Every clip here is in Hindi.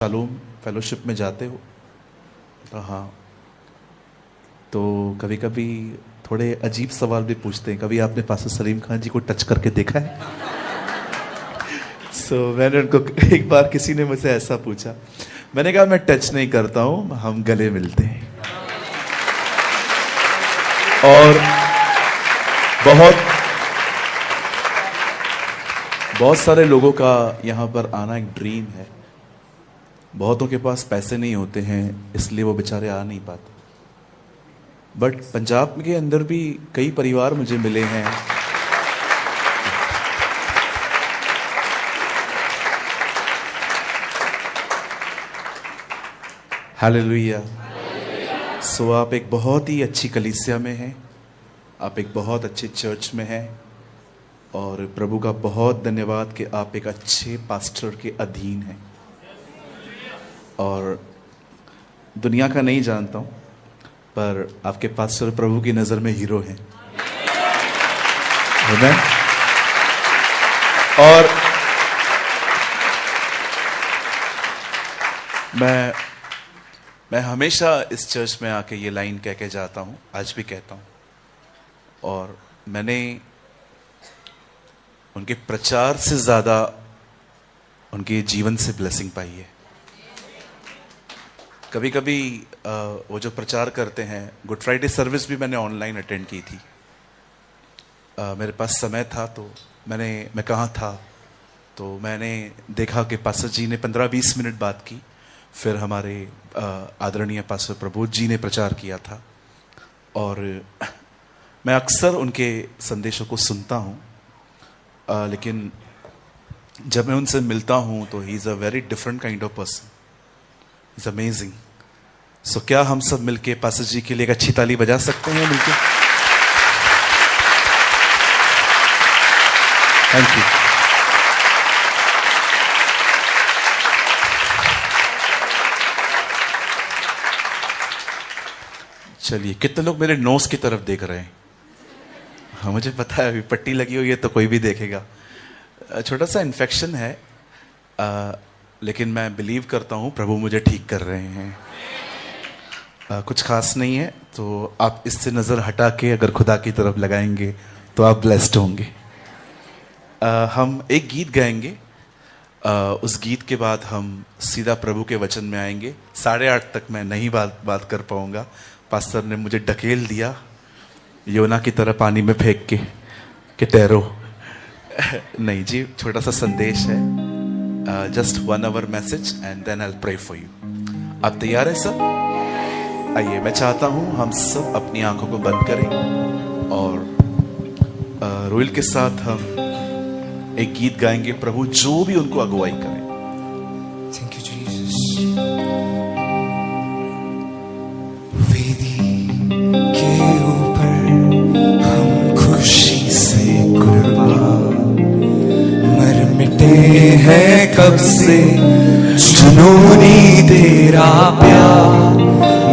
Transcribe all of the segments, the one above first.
शालोम फेलोशिप में जाते हो? हाँ। तो कभी कभी थोड़े अजीब सवाल भी पूछते हैं। कभी आपने पास्टर सलीम खान जी को टच करके देखा है? मैंने उनको एक बार किसी ने मुझसे ऐसा पूछा, मैंने कहा मैं टच नहीं करता हूं, हम गले मिलते हैं। और बहुत सारे लोगों का यहाँ पर आना एक ड्रीम है। बहुतों के पास पैसे नहीं होते हैं, इसलिए वो बेचारे आ नहीं पाते। बट पंजाब के अंदर भी कई परिवार मुझे मिले हैं। हालेलुया। सो आप एक बहुत ही अच्छी कलीसिया में हैं, आप एक बहुत अच्छे चर्च में हैं, और प्रभु का बहुत धन्यवाद कि आप एक अच्छे पास्टर के अधीन हैं। और दुनिया का नहीं जानता हूं, पर आपके पास्टर प्रभु की नजर में हीरो हैं। और मैं हमेशा इस चर्च में आके ये लाइन कह के जाता हूं, आज भी कहता हूं। और मैंने उनके प्रचार से ज्यादा उनके जीवन से ब्लेसिंग पाई है। कभी कभी वो जो प्रचार करते हैं, गुड फ्राइडे सर्विस भी मैंने ऑनलाइन अटेंड की थी। मेरे पास समय था तो मैं कहाँ था तो मैंने देखा कि पास्टर जी ने 15-20 मिनट बात की। फिर हमारे आदरणीय पास्टर प्रबोध जी ने प्रचार किया था। और मैं अक्सर उनके संदेशों को सुनता हूँ, लेकिन जब मैं उनसे मिलता हूँ तो he is a very different kind of person. It's amazing. So क्या हम सब मिलके पास्टर जी के लिए एक अच्छी ताली बजा सकते हैं मिलके? Thank you. चलिए, कितने लोग मेरे नोज की तरफ देख रहे हैं? हाँ, मुझे पता है अभी पट्टी लगी हुई है तो कोई भी देखेगा। छोटा सा इन्फेक्शन है, लेकिन मैं बिलीव करता हूँ प्रभु मुझे ठीक कर रहे हैं। कुछ खास नहीं है, तो आप इससे नज़र हटा के अगर खुदा की तरफ लगाएंगे तो आप ब्लेस्ड होंगे। हम एक गीत गाएंगे, उस गीत के बाद हम सीधा प्रभु के वचन में आएंगे। 8:30 तक मैं नहीं बात कर पाऊंगा। पास्टर ने मुझे ढकेल दिया योना की तरह पानी में फेंक के कि तैरो। नहीं जी, छोटा सा संदेश है, just 1 hour message and then I will pray for you. आप तैयार हैं सब? आइए, मैं चाहता हूं हम सब अपनी आंखों को बंद करें और रोयल के साथ हम एक गीत गाएंगे। प्रभु जो भी उनको अगुवाई करें। Thank you Jesus. वेदी के ऊपर हम खुशी से कुर्बान, मर मिटे हैं कब से जुनूनी तेरा प्यार।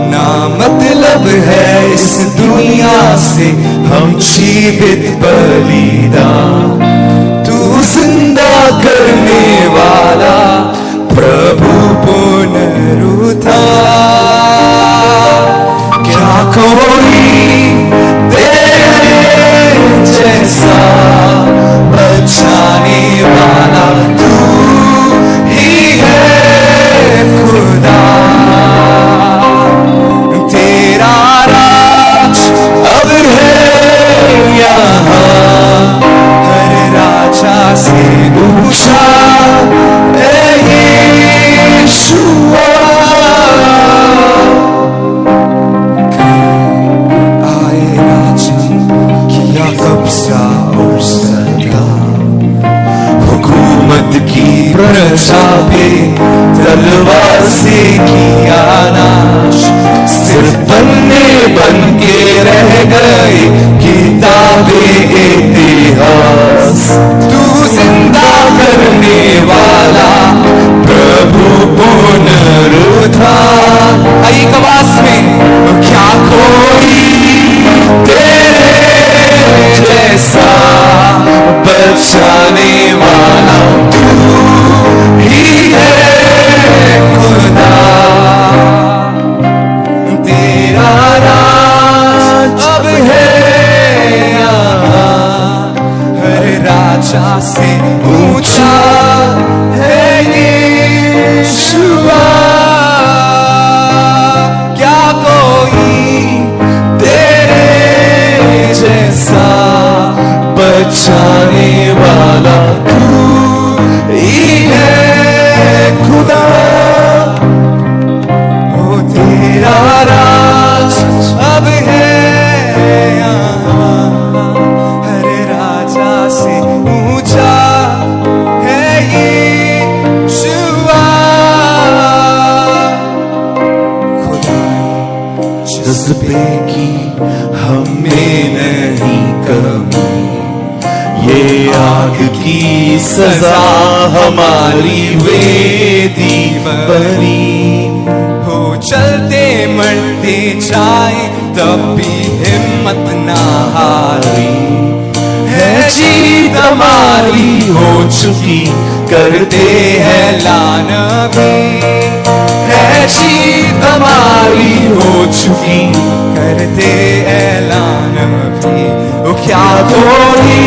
ना मतलब है इस दुनिया से हम जीवित बलिदान, तू जिंदा करने वाला प्रभु पुनरुत्थान। क्या कोई तेरे जैसा बचाने वाला, तू ही है खुदा। तेरा राज अब है यहाँ, हर राजा से ऊंचा है यीशुआ। आए राजा किया कब्जा और सत्ता, हुकूमत की प्रजा पे तलवार से किया नाश। सिर्फ पन्ने बन के रह गए किताबे इतिहास, तू जिंदा करने वाला प्रभु पुनरुत्थान। आई आवाज में, क्या कोई तेरे जैसा बचाने वाला, तू ही है राजा से ऊंचा है यीशुआ। क्या कोई तेरे जैसा बचाने वाला तू ही है खुदा। ओ तेरा राज अब है यहाँ, हर राजा से ऊंचा है यीशुआ। खुदाई जज्बे की हमें नहीं कमी, ये आग की सजा हमारी वेदी बनी। हो चलते मरते जाए तब भी हिम्मत ना हारी, है जीत हमारी हो चुकी करते हैं लान भी, है जीत हमारी हो चुकी करते हैं लान भी। ओ क्या कोई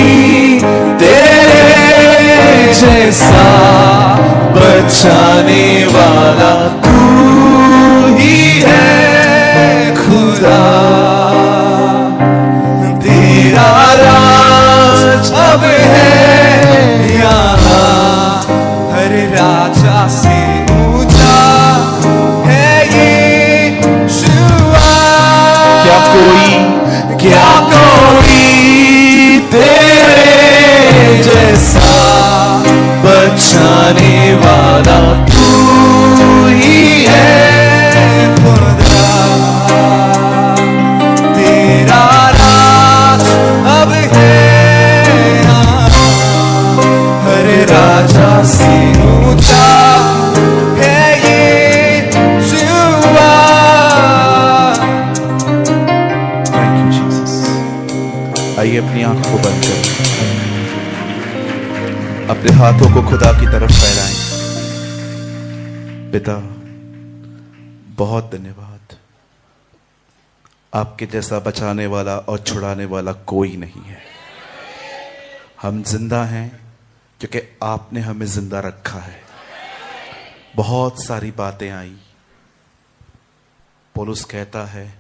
तेरे जैसा बचाने वाला तू ही है खुदा। तेरा राज अब है यहाँ, हर राजा से ऊंचा है यीशुआ। क्या कोई तेरे जैसा बचाने वाला तू ही है खुदा। तेरा राज अब है यहाँ, हर राजा से ऊंचा है यीशुआ। Thank you Jesus. आइए अपनी आंख को बंद करें, अपने हाथों को खुदा की तरफ फैलाएं। पिता बहुत धन्यवाद, आपके जैसा बचाने वाला और छुड़ाने वाला कोई नहीं है। हम जिंदा हैं क्योंकि आपने हमें जिंदा रखा है। बहुत सारी बातें आई, पौलुस कहता है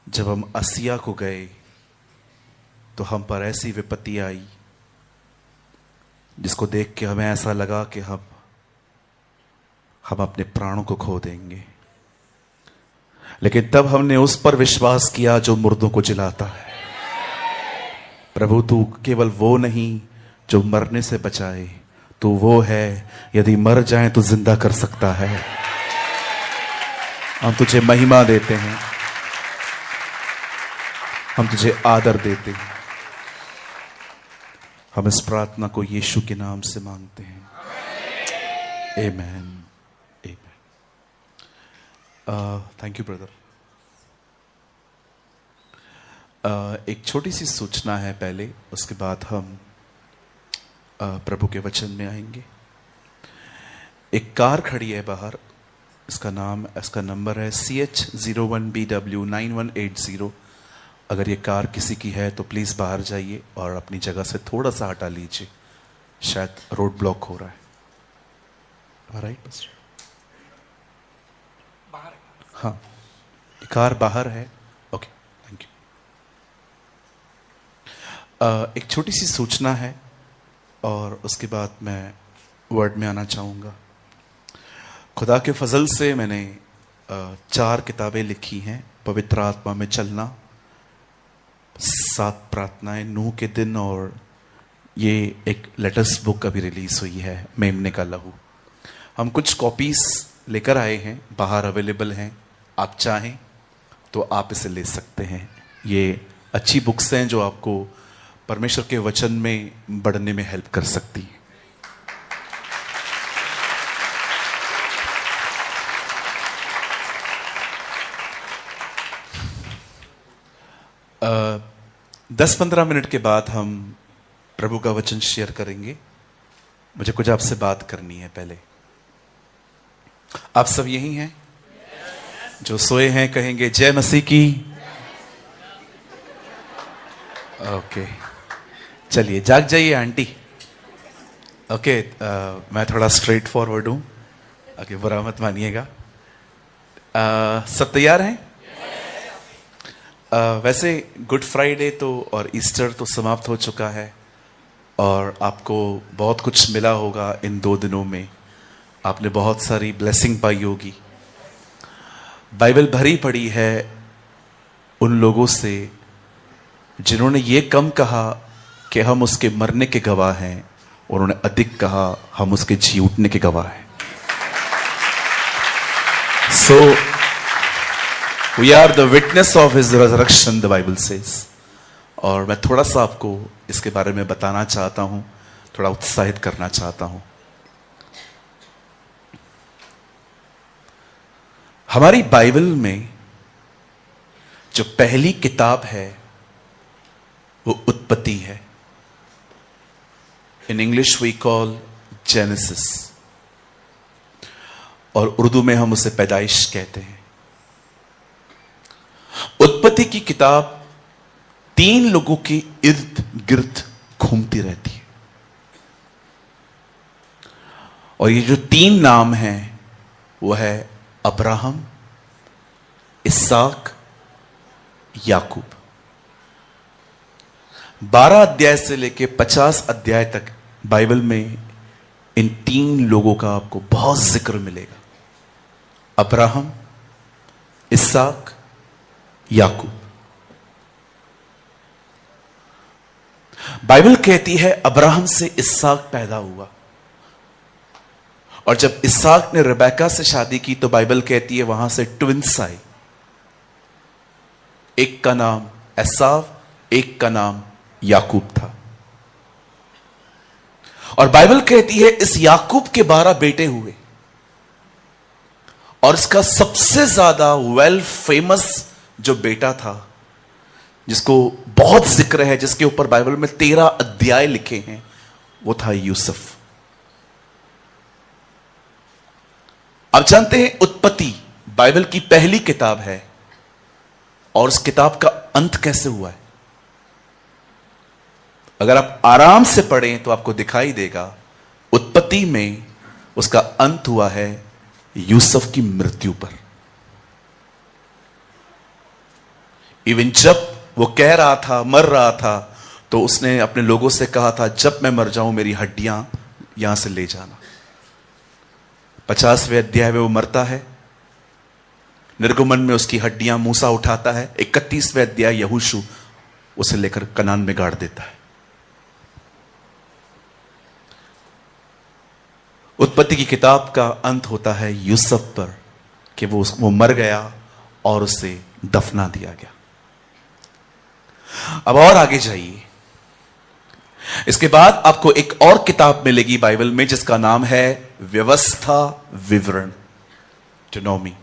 जब हम असिया को गए तो हम पर ऐसी विपत्ति आई जिसको देख के हमें ऐसा लगा कि हम अपने प्राणों को खो देंगे, लेकिन तब हमने उस पर विश्वास किया जो मुर्दों को जिलाता है। प्रभु तू केवल वो नहीं जो मरने से बचाए, तू वो है यदि मर जाए तो जिंदा कर सकता है। हम तुझे महिमा देते हैं, हम तुझे आदर देते हैं। हम इस प्रार्थना को यीशु के नाम से मांगते हैं, आमेन। Thank you brother. एक छोटी सी सूचना है पहले, उसके बाद हम प्रभु के वचन में आएंगे। एक कार खड़ी है बाहर, इसका नंबर है CH01BW9180। अगर ये कार किसी की है तो प्लीज बाहर जाइए और अपनी जगह से थोड़ा सा हटा लीजिए, शायद रोड ब्लॉक हो रहा है। Right pastor? हाँ, कार बाहर है। Okay, thank you. एक छोटी सी सूचना है और उसके बाद मैं वर्ड में आना चाहूँगा। खुदा के फजल से मैंने 4 किताबें लिखी हैं। पवित्र आत्मा में चलना, 7 प्रार्थनाएं नूह के दिन, और ये एक लेटेस्ट बुक अभी रिलीज हुई है, मेमने का लहू। हम कुछ कॉपीज लेकर आए हैं, बाहर अवेलेबल हैं। आप चाहें तो आप इसे ले सकते हैं। ये अच्छी बुक्स हैं जो आपको परमेश्वर के वचन में बढ़ने में हेल्प कर सकती हैं। 10-15 मिनट के बाद हम प्रभु का वचन शेयर करेंगे। मुझे कुछ आपसे बात करनी है। पहले आप सब यही हैं? जो सोए हैं कहेंगे जय मसीह की। ओके, चलिए जाग जाइए आंटी। ओके, मैं थोड़ा स्ट्रेट फॉरवर्ड हूँ, ओके, बुरा मत मानिएगा। सब तैयार हैं? वैसे गुड फ्राइडे तो और ईस्टर तो समाप्त हो चुका है और आपको बहुत कुछ मिला होगा इन 2 दिनों में। आपने बहुत सारी ब्लेसिंग पाई होगी। बाइबल भरी पड़ी है उन लोगों से जिन्होंने ये कम कहा कि हम उसके मरने के गवाह हैं, और उन्होंने अधिक कहा हम उसके जी उठने के गवाह हैं। So we are the witness of his resurrection, the Bible says. और मैं थोड़ा सा आपको इसके बारे में बताना चाहता हूं, थोड़ा उत्साहित करना चाहता हूं। हमारी बाइबल में जो पहली किताब है वो उत्पत्ति है। In English we call Genesis, और उर्दू में हम उसे पैदाइश कहते हैं। उत्पत्ति की किताब 3 लोगों के इर्द गिर्द घूमती रहती है, और ये जो 3 नाम हैं वो है अब्राहम, इसहाक, याकूब। 12 अध्याय से लेके 50 अध्याय तक बाइबल में इन 3 लोगों का आपको बहुत जिक्र मिलेगा। अब्राहम, इसहाक, याकूब। बाइबल कहती है अब्राहम से इसहाक पैदा हुआ, और जब इसहाक ने रिबेका से शादी की तो बाइबल कहती है वहां से ट्विंस आए। एक का नाम एसाव, एक का नाम याकूब था। और बाइबल कहती है इस याकूब के 12 बेटे हुए, और इसका सबसे ज्यादा वेल फेमस जो बेटा था, जिसको बहुत जिक्र है, जिसके ऊपर बाइबल में 13 अध्याय लिखे हैं, वो था यूसुफ। आप जानते हैं उत्पत्ति बाइबल की पहली किताब है, और उस किताब का अंत कैसे हुआ है? अगर आप आराम से पढ़ें तो आपको दिखाई देगा उत्पत्ति में उसका अंत हुआ है यूसुफ की मृत्यु पर। इवन जब वो कह रहा था, मर रहा था, तो उसने अपने लोगों से कहा था जब मैं मर जाऊं मेरी हड्डियां यहां से ले जाना। 50वें अध्याय में वो मरता है, निर्गमन में उसकी हड्डियां मूसा उठाता है। 31वें अध्याय यहोशू उसे लेकर कनान में गाड़ देता है। उत्पत्ति की किताब का अंत होता है यूसुफ पर कि वो मर गया और उसे दफना दिया गया। अब और आगे जाइए, इसके बाद आपको एक और किताब मिलेगी बाइबल में जिसका नाम है व्यवस्था विवरण, डिटोनॉमी।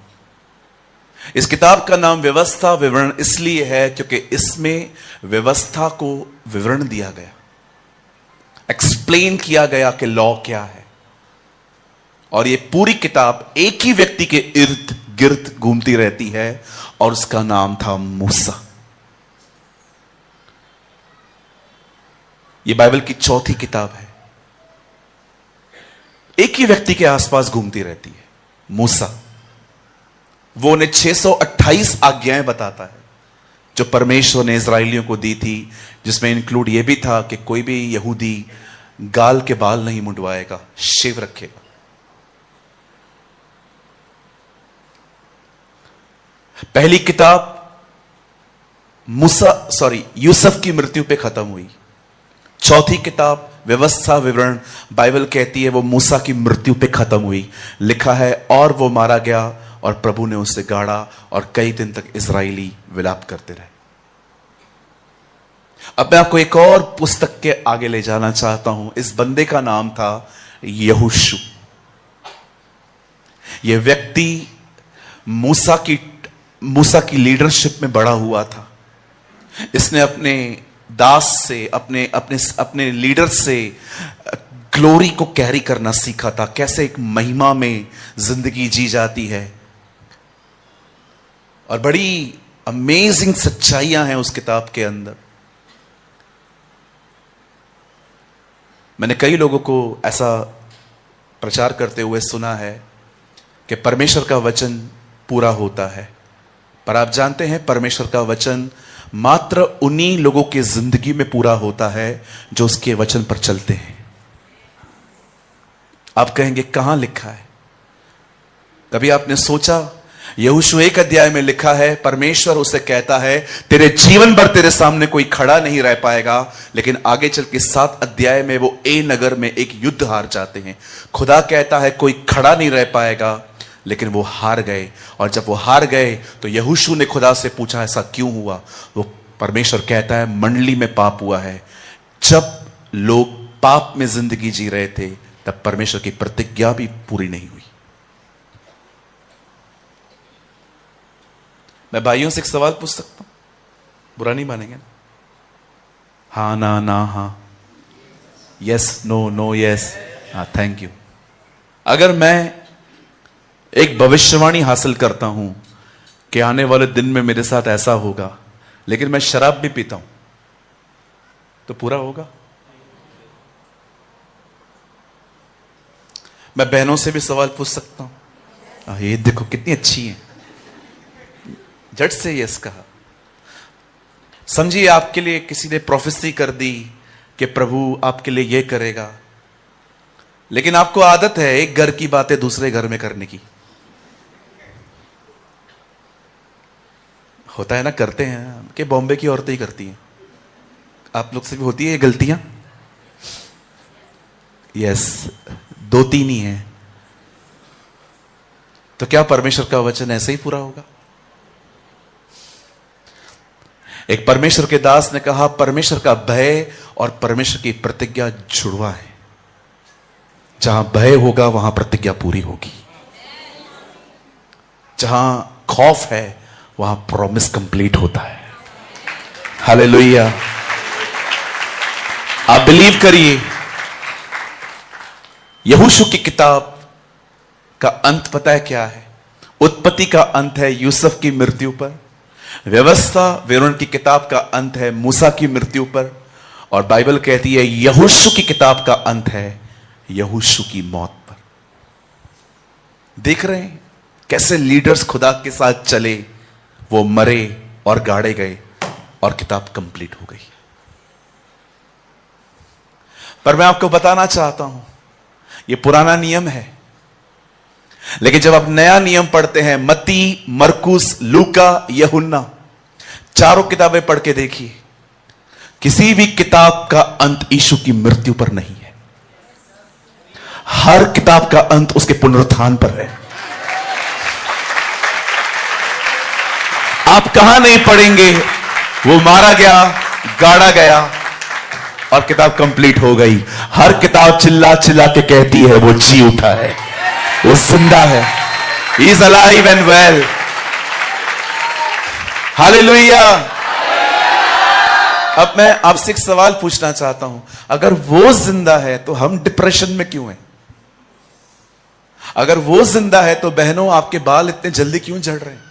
इस किताब का नाम व्यवस्था विवरण इसलिए है क्योंकि इसमें व्यवस्था को विवरण दिया गया, एक्सप्लेन किया गया कि लॉ क्या है। और ये पूरी किताब एक ही व्यक्ति के इर्द गिर्द घूमती रहती है, और उसका नाम था मूसा। ये बाइबल की चौथी किताब है, एक ही व्यक्ति के आसपास घूमती रहती है, मूसा। वो उन्हें 628 आज्ञाएं बताता है जो परमेश्वर ने इजराइलियों को दी थी, जिसमें इंक्लूड यह भी था कि कोई भी यहूदी गाल के बाल नहीं मुंडवाएगा, शेव रखेगा। पहली किताब यूसुफ की मृत्यु पे खत्म हुई। चौथी किताब व्यवस्था विवरण बाइबल कहती है वो मूसा की मृत्यु पे खत्म हुई। लिखा है और वो मारा गया और प्रभु ने उसे गाड़ा, और कई दिन तक इजराइली विलाप करते रहे। अब मैं आपको एक और पुस्तक के आगे ले जाना चाहता हूं। इस बंदे का नाम था यहोशू। यह व्यक्ति मूसा की लीडरशिप में बड़ा हुआ था। इसने अपने दास से, अपने लीडर से ग्लोरी को कैरी करना सीखा था, कैसे एक महिमा में जिंदगी जी जाती है। और बड़ी अमेजिंग सच्चाइयां हैं उस किताब के अंदर। मैंने कई लोगों को ऐसा प्रचार करते हुए सुना है कि परमेश्वर का वचन पूरा होता है, पर आप जानते हैं परमेश्वर का वचन मात्र उन्हीं लोगों की जिंदगी में पूरा होता है जो उसके वचन पर चलते हैं। आप कहेंगे कहां लिखा है? कभी आपने सोचा? यहोशू 1 अध्याय में लिखा है, परमेश्वर उसे कहता है तेरे जीवन भर तेरे सामने कोई खड़ा नहीं रह पाएगा, लेकिन आगे चल के 7 अध्याय में वो ए नगर में एक युद्ध हार जाते हैं। खुदा कहता है कोई खड़ा नहीं रह पाएगा, लेकिन वो हार गए। और जब वो हार गए तो यहोशू ने खुदा से पूछा ऐसा क्यों हुआ? वो परमेश्वर कहता है मंडली में पाप हुआ है। जब लोग पाप में जिंदगी जी रहे थे तब परमेश्वर की प्रतिज्ञा भी पूरी नहीं हुई। मैं भाइयों से एक सवाल पूछ सकता हूं? बुरा नहीं मानेंगे ना? हाँ ना ना हाँ, यस नो नो यस हाँ, थैंक यू। अगर मैं एक भविष्यवाणी हासिल करता हूं कि आने वाले दिन में मेरे साथ ऐसा होगा, लेकिन मैं शराब भी पीता हूं, तो पूरा होगा? मैं बहनों से भी सवाल पूछ सकता हूं। ये देखो कितनी अच्छी है, झट से यस कहा। समझिए आपके लिए किसी ने प्रोफेसी कर दी कि प्रभु आपके लिए यह करेगा, लेकिन आपको आदत है एक घर की बातें दूसरे घर में करने की। होता है ना, करते हैं कि बॉम्बे की औरतें ही करती हैं। आप लोग से भी होती है ये गलतियां? यस, 2-3 ही हैं। तो क्या परमेश्वर का वचन ऐसे ही पूरा होगा? एक परमेश्वर के दास ने कहा परमेश्वर का भय और परमेश्वर की प्रतिज्ञा जुड़वा है। जहां भय होगा वहां प्रतिज्ञा पूरी होगी। जहां खौफ है वहां प्रॉमिस कंप्लीट होता है। हालेलुया। आप बिलीव करिए, यहोशू की किताब का अंत पता है क्या है? उत्पत्ति का अंत है यूसुफ की मृत्यु पर। व्यवस्था विवरण की किताब का अंत है मूसा की मृत्यु पर। और बाइबल कहती है यहोशू की किताब का अंत है यहोशू की मौत पर। देख रहे हैं कैसे लीडर्स खुदा के साथ चले, वो मरे और गाड़े गए और किताब कंप्लीट हो गई। पर मैं आपको बताना चाहता हूं ये पुराना नियम है, लेकिन जब आप नया नियम पढ़ते हैं, मत्ती, मरकुस, लूका, यूहन्ना, चारों किताबें पढ़ के देखिए, किसी भी किताब का अंत यीशु की मृत्यु पर नहीं है। हर किताब का अंत उसके पुनरुत्थान पर है। आप कहां नहीं पढ़ेंगे वो मारा गया, गाड़ा गया और किताब कंप्लीट हो गई। हर किताब चिल्ला चिल्ला के कहती है वो जी उठा है, वो जिंदा है। He is alive and well. Hallelujah. अब मैं आपसे एक सवाल पूछना चाहता हूं, अगर वो जिंदा है तो हम डिप्रेशन में क्यों हैं? अगर वो जिंदा है तो बहनों आपके बाल इतने जल्दी क्यों झड़ रहे हैं?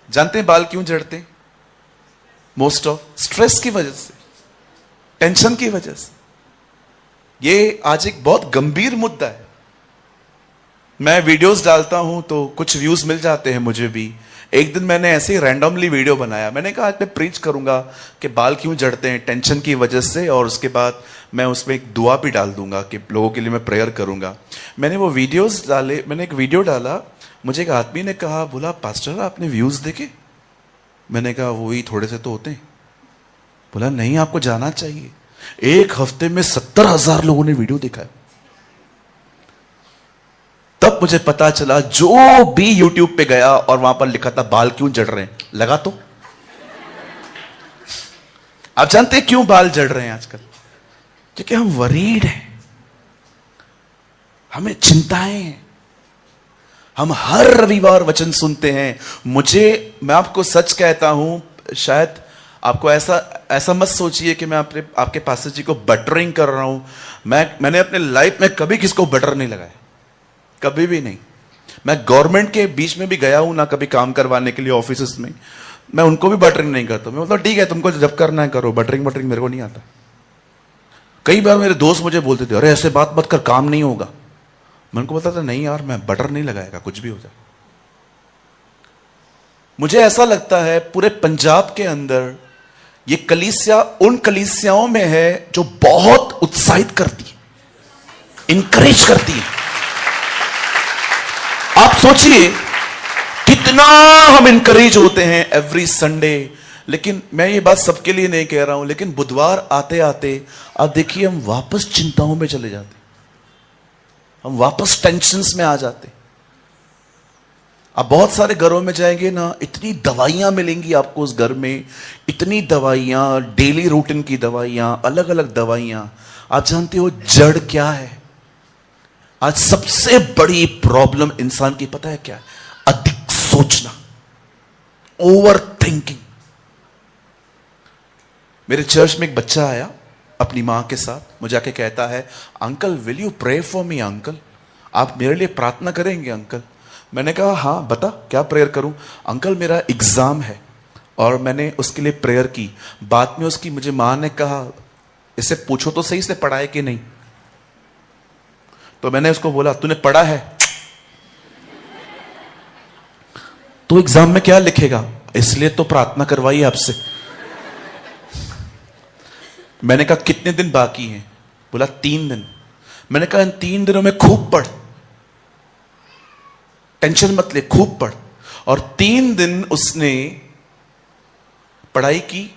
जानते हैं बाल क्यों झड़ते हैं? मोस्ट ऑफ स्ट्रेस की वजह से, टेंशन की वजह से। ये आज एक बहुत गंभीर मुद्दा है। मैं वीडियोस डालता हूं तो कुछ व्यूज मिल जाते हैं मुझे भी। एक दिन मैंने ऐसे ही रैंडमली वीडियो बनाया। मैंने कहा आज मैं प्रीच करूंगा कि बाल क्यों झड़ते हैं टेंशन की वजह से, और उसके बाद मैं उसमें एक दुआ भी डाल दूंगा कि लोगों के लिए मैं प्रेयर करूंगा। मैंने वो वीडियोस डाले, मैंने एक वीडियो डाला, मुझे एक आदमी ने कहा, बोला पास्टर आपने व्यूज देखे? मैंने कहा वही थोड़े से तो होते हैं। बोला नहीं, आपको जाना चाहिए, एक हफ्ते में 70,000 लोगों ने वीडियो देखा है। तब मुझे पता चला जो भी यूट्यूब पे गया और वहां पर लिखा था बाल क्यों झड़ रहे हैं, लगा तो। आप जानते हैं क्यों बाल झड़ रहे हैं आजकल? क्योंकि हम वरीड हैं, हमें चिंताएं हैं। हम हर रविवार वचन सुनते हैं। मैं आपको सच कहता हूं, शायद आपको ऐसा मत सोचिए कि मैं आपके पास्टर जी को बटरिंग कर रहा हूं। मैंने अपने लाइफ में कभी किसको बटर नहीं लगाया, कभी भी नहीं। मैं गवर्नमेंट के बीच में भी गया हूं ना, कभी काम करवाने के लिए ऑफिस में, मैं उनको भी बटरिंग नहीं करता। मैं बोलता ठीक है तुमको जब करना है करो, बटरिंग मेरे को नहीं आता। कई बार मेरे दोस्त मुझे बोलते थे, अरे ऐसे बात मत कर, काम नहीं होगा। मैं उनको बोलता था, नहीं यार, मैं बटर नहीं लगाएगा, कुछ भी हो जाए। मुझे ऐसा लगता है पूरे पंजाब के अंदर ये कलीसिया उन कलीसियाओं में है जो बहुत उत्साहित करती है, इंकरेज करती है। आप सोचिए कितना हम इंकरेज होते हैं एवरी संडे। लेकिन मैं ये बात सबके लिए नहीं कह रहा हूं, लेकिन बुधवार आते आते आप देखिए हम वापस चिंताओं में चले जाते, हम वापस टेंशन्स में आ जाते। आप बहुत सारे घरों में जाएंगे ना, इतनी दवाइयां मिलेंगी आपको उस घर में, इतनी दवाइयां, डेली रूटीन की दवाइयां, अलग अलग दवाइयां। आप जानते हो जड़ क्या है? आज सबसे बड़ी प्रॉब्लम इंसान की पता है क्या है? अधिक सोचना, ओवर थिंकिंग। मेरे चर्च में एक बच्चा आया अपनी मां के साथ, मुझे आके कहता है, uncle will you pray for me uncle, आप मेरे लिए प्रार्थना करेंगे अंकल? मैंने कहा हाँ बता, क्या प्रेयर करूं? अंकल मेरा एग्जाम है। और मैंने उसके लिए प्रेयर की। बाद में उसकी मुझे मां ने कहा, इसे पूछो तो सही से पढ़ा है कि नहीं। तो मैंने उसको बोला, तूने पढ़ा है तो एग्जाम में क्या लिखेगा, इसलिए तो प्रार्थना करवाई आपसे। मैंने कहा कितने दिन बाकी हैं? बोला 3 दिन। मैंने कहा इन 3 दिनों में खूब पढ़, टेंशन मत ले, खूब पढ़। और 3 दिन उसने पढ़ाई की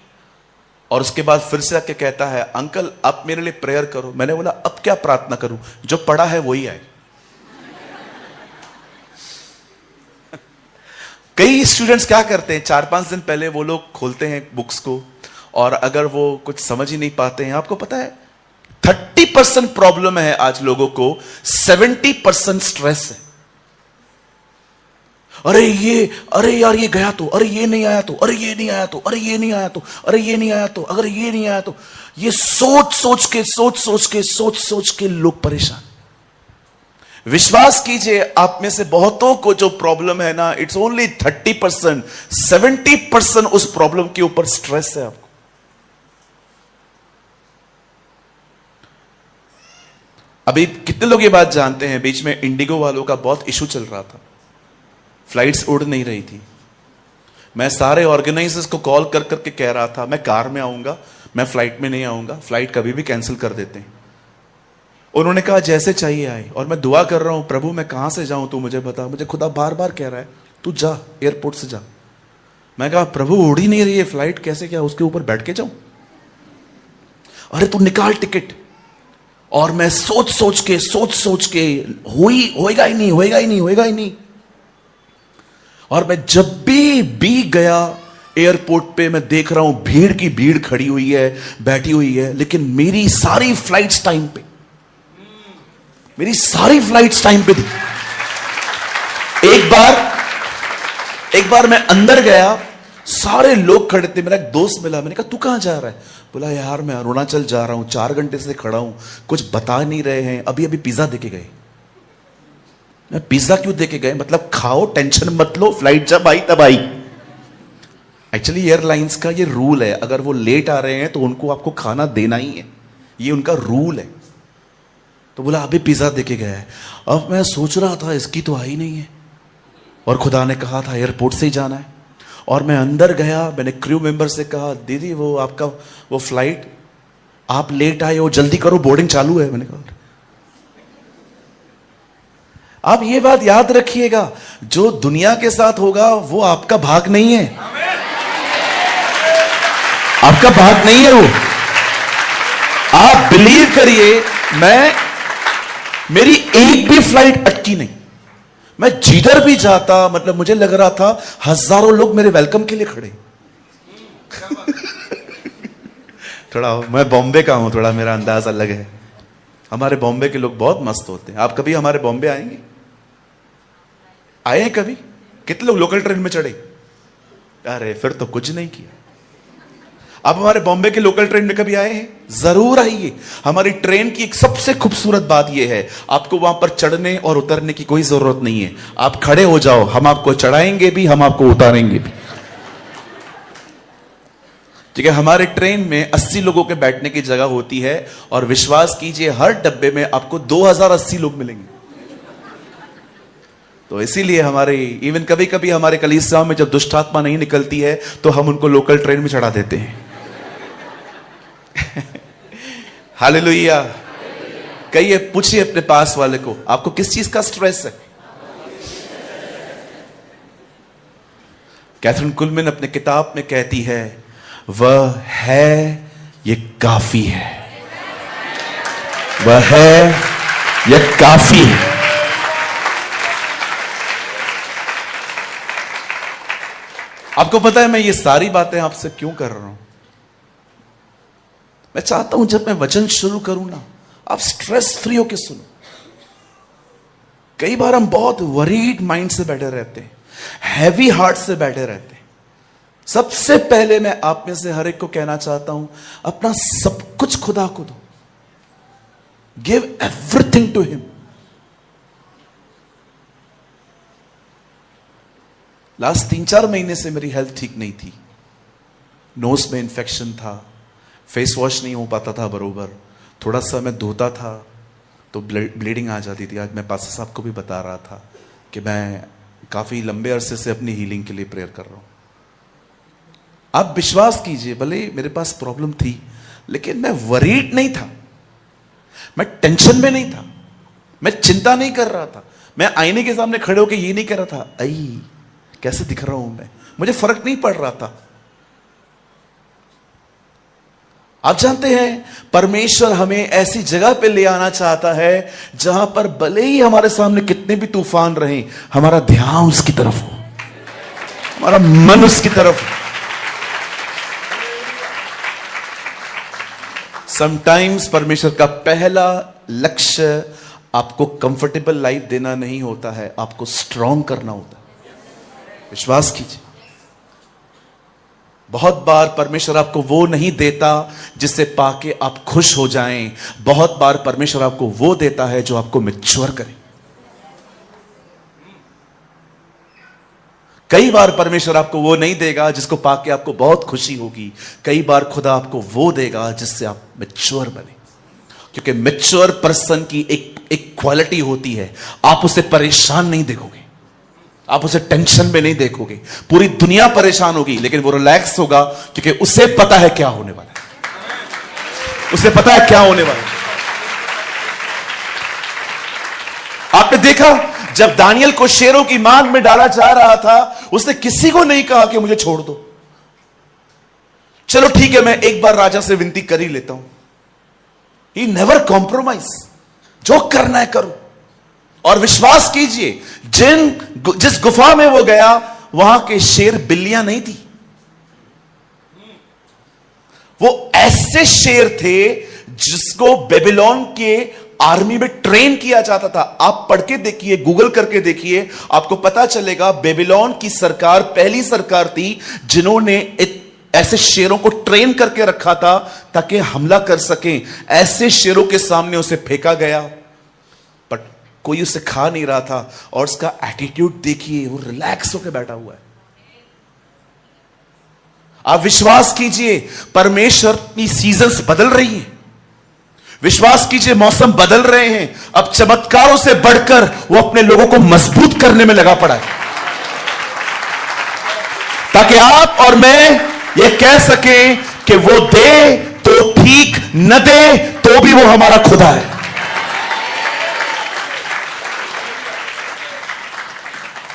और उसके बाद फिर से आके कहता है, अंकल आप मेरे लिए प्रेयर करो। मैंने बोला अब क्या प्रार्थना करूं, जो पढ़ा है वही आए। कई स्टूडेंट्स क्या करते हैं, 4-5 दिन पहले वो लोग खोलते हैं बुक्स को, और अगर वो कुछ समझ ही नहीं पाते हैं, आपको पता है 30% प्रॉब्लम है आज लोगों को, 70% स्ट्रेस है। अरे यार ये गया तो, अरे ये नहीं आया तो, अरे ये नहीं आया तो, अरे ये नहीं आया तो, अरे ये नहीं आया तो, अगर ये नहीं आया तो, ये सोच सोच के लोग परेशान। विश्वास कीजिए आप में से बहुतों को जो प्रॉब्लम है ना, इट्स ओनली 30%, 70% उस प्रॉब्लम के ऊपर स्ट्रेस है आपको। अभी कितने लोग ये बात जानते हैं, बीच में इंडिगो वालों का बहुत इशू चल रहा था, फ्लाइट्स उड़ नहीं रही थी। मैं सारे ऑर्गेनाइजर्स को कॉल कर करके कह रहा था, मैं कार में आऊंगा, मैं फ्लाइट में नहीं आऊंगा, फ्लाइट कभी भी कैंसिल कर देते हैं। उन्होंने कहा जैसे चाहिए आए। और मैं दुआ कर रहा हूं, प्रभु मैं कहां से जाऊं, तू मुझे बता। मुझे खुदा बार बार कह रहा है तू जा, एयरपोर्ट से जा। मैं कहा प्रभु उड़ ही नहीं रही है फ्लाइट, कैसे क्या उसके ऊपर बैठ के जाऊं? अरे तू निकाल टिकट। और मैं सोच सोच के होएगा ही नहीं। और मैं जब भी गया एयरपोर्ट पे, मैं देख रहा हूं भीड़ की भीड़ खड़ी हुई है, बैठी हुई है, लेकिन मेरी सारी फ्लाइट्स टाइम पे, थी। एक बार मैं अंदर गया, सारे लोग खड़े थे। मेरा एक दोस्त मिला, मैंने कहा तू कहां जा रहा है? बोला यार मैं अरुणाचल जा रहा हूं, 4 घंटे से खड़ा हूं, कुछ बता नहीं रहे हैं, अभी पिज्जा देके गए। मैं पिज्जा क्यों देके गए? मतलब खाओ, टेंशन मत लो, फ्लाइट जब आई तब आई। एक्चुअली एयरलाइंस का ये रूल है, अगर वो लेट आ रहे हैं तो उनको आपको खाना देना ही है, ये उनका रूल है। तो बोला अभी पिज्जा देके गया है। अब मैं सोच रहा था इसकी तो आई नहीं है, और खुदा ने कहा था एयरपोर्ट से ही जाना है। और मैं अंदर गया, मैंने क्रू मेंबर से कहा दीदी वो आपका वो फ्लाइट, आप लेट आए हो, जल्दी करो बोर्डिंग चालू है। मैंने कहा आप ये बात याद रखिएगा, जो दुनिया के साथ होगा वो आपका भाग नहीं है, आपका भाग नहीं है वो। आप बिलीव करिए, मेरी एक भी फ्लाइट अटकी नहीं। मैं जिधर भी जाता, मतलब मुझे लग रहा था हजारों लोग मेरे वेलकम के लिए खड़े। थोड़ा मैं बॉम्बे का हूं, थोड़ा मेरा अंदाज अलग है। हमारे बॉम्बे के लोग बहुत मस्त होते हैं। आप कभी हमारे बॉम्बे आएंगे? आए हैं कभी? कितने लोग लोकल ट्रेन में चढ़े? अरे फिर तो कुछ नहीं किया। आप हमारे बॉम्बे के लोकल ट्रेन में कभी आए हैं? जरूर आइए। हमारी ट्रेन की एक सबसे खूबसूरत बात यह है, आपको वहां पर चढ़ने और उतरने की कोई जरूरत नहीं है। आप खड़े हो जाओ, हम आपको चढ़ाएंगे भी, हम आपको उतारेंगे भी। ठीक है, हमारे ट्रेन में 80 लोगों के बैठने की जगह होती है और विश्वास कीजिए हर डब्बे में आपको 2080 लोग मिलेंगे। तो इसीलिए हमारे इवन कभी कभी हमारे कलीसियाओं में जब दुष्ट आत्मा नहीं निकलती है तो हम उनको लोकल ट्रेन में चढ़ा देते हैं। हालेलुया। कहिए, पूछिए अपने पास वाले को, आपको किस चीज का स्ट्रेस है? कैथरीन कुलमैन अपने किताब में कहती है, वह है, ये काफी है। वह है, यह काफी है। आपको पता है मैं ये सारी बातें आपसे क्यों कर रहा हूं? मैं चाहता हूं जब मैं वचन शुरू करूं ना, आप स्ट्रेस फ्री होकर सुनो। कई बार हम बहुत वरीड माइंड से बैठे रहते हैं, हैवी हार्ट से बैठे रहते हैं। सबसे पहले मैं आप में से हर एक को कहना चाहता हूं, अपना सब कुछ खुदा को दो। Give everything to him. Last 3-4 महीने से मेरी हेल्थ ठीक नहीं थी। नोज में इंफेक्शन था, फेस वॉश नहीं हो पाता था बरोबर, थोड़ा सा मैं धोता था तो ब्लीडिंग आ जाती थी। आज मैं पास्टर साहब को भी बता रहा था कि मैं काफी लंबे अरसे से अपनी हीलिंग के लिए प्रेयर कर रहा हूं। आप विश्वास कीजिए, भले मेरे पास प्रॉब्लम थी लेकिन मैं वरीड नहीं था, मैं टेंशन में नहीं था, मैं चिंता नहीं कर रहा था। मैं आईने के सामने खड़े होकर ये नहीं कर रहा था, आई कैसे दिख रहा हूं मैं, मुझे फर्क नहीं पड़ रहा था। आप जानते हैं, परमेश्वर हमें ऐसी जगह पे ले आना चाहता है जहां पर भले ही हमारे सामने कितने भी तूफान रहें, हमारा ध्यान उसकी तरफ हो, हमारा मन उसकी तरफ हो। समटाइम्स परमेश्वर का पहला लक्ष्य आपको कंफर्टेबल लाइफ देना नहीं होता है, आपको स्ट्रांग करना होता है। विश्वास कीजिए, बहुत बार परमेश्वर आपको वो नहीं देता जिससे पाके आप खुश हो जाएं। बहुत बार परमेश्वर आपको वो देता है जो आपको मैच्योर करे। कई बार परमेश्वर आपको वो नहीं देगा जिसको पाके आपको बहुत खुशी होगी। कई बार खुदा आपको वो देगा जिससे आप मैच्योर बने, क्योंकि मैच्योर पर्सन की एक क्वालिटी होती है, आप उसे परेशान नहीं देखोगे, आप उसे टेंशन में नहीं देखोगे। पूरी दुनिया परेशान होगी लेकिन वो रिलैक्स होगा, क्योंकि उसे पता है क्या होने वाला है। उसे पता है क्या होने वाला है। आपने देखा, जब दानियल को शेरों की मांग में डाला जा रहा था, उसने किसी को नहीं कहा कि मुझे छोड़ दो, चलो ठीक है मैं एक बार राजा से विनती कर ही लेता हूं। ही नेवर कॉम्प्रोमाइज, जो करना है करो। और विश्वास कीजिए, जिस गुफा में वो गया वहां के शेर बिल्लियां नहीं थी, वो ऐसे शेर थे जिसको बेबीलोन के आर्मी में ट्रेन किया जाता था। आप पढ़ के देखिए, गूगल करके देखिए, आपको पता चलेगा बेबीलोन की सरकार पहली सरकार थी जिन्होंने ऐसे शेरों को ट्रेन करके रखा था ताकि हमला कर सकें। ऐसे शेरों के सामने उसे फेंका गया, बट कोई उसे खा नहीं रहा था। और उसका एटीट्यूड देखिए, वो रिलैक्स होकर बैठा हुआ है। आप विश्वास कीजिए, परमेश्वर की सीजन्स बदल रही हैं। विश्वास कीजिए, मौसम बदल रहे हैं। अब चमत्कारों से बढ़कर वो अपने लोगों को मजबूत करने में लगा पड़ा है, ताकि आप और मैं ये कह सकें कि वो दे तो ठीक, न दे तो भी वो हमारा खुदा है।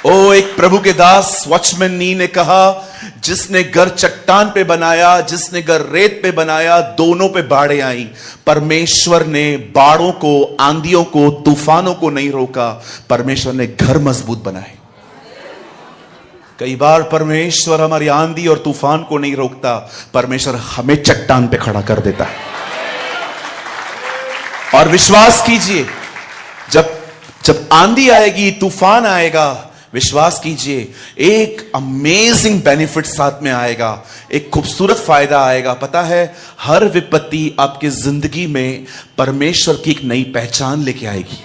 ओ एक प्रभु के दास वॉचमैन नी ने कहा, जिसने घर चट्टान पे बनाया, जिसने घर रेत पे बनाया, दोनों पे बाढ़ें आई। परमेश्वर ने बाढ़ों को, आंधियों को, तूफानों को नहीं रोका, परमेश्वर ने घर मजबूत बनाए। कई बार परमेश्वर हमारी आंधी और तूफान को नहीं रोकता, परमेश्वर हमें चट्टान पे खड़ा कर देता है। और विश्वास कीजिए, जब आंधी आएगी, तूफान आएगा, विश्वास कीजिए एक अमेजिंग बेनिफिट साथ में आएगा, एक खूबसूरत फायदा आएगा। पता है, हर विपत्ति आपकी जिंदगी में परमेश्वर की एक नई पहचान लेके आएगी।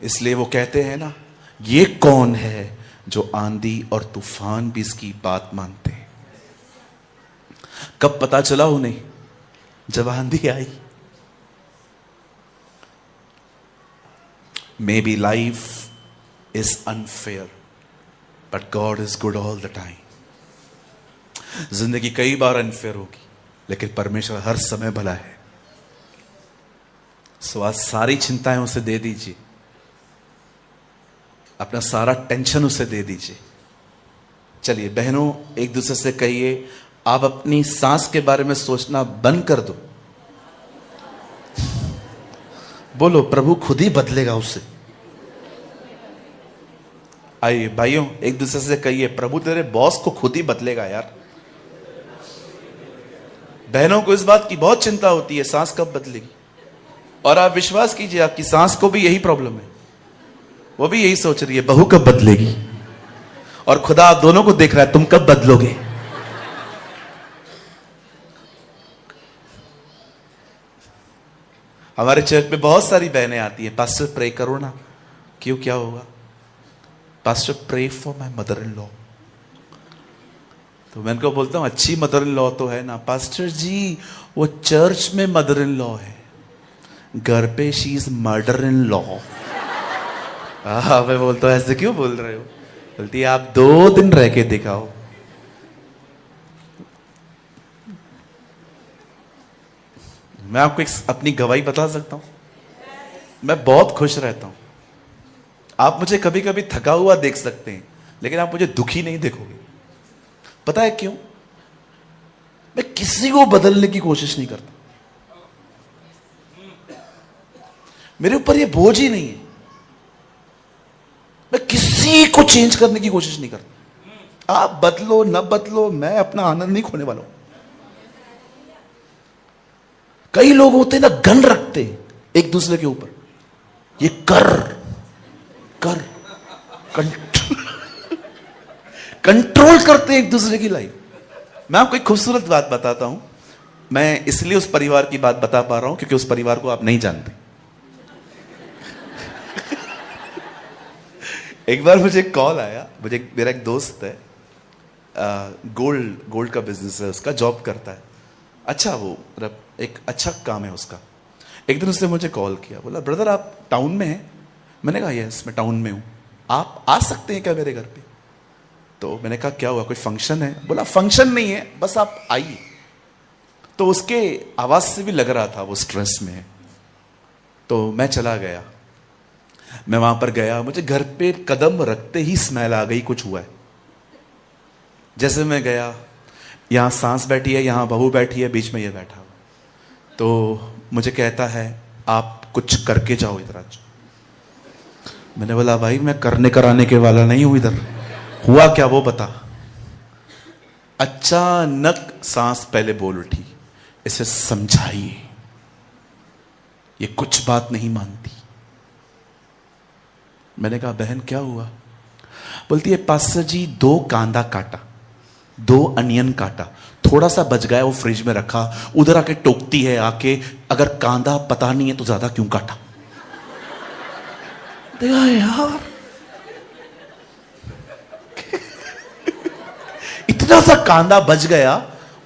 इसलिए वो कहते हैं ना, ये कौन है जो आंधी और तूफान भी इसकी बात मानते हैं। कब पता चला उन्हें? जब आंधी आई। Maybe life is unfair but God is good all the time. जिंदगी कई बार अनफेयर होगी, लेकिन परमेश्वर हर समय भला है। सो आज सारी चिंताएं उसे दे दीजिए, अपना सारा टेंशन उसे दे दीजिए। चलिए बहनों, एक दूसरे से कहिए, आप अपनी सांस के बारे में सोचना बंद कर दो। बोलो, प्रभु खुद ही बदलेगा उसे। आइए भाइयों, एक दूसरे से कहिए, प्रभु तेरे बॉस को खुद ही बदलेगा यार। बहनों को इस बात की बहुत चिंता होती है, सांस कब बदलेगी। और आप विश्वास कीजिए, आपकी सांस को भी यही प्रॉब्लम है। वो भी यही सोच रही है, बहू कब बदलेगी। और खुदा आप दोनों को देख रहा है, तुम कब बदलोगे। हमारे चर्च में बहुत सारी बहनें आती हैं, पास्टर प्रे करो ना। क्यों, क्या होगा? Pastor pray for my mother in law. तो मैं इनको बोलता हूं, अच्छी मदर इन लॉ तो है ना। पास्टर जी, वो चर्च में मदर इन लॉ है, घर पे she is murder in law. मैं बोलता हूं, ऐसे क्यों बोल रहे हो? बोलती है, आप 2 दिन रह के दिखाओ। मैं आपको एक अपनी गवाही बता सकता हूं, मैं बहुत खुश रहता हूं। आप मुझे कभी कभी थका हुआ देख सकते हैं, लेकिन आप मुझे दुखी नहीं देखोगे। पता है क्यों? मैं किसी को बदलने की कोशिश नहीं करता। मेरे ऊपर ये बोझ ही नहीं है। मैं किसी को चेंज करने की कोशिश नहीं करता। आप बदलो न बदलो, मैं अपना आनंद नहीं खोने वाला हूं। कई लोग होते हैं ना, गन रखते एक दूसरे के ऊपर, ये कर कंट्रोल करते हैं एक दूसरे की लाइफ। मैं आपको एक खूबसूरत बात बताता हूं। मैं इसलिए उस परिवार की बात बता पा रहा हूं क्योंकि उस परिवार को आप नहीं जानते। एक बार मुझे कॉल आया, मेरा एक दोस्त है, गोल्ड का बिजनेस है उसका, जॉब करता है। अच्छा, वो मतलब एक अच्छा काम है उसका। एक दिन उसने मुझे कॉल किया, बोला ब्रदर आप टाउन में हैं? मैंने कहा यस मैं टाउन में हूं, आप आ सकते हैं क्या मेरे घर पे? तो मैंने कहा क्या हुआ, कोई फंक्शन है? बोला फंक्शन नहीं है, बस आप आइए। तो उसके आवाज से भी लग रहा था वो स्ट्रेस में है। तो मैं चला गया, मैं वहां पर गया, मुझे घर पे कदम रखते ही स्मेल आ गई, कुछ हुआ है। जैसे मैं गया, यहां सांस बैठी है, यहां बहू बैठी है, बीच में ये बैठा हुआ। तो मुझे कहता है आप कुछ करके जाओ इधर आज। मैंने बोला भाई मैं करने कराने के वाला नहीं हूं इधर, हुआ क्या वो बता। अचानक सांस पहले बोल उठी, इसे समझाइए, ये कुछ बात नहीं मानती। मैंने कहा बहन क्या हुआ? बोलती है पास्टर जी 2 कांदा काटा, 2 अनियन काटा, थोड़ा सा बच गया वो फ्रिज में रखा। उधर आके टोकती है, आके अगर कांदा पता नहीं है तो ज्यादा क्यों काटा? देखा यार, इतना सा कांदा बच गया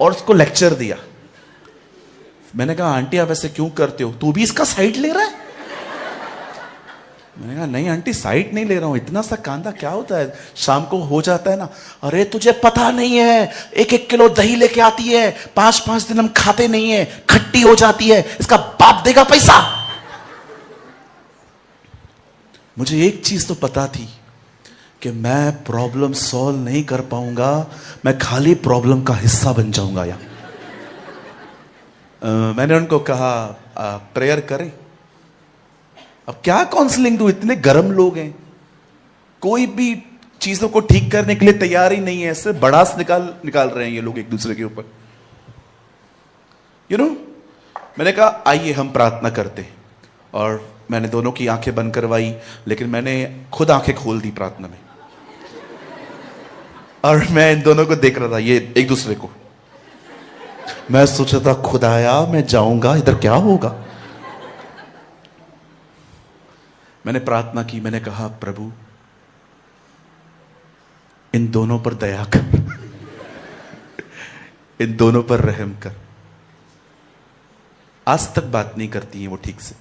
और उसको लेक्चर दिया। मैंने कहा आंटी आप ऐसे क्यों करते हो, तू भी इसका साइड ले रहा है? मैंने कहा नहीं आंटी साइड नहीं ले रहा हूं, इतना सा कांदा क्या होता है, शाम को हो जाता है ना। अरे तुझे पता नहीं है, 1-1 किलो दही लेके आती है, 5-5 दिन हम खाते नहीं है, खट्टी हो जाती है, इसका बाप देगा पैसा। मुझे एक चीज तो पता थी कि मैं प्रॉब्लम सॉल्व नहीं कर पाऊंगा, मैं खाली प्रॉब्लम का हिस्सा बन जाऊंगा। यार मैंने उनको कहा प्रेयर करें। अब क्या काउंसलिंग दूं, इतने गर्म लोग हैं, कोई भी चीजों को ठीक करने के लिए तैयार ही नहीं है, सिर्फ बड़ास निकाल रहे हैं ये लोग एक दूसरे के ऊपर। यू नो, मैंने कहा आइए हम प्रार्थना करते हैं। और मैंने दोनों की आंखें बंद करवाई, लेकिन मैंने खुद आंखें खोल दी प्रार्थना में, और मैं इन दोनों को देख रहा था, ये एक दूसरे को। मैं सोचा था खुदाया मैं जाऊंगा इधर क्या होगा। मैंने प्रार्थना की, मैंने कहा प्रभु इन दोनों पर दया कर, इन दोनों पर रहम कर। आज तक बात नहीं करती हैं वो ठीक से।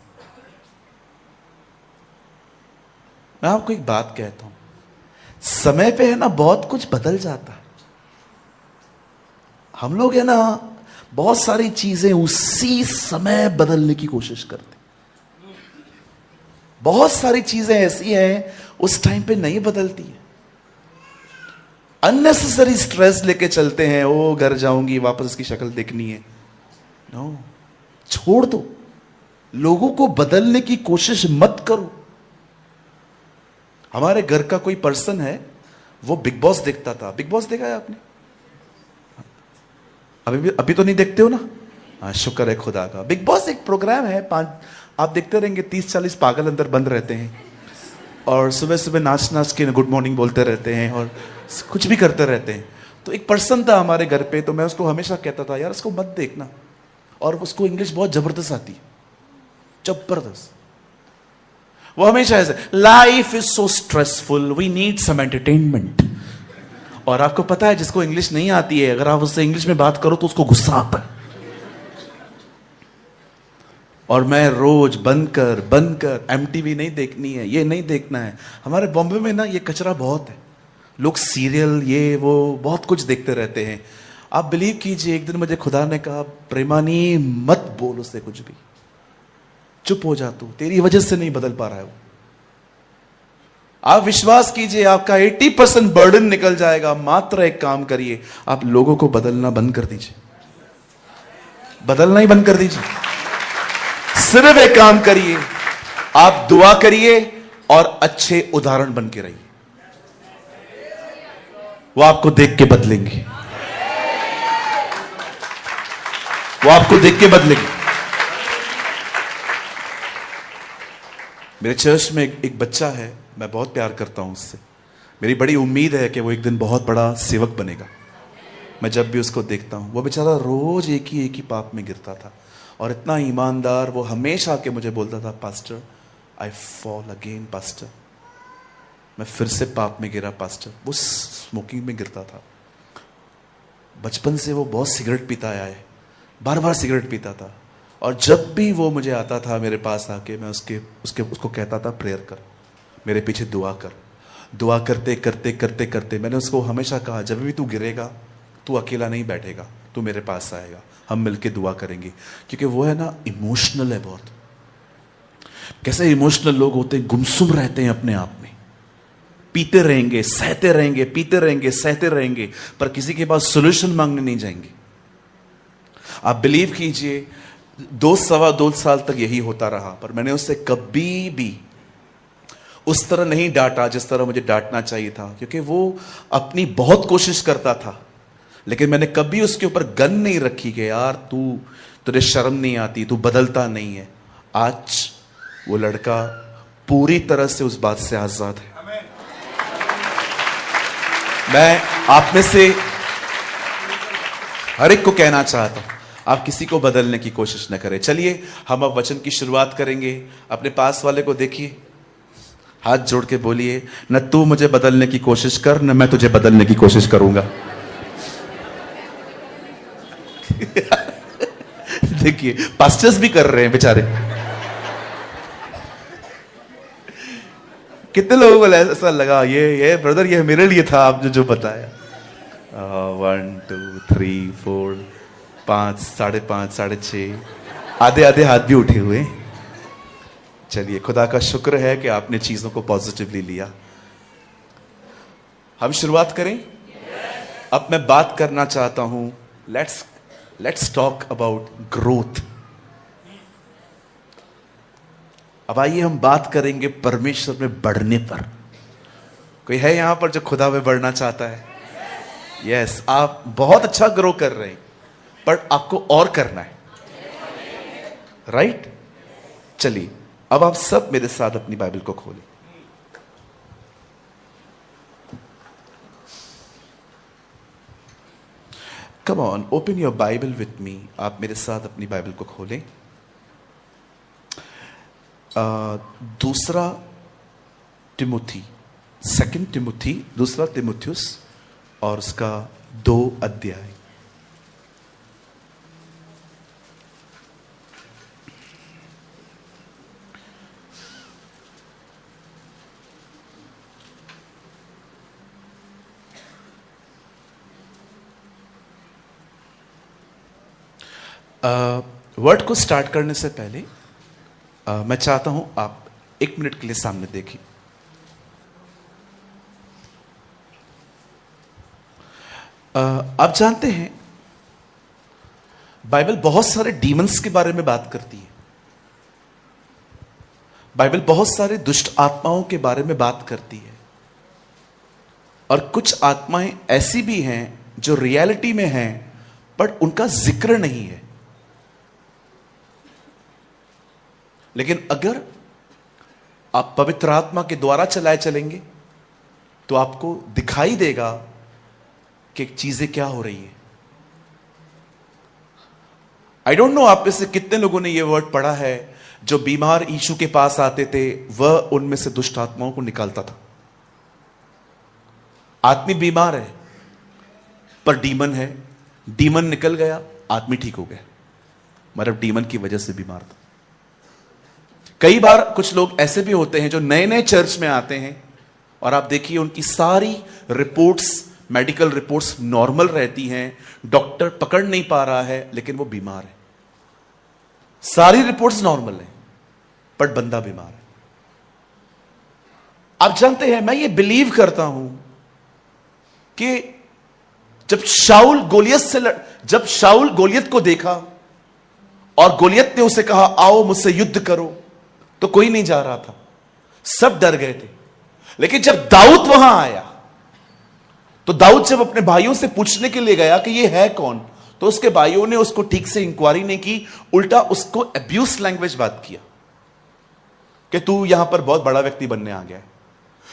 मैं आपको एक बात कहता हूं, समय पे है ना बहुत कुछ बदल जाता है। हम लोग है ना बहुत सारी चीजें उसी समय बदलने की कोशिश करते। बहुत सारी चीजें ऐसी हैं उस टाइम पे नहीं बदलती है। अननेसेसरी स्ट्रेस लेके चलते हैं, ओ घर जाऊंगी वापस इसकी शक्ल देखनी है। नो, छोड़ दो। लोगों को बदलने की कोशिश मत करो। हमारे घर का कोई पर्सन है, वो बिग बॉस देखता था। बिग बॉस देखा है आपने? अभी तो नहीं देखते हो ना? हाँ, शुक्र है खुदा का। बिग बॉस एक प्रोग्राम है, आप देखते रहेंगे 30-40 पागल अंदर बंद रहते हैं और सुबह सुबह नाच नाच के गुड मॉर्निंग बोलते रहते हैं और कुछ भी करते रहते हैं। तो एक पर्सन था हमारे घर पे, तो मैं उसको हमेशा कहता था यार उसको मत देखना। और उसको इंग्लिश बहुत जबरदस्त आती है, जबरदस्त। वो हमेशा ऐसे, life is so stressful, we need some entertainment. और आपको पता है जिसको इंग्लिश नहीं आती है, अगर आप उससे इंग्लिश में बात करो तो उसको गुस्सा आता है। और मैं रोज बंद कर एमटीवी नहीं देखनी है, ये नहीं देखना है। हमारे बॉम्बे में ना ये कचरा बहुत है, लोग सीरियल ये वो बहुत कुछ देखते रहते हैं। आप बिलीव कीजिए, एक दिन मुझे खुदा ने कहा प्रेमानी मत बोल उससे कुछ भी, चुप हो जा तू, तेरी वजह से नहीं बदल पा रहा है वो। आप विश्वास कीजिए आपका 80% बर्डन निकल जाएगा। मात्र एक काम करिए, आप लोगों को बदलना बंद कर दीजिए। बदलना ही बंद कर दीजिए। सिर्फ एक काम करिए, आप दुआ करिए और अच्छे उदाहरण बन के रहिए। वो आपको देख के बदलेंगे, वो आपको देख के बदलेंगे। मेरे चर्च में एक बच्चा है, मैं बहुत प्यार करता हूं उससे। मेरी बड़ी उम्मीद है कि वो एक दिन बहुत बड़ा सेवक बनेगा। मैं जब भी उसको देखता हूं, वो बेचारा रोज एक ही पाप में गिरता था और इतना ईमानदार। वो हमेशा आके मुझे बोलता था, pastor I fall again pastor, मैं फिर से पाप में गिरा पास्टर। वो स्मोकिंग में गिरता था। बचपन से वो बहुत सिगरेट पीता आया है, बार बार सिगरेट पीता था। और जब भी वो मुझे आता था मेरे पास आके, मैं उसको कहता था प्रेयर कर, मेरे पीछे दुआ कर। दुआ करते करते करते करते मैंने उसको हमेशा कहा, जब भी तू गिरेगा तू अकेला नहीं बैठेगा, तू मेरे पास आएगा, हम मिलके दुआ करेंगे। क्योंकि वो है ना इमोशनल है बहुत। कैसे इमोशनल लोग होते हैं, गुमसुम रहते हैं अपने आप में, पीते रहेंगे, सहते रहेंगे, पीते रहेंगे, सहते रहेंगे, पर किसी के पास सोल्यूशन मांगने नहीं जाएंगे। आप बिलीव कीजिए 2-2.25 साल तक यही होता रहा, पर मैंने उससे कभी भी उस तरह नहीं डांटा जिस तरह मुझे डांटना चाहिए था। क्योंकि वो अपनी बहुत कोशिश करता था, लेकिन मैंने कभी उसके ऊपर गन नहीं रखी कि यार तुझे शर्म नहीं आती, तू बदलता नहीं है। आज वो लड़का पूरी तरह से उस बात से आजाद है। मैं आप में से हर एक को कहना चाहता हूं, आप किसी को बदलने की कोशिश न करें। चलिए हम अब वचन की शुरुआत करेंगे। अपने पास वाले को देखिए, हाथ जोड़ के बोलिए, न तू मुझे बदलने की कोशिश कर, न मैं तुझे बदलने की कोशिश करूंगा। देखिए पास्टर्स भी कर रहे हैं बेचारे। कितने लोगों को ऐसा लगा ये ब्रदर ये मेरे लिए था आपने जो बताया। 1 2 3 4 5 5.5 6.5 आधे हाथ भी उठे हुए। चलिए खुदा का शुक्र है कि आपने चीजों को पॉजिटिवली लिया। हम शुरुआत करें। अब मैं बात करना चाहता हूं, लेट्स टॉक अबाउट ग्रोथ। अब आइए हम बात करेंगे परमेश्वर में बढ़ने पर। कोई है यहां पर जो खुदा में बढ़ना चाहता है? यस, आप बहुत अच्छा ग्रो कर रहे हैं, पर आपको और करना है, राइट? चलिए अब आप सब मेरे साथ अपनी बाइबल को खोलें। Come on, open your Bible with me. आप मेरे साथ अपनी बाइबल को खोलें। दूसरा तिमुथी, 2 तिमुथी, दूसरा तिमुथियुस और उसका 2 अध्याय। वर्ड को स्टार्ट करने से पहले मैं चाहता हूं आप 1 मिनट के लिए सामने देखिए। आप जानते हैं बाइबल बहुत सारे डीमंस के बारे में बात करती है। बाइबल बहुत सारे दुष्ट आत्माओं के बारे में बात करती है, और कुछ आत्माएं ऐसी भी हैं जो रियलिटी में हैं पर उनका जिक्र नहीं है। लेकिन अगर आप पवित्र आत्मा के द्वारा चलाए चलेंगे तो आपको दिखाई देगा कि चीजें क्या हो रही है। आई डोंट नो आप में से कितने लोगों ने यह वर्ड पढ़ा है, जो बीमार यीशु के पास आते थे वह उनमें से दुष्ट आत्माओं को निकालता था। आदमी बीमार है पर डीमन है, डीमन निकल गया, आदमी ठीक हो गया, मतलब डीमन की वजह से बीमार था। कई बार कुछ लोग ऐसे भी होते हैं जो नए नए चर्च में आते हैं और आप देखिए उनकी सारी रिपोर्ट्स, मेडिकल रिपोर्ट्स नॉर्मल रहती हैं, डॉक्टर पकड़ नहीं पा रहा है लेकिन वो बीमार है। सारी रिपोर्ट्स नॉर्मल है पर बंदा बीमार है। आप जानते हैं, मैं ये बिलीव करता हूं कि जब शाऊल गोलियत को देखा और गोलियत ने उसे कहा आओ मुझसे युद्ध करो, तो कोई नहीं जा रहा था, सब डर गए थे। लेकिन जब दाऊद वहां आया तो दाऊद जब अपने भाइयों से पूछने के लिए गया कि ये है कौन, तो उसके भाइयों ने उसको ठीक से इंक्वायरी नहीं की, उल्टा उसको अब्यूज लैंग्वेज बात किया कि तू यहां पर बहुत बड़ा व्यक्ति बनने आ गया है।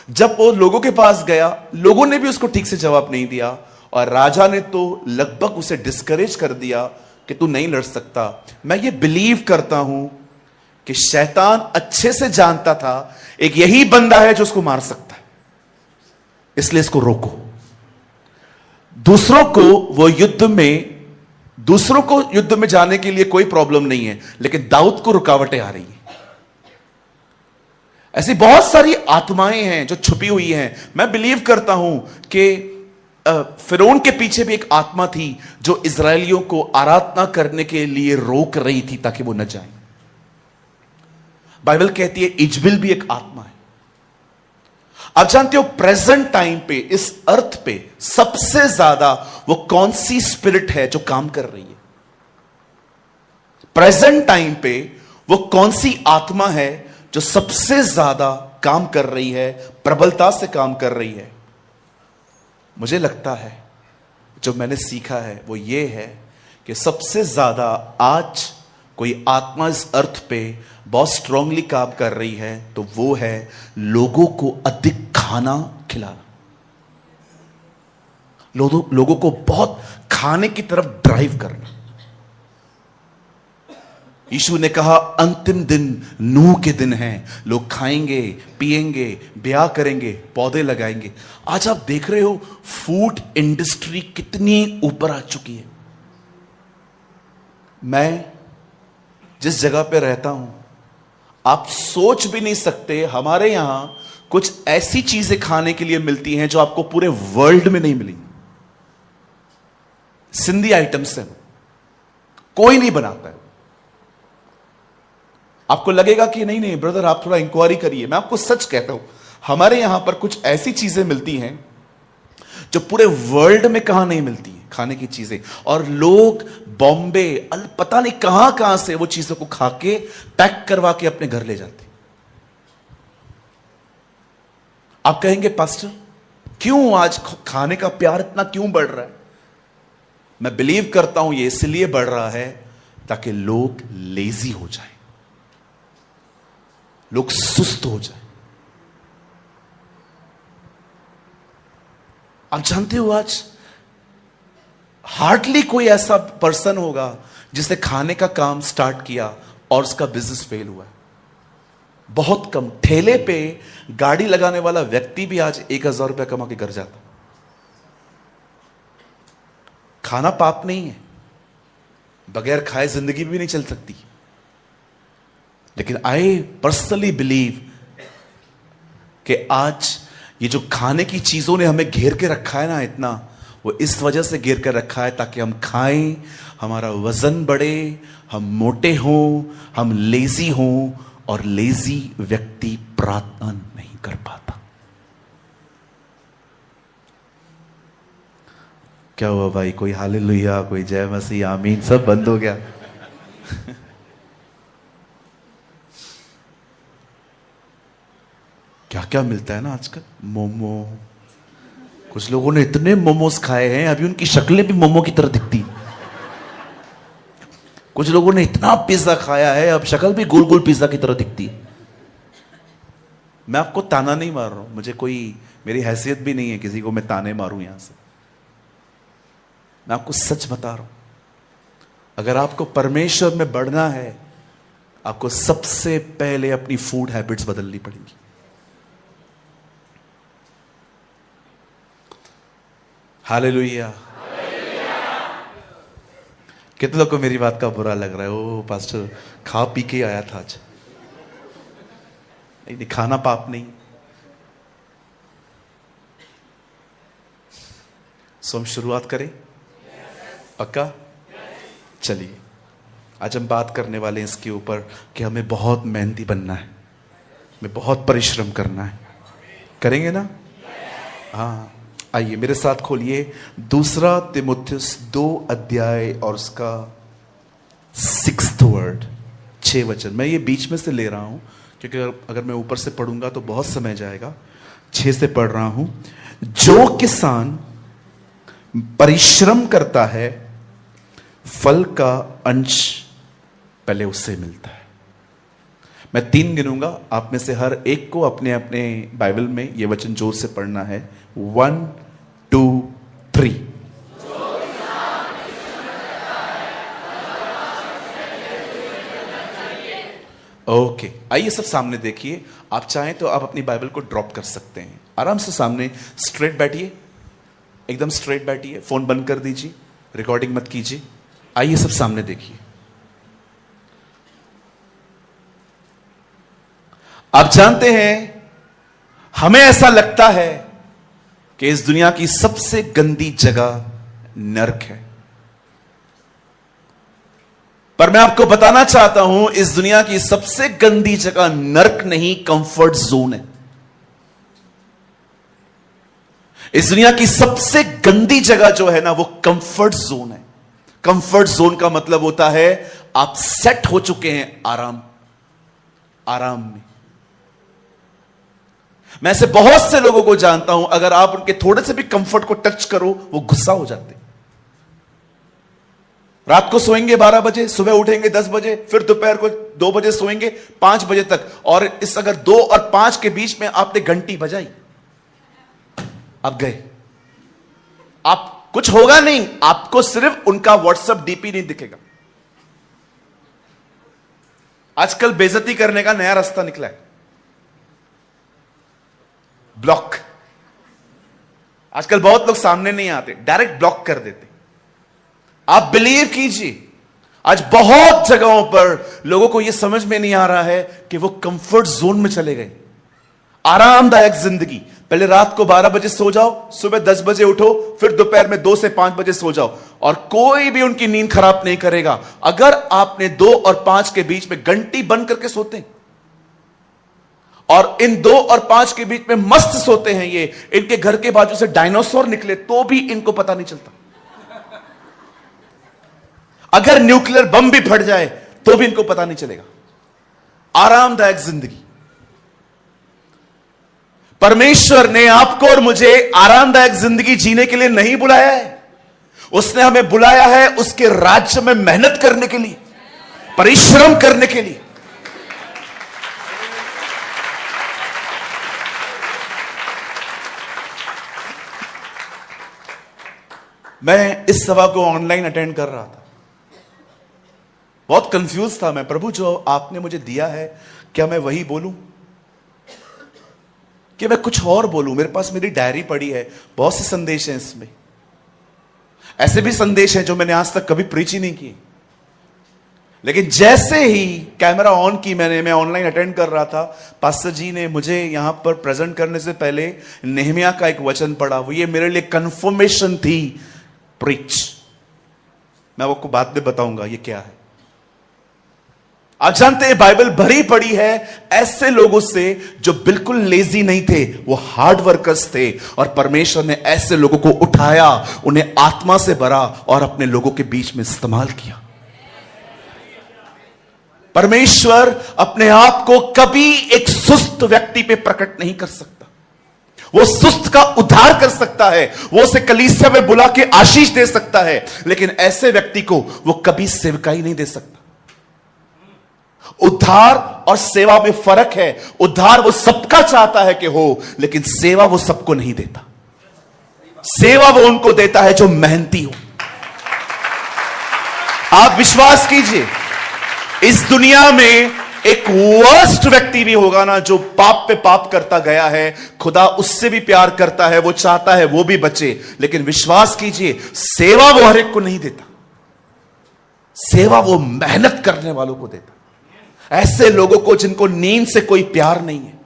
जब वो लोगों के पास गया, लोगों ने भी उसको ठीक से जवाब नहीं दिया और राजा ने तो लगभग उसे डिस्करेज कर दिया कि तू नहीं लड़ सकता। मैं ये बिलीव करता हूं कि शैतान अच्छे से जानता था एक यही बंदा है जो उसको मार सकता है, इसलिए इसको रोको। दूसरों को युद्ध में जाने के लिए कोई प्रॉब्लम नहीं है, लेकिन दाऊद को रुकावटें आ रही हैं। ऐसी बहुत सारी आत्माएं हैं जो छुपी हुई हैं। मैं बिलीव करता हूं कि फिरौन के पीछे भी एक आत्मा थी जो इजरायलियों को आराधना करने के लिए रोक रही थी ताकि वो न जाएं। बाइबल कहती है इजबिल भी एक आत्मा है। आप जानते हो प्रेजेंट टाइम पे इस अर्थ पे सबसे ज्यादा वो कौन सी स्पिरिट है जो काम कर रही है? प्रेजेंट टाइम पे वो कौन सी आत्मा है जो सबसे ज्यादा काम कर रही है, प्रबलता से काम कर रही है? मुझे लगता है जो मैंने सीखा है वो ये है कि सबसे ज्यादा आज कोई आत्मा इस अर्थ पे बहुत स्ट्रांगली काम कर रही है तो वो है लोगों को अधिक खाना खिलाना, लोगों को बहुत खाने की तरफ ड्राइव करना। यीशु ने कहा अंतिम दिन नूह के दिन हैं, लोग खाएंगे, पिएंगे, ब्याह करेंगे, पौधे लगाएंगे। आज आप देख रहे हो फूड इंडस्ट्री कितनी ऊपर आ चुकी है। मैं जिस जगह पे रहता हूं, आप सोच भी नहीं सकते, हमारे यहां कुछ ऐसी चीजें खाने के लिए मिलती हैं जो आपको पूरे वर्ल्ड में नहीं मिली। सिंधी आइटम्स हैं, कोई नहीं बनाता है। आपको लगेगा कि नहीं ब्रदर आप थोड़ा इंक्वायरी करिए। मैं आपको सच कहता हूं, हमारे यहां पर कुछ ऐसी चीजें मिलती हैं जो पूरे वर्ल्ड में कहां नहीं मिलती है, खाने की चीजें। और लोग बॉम्बे पता नहीं कहां कहां से वो चीजों को खा के पैक करवा के अपने घर ले जाते। आप कहेंगे पास्टर क्यों आज खाने का प्यार इतना क्यों बढ़ रहा है? मैं बिलीव करता हूं ये इसलिए बढ़ रहा है ताकि लोग लेजी हो जाए, लोग सुस्त हो जाए। आप जानते हो आज हार्डली कोई ऐसा पर्सन होगा जिसने खाने का काम स्टार्ट किया और उसका बिजनेस फेल हुआ है। बहुत कम। ठेले पे गाड़ी लगाने वाला व्यक्ति भी आज 1000 रुपया कमा के घर जाता। खाना पाप नहीं है, बगैर खाए जिंदगी भी नहीं चल सकती। लेकिन आई पर्सनली बिलीव कि आज ये जो खाने की चीजों ने हमें घेर के रखा है ना इतना, वो इस वजह से गिर कर रखा है ताकि हम खाएं, हमारा वजन बढ़े, हम मोटे हों, हम लेजी हों, और लेजी व्यक्ति प्रार्थना नहीं कर पाता। क्या हुआ भाई? कोई हालेलुया, कोई जय मसीह, आमीन, सब बंद हो गया। क्या क्या मिलता है ना आजकल, मोमो। कुछ लोगों ने इतने मोमोज खाए हैं अभी उनकी शक्लें भी मोमो की तरह दिखती हैं। कुछ लोगों ने इतना पिज्जा खाया है अब शक्ल भी गोल गोल पिज्जा की तरह दिखती है। मैं आपको ताना नहीं मार रहा हूं, मुझे कोई, मेरी हैसियत भी नहीं है किसी को मैं ताने मारूं यहां से। मैं आपको सच बता रहा हूं, अगर आपको परमेश्वर में बढ़ना है, आपको सबसे पहले अपनी फूड हैबिट्स बदलनी पड़ेंगी। हालेलुया। कितने लोग को मेरी बात का बुरा लग रहा है? ओ पास्टर खा पी के आया था आज। नहीं, खाना पाप नहीं। सो हम शुरुआत करें? पक्का? चलिए, आज हम बात करने वाले हैं इसके ऊपर कि हमें बहुत मेहनती बनना है, हमें बहुत परिश्रम करना है। करेंगे ना? हाँ, आइए मेरे साथ खोलिए 2 तिमुथियुस 2 अध्याय और उसका 6th वर्ड, 6 वचन। मैं ये बीच में से ले रहा हूं क्योंकि अगर मैं ऊपर से पढ़ूंगा तो बहुत समय जाएगा। 6 से पढ़ रहा हूं। जो किसान परिश्रम करता है फल का अंश पहले उससे मिलता है। मैं 3 गिनूंगा, आप में से हर एक को अपने अपने बाइबल में ये वचन जोर से पढ़ना है। 1 2 3। ओके, आइए सब सामने देखिए। आप चाहें तो आप अपनी बाइबल को ड्रॉप कर सकते हैं। आराम से सामने स्ट्रेट बैठिए, एकदम स्ट्रेट बैठिए, फोन बंद कर दीजिए, रिकॉर्डिंग मत कीजिए। आइए सब सामने देखिए। आप जानते हैं, हमें ऐसा लगता है कि इस दुनिया की सबसे गंदी जगह नर्क है, पर मैं आपको बताना चाहता हूं इस दुनिया की सबसे गंदी जगह नर्क नहीं, कंफर्ट जोन है। इस दुनिया की सबसे गंदी जगह जो है ना, वो कंफर्ट जोन है। कंफर्ट जोन का मतलब होता है आप सेट हो चुके हैं आराम में। मैं ऐसे बहुत से लोगों को जानता हूं, अगर आप उनके थोड़े से भी कंफर्ट को टच करो वो गुस्सा हो जाते। रात को सोएंगे 12 बजे, सुबह उठेंगे 10 बजे, फिर दोपहर को 2 बजे सोएंगे 5 बजे तक। और इस अगर 2 और 5 के बीच में आपने घंटी बजाई, आप गए, आप कुछ होगा नहीं, आपको सिर्फ उनका व्हाट्सएप डीपी नहीं दिखेगा। आजकल बेइज्जती करने का नया रास्ता निकला है, ब्लॉक। आजकल बहुत लोग सामने नहीं आते, डायरेक्ट ब्लॉक कर देते। आप बिलीव कीजिए, आज बहुत जगहों पर लोगों को यह समझ में नहीं आ रहा है कि वो कंफर्ट जोन में चले गए। आरामदायक जिंदगी, पहले रात को 12 बजे सो जाओ, सुबह 10 बजे उठो, फिर दोपहर में 2 से 5 बजे सो जाओ, और कोई भी उनकी नींद खराब नहीं करेगा अगर आपने 2 और 5 के बीच में घंटी बंद करके सोते हैं। और इन 2 और 5 के बीच में मस्त सोते हैं ये। इनके घर के बाजू से डायनासोर निकले तो भी इनको पता नहीं चलता। अगर न्यूक्लियर बम भी फट जाए तो भी इनको पता नहीं चलेगा। आरामदायक जिंदगी। परमेश्वर ने आपको और मुझे आरामदायक जिंदगी जीने के लिए नहीं बुलाया है, उसने हमें बुलाया है उसके राज्य में मेहनत करने के लिए, परिश्रम करने के लिए। मैं इस सभा को ऑनलाइन अटेंड कर रहा था, बहुत कंफ्यूज था मैं। प्रभु, जो आपने मुझे दिया है क्या मैं वही बोलूं कि मैं कुछ और बोलूं? मेरे पास मेरी डायरी पड़ी है, बहुत से संदेश हैं इसमें। ऐसे भी संदेश हैं जो मैंने आज तक कभी प्रीच ही नहीं किए। लेकिन जैसे ही कैमरा ऑन की मैं ऑनलाइन अटेंड कर रहा था, पास्टर जी ने मुझे यहां पर प्रेजेंट करने से पहले नेहमिया का एक वचन पढ़ा। वो ये मेरे लिए कंफर्मेशन थी, प्रीच। मैं आपको बाद में बताऊंगा ये क्या है। आप जानते हैं बाइबल भरी पड़ी है ऐसे लोगों से जो बिल्कुल लेजी नहीं थे, वो हार्ड वर्कर्स थे, और परमेश्वर ने ऐसे लोगों को उठाया, उन्हें आत्मा से भरा और अपने लोगों के बीच में इस्तेमाल किया। परमेश्वर अपने आप को कभी एक सुस्त व्यक्ति पे प्रकट नहीं कर सकता। वो सुस्त का उद्धार कर सकता है, वो उसे कलीसिया में बुला के आशीष दे सकता है, लेकिन ऐसे व्यक्ति को वो कभी सेवकाई नहीं दे सकता। उद्धार और सेवा में फर्क है। उद्धार वो सबका चाहता है कि हो, लेकिन सेवा वो सबको नहीं देता। सेवा वो उनको देता है जो मेहनती हो। आप विश्वास कीजिए, इस दुनिया में एक वर्स्ट व्यक्ति भी होगा ना, जो पाप पे पाप करता गया है, खुदा उससे भी प्यार करता है, वो चाहता है वो भी बचे, लेकिन विश्वास कीजिए सेवा वो हर एक को नहीं देता। सेवा वो मेहनत करने वालों को देता, ऐसे लोगों को जिनको नींद से कोई प्यार नहीं है।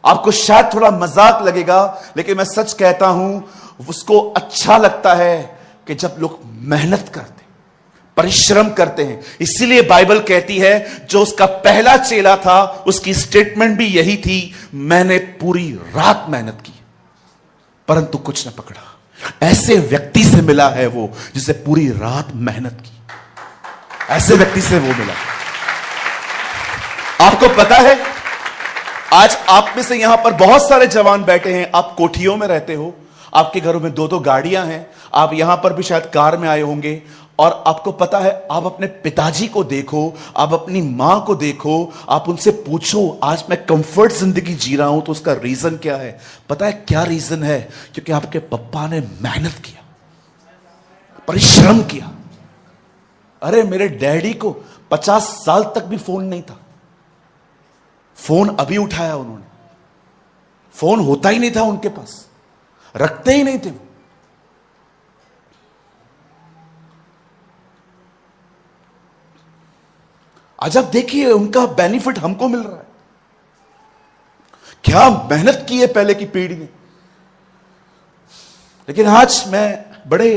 आपको शायद थोड़ा मजाक लगेगा, लेकिन मैं सच कहता हूं, उसको अच्छा लगता है कि जब लोग मेहनत करते, परिश्रम करते हैं। इसीलिए बाइबल कहती है, जो उसका पहला चेला था उसकी स्टेटमेंट भी यही थी, मैंने पूरी रात मेहनत की परंतु कुछ न पकड़ा। ऐसे व्यक्ति से मिला है वो जिसे पूरी रात मेहनत की, ऐसे व्यक्ति से वो मिला। आपको पता है, आज आप में से यहां पर बहुत सारे जवान बैठे हैं, आप कोठियों में रहते हो, आपके घरों में 2-2 गाड़ियां हैं, आप यहां पर भी शायद कार में आए होंगे, और आपको पता है, आप अपने पिताजी को देखो, आप अपनी मां को देखो, आप उनसे पूछो आज मैं कंफर्ट जिंदगी जी रहा हूं तो उसका रीजन क्या है। पता है क्या रीजन है? क्योंकि आपके पप्पा ने मेहनत किया, परिश्रम किया। अरे मेरे डैडी को 50 साल तक भी फोन नहीं था, फोन अभी उठाया उन्होंने। फोन होता ही नहीं था उनके पास, रखते ही नहीं थे वो। आज आप देखिए उनका बेनिफिट हमको मिल रहा है। क्या मेहनत की है पहले की पीढ़ी ने। लेकिन आज मैं बड़े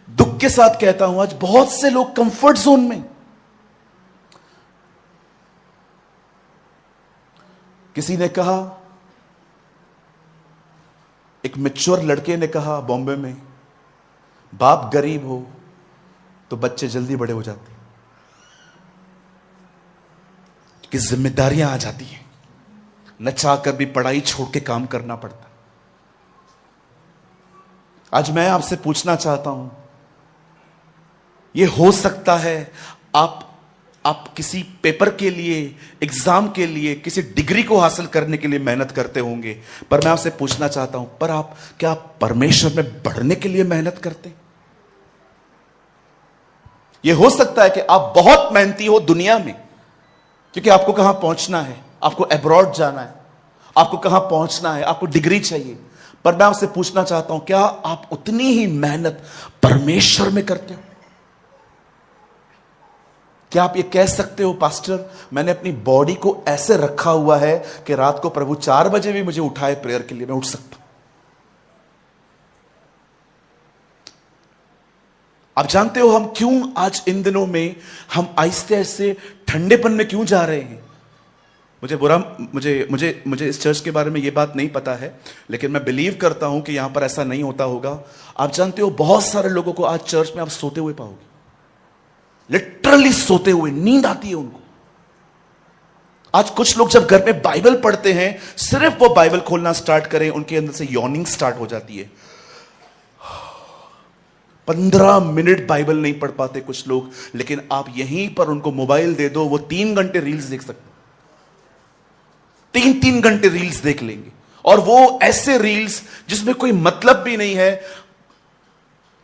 दुख के साथ कहता हूं, आज बहुत से लोग कंफर्ट जोन में। किसी ने कहा, एक मैच्योर लड़के ने कहा बॉम्बे में, बाप गरीब हो तो बच्चे जल्दी बड़े हो जाते कि जिम्मेदारियां आ जाती हैं, न चाहकर भी पढ़ाई छोड़ के काम करना पड़ता। आज मैं आपसे पूछना चाहता हूं, यह हो सकता है आप किसी पेपर के लिए, एग्जाम के लिए, किसी डिग्री को हासिल करने के लिए मेहनत करते होंगे, पर मैं आपसे पूछना चाहता हूं, पर क्या आप परमेश्वर में बढ़ने के लिए मेहनत करते? यह हो सकता है कि आप बहुत मेहनती हो दुनिया में, क्योंकि आपको कहां पहुंचना है, आपको अब्रॉड जाना है, आपको कहां पहुंचना है, आपको डिग्री चाहिए। पर मैं आपसे पूछना चाहता हूं, क्या आप उतनी ही मेहनत परमेश्वर में करते हो? क्या आप ये कह सकते हो, पास्टर मैंने अपनी बॉडी को ऐसे रखा हुआ है कि रात को प्रभु 4 बजे भी मुझे उठाए प्रेयर के लिए, मैं उठ सकता हूं? आप जानते हो हम क्यों आज इन दिनों में हम आहिस्ते आहिस्ते ठंडेपन में क्यों जा रहे हैं? मुझे इस चर्च के बारे में यह बात नहीं पता है, लेकिन मैं बिलीव करता हूं कि यहां पर ऐसा नहीं होता होगा। आप जानते हो बहुत सारे लोगों को आज चर्च में आप सोते हुए पाओगे, लिटरली सोते हुए, नींद आती है उनको। आज कुछ लोग जब घर में बाइबल पढ़ते हैं, सिर्फ वो बाइबल खोलना स्टार्ट करें, उनके अंदर से यॉर्निंग स्टार्ट हो जाती है। 15 मिनट बाइबल नहीं पढ़ पाते कुछ लोग, लेकिन आप यहीं पर उनको मोबाइल दे दो, वो 3 घंटे रील्स देख सकते, 3-3 घंटे रील्स देख लेंगे, और वो ऐसे रील्स जिसमें कोई मतलब भी नहीं है,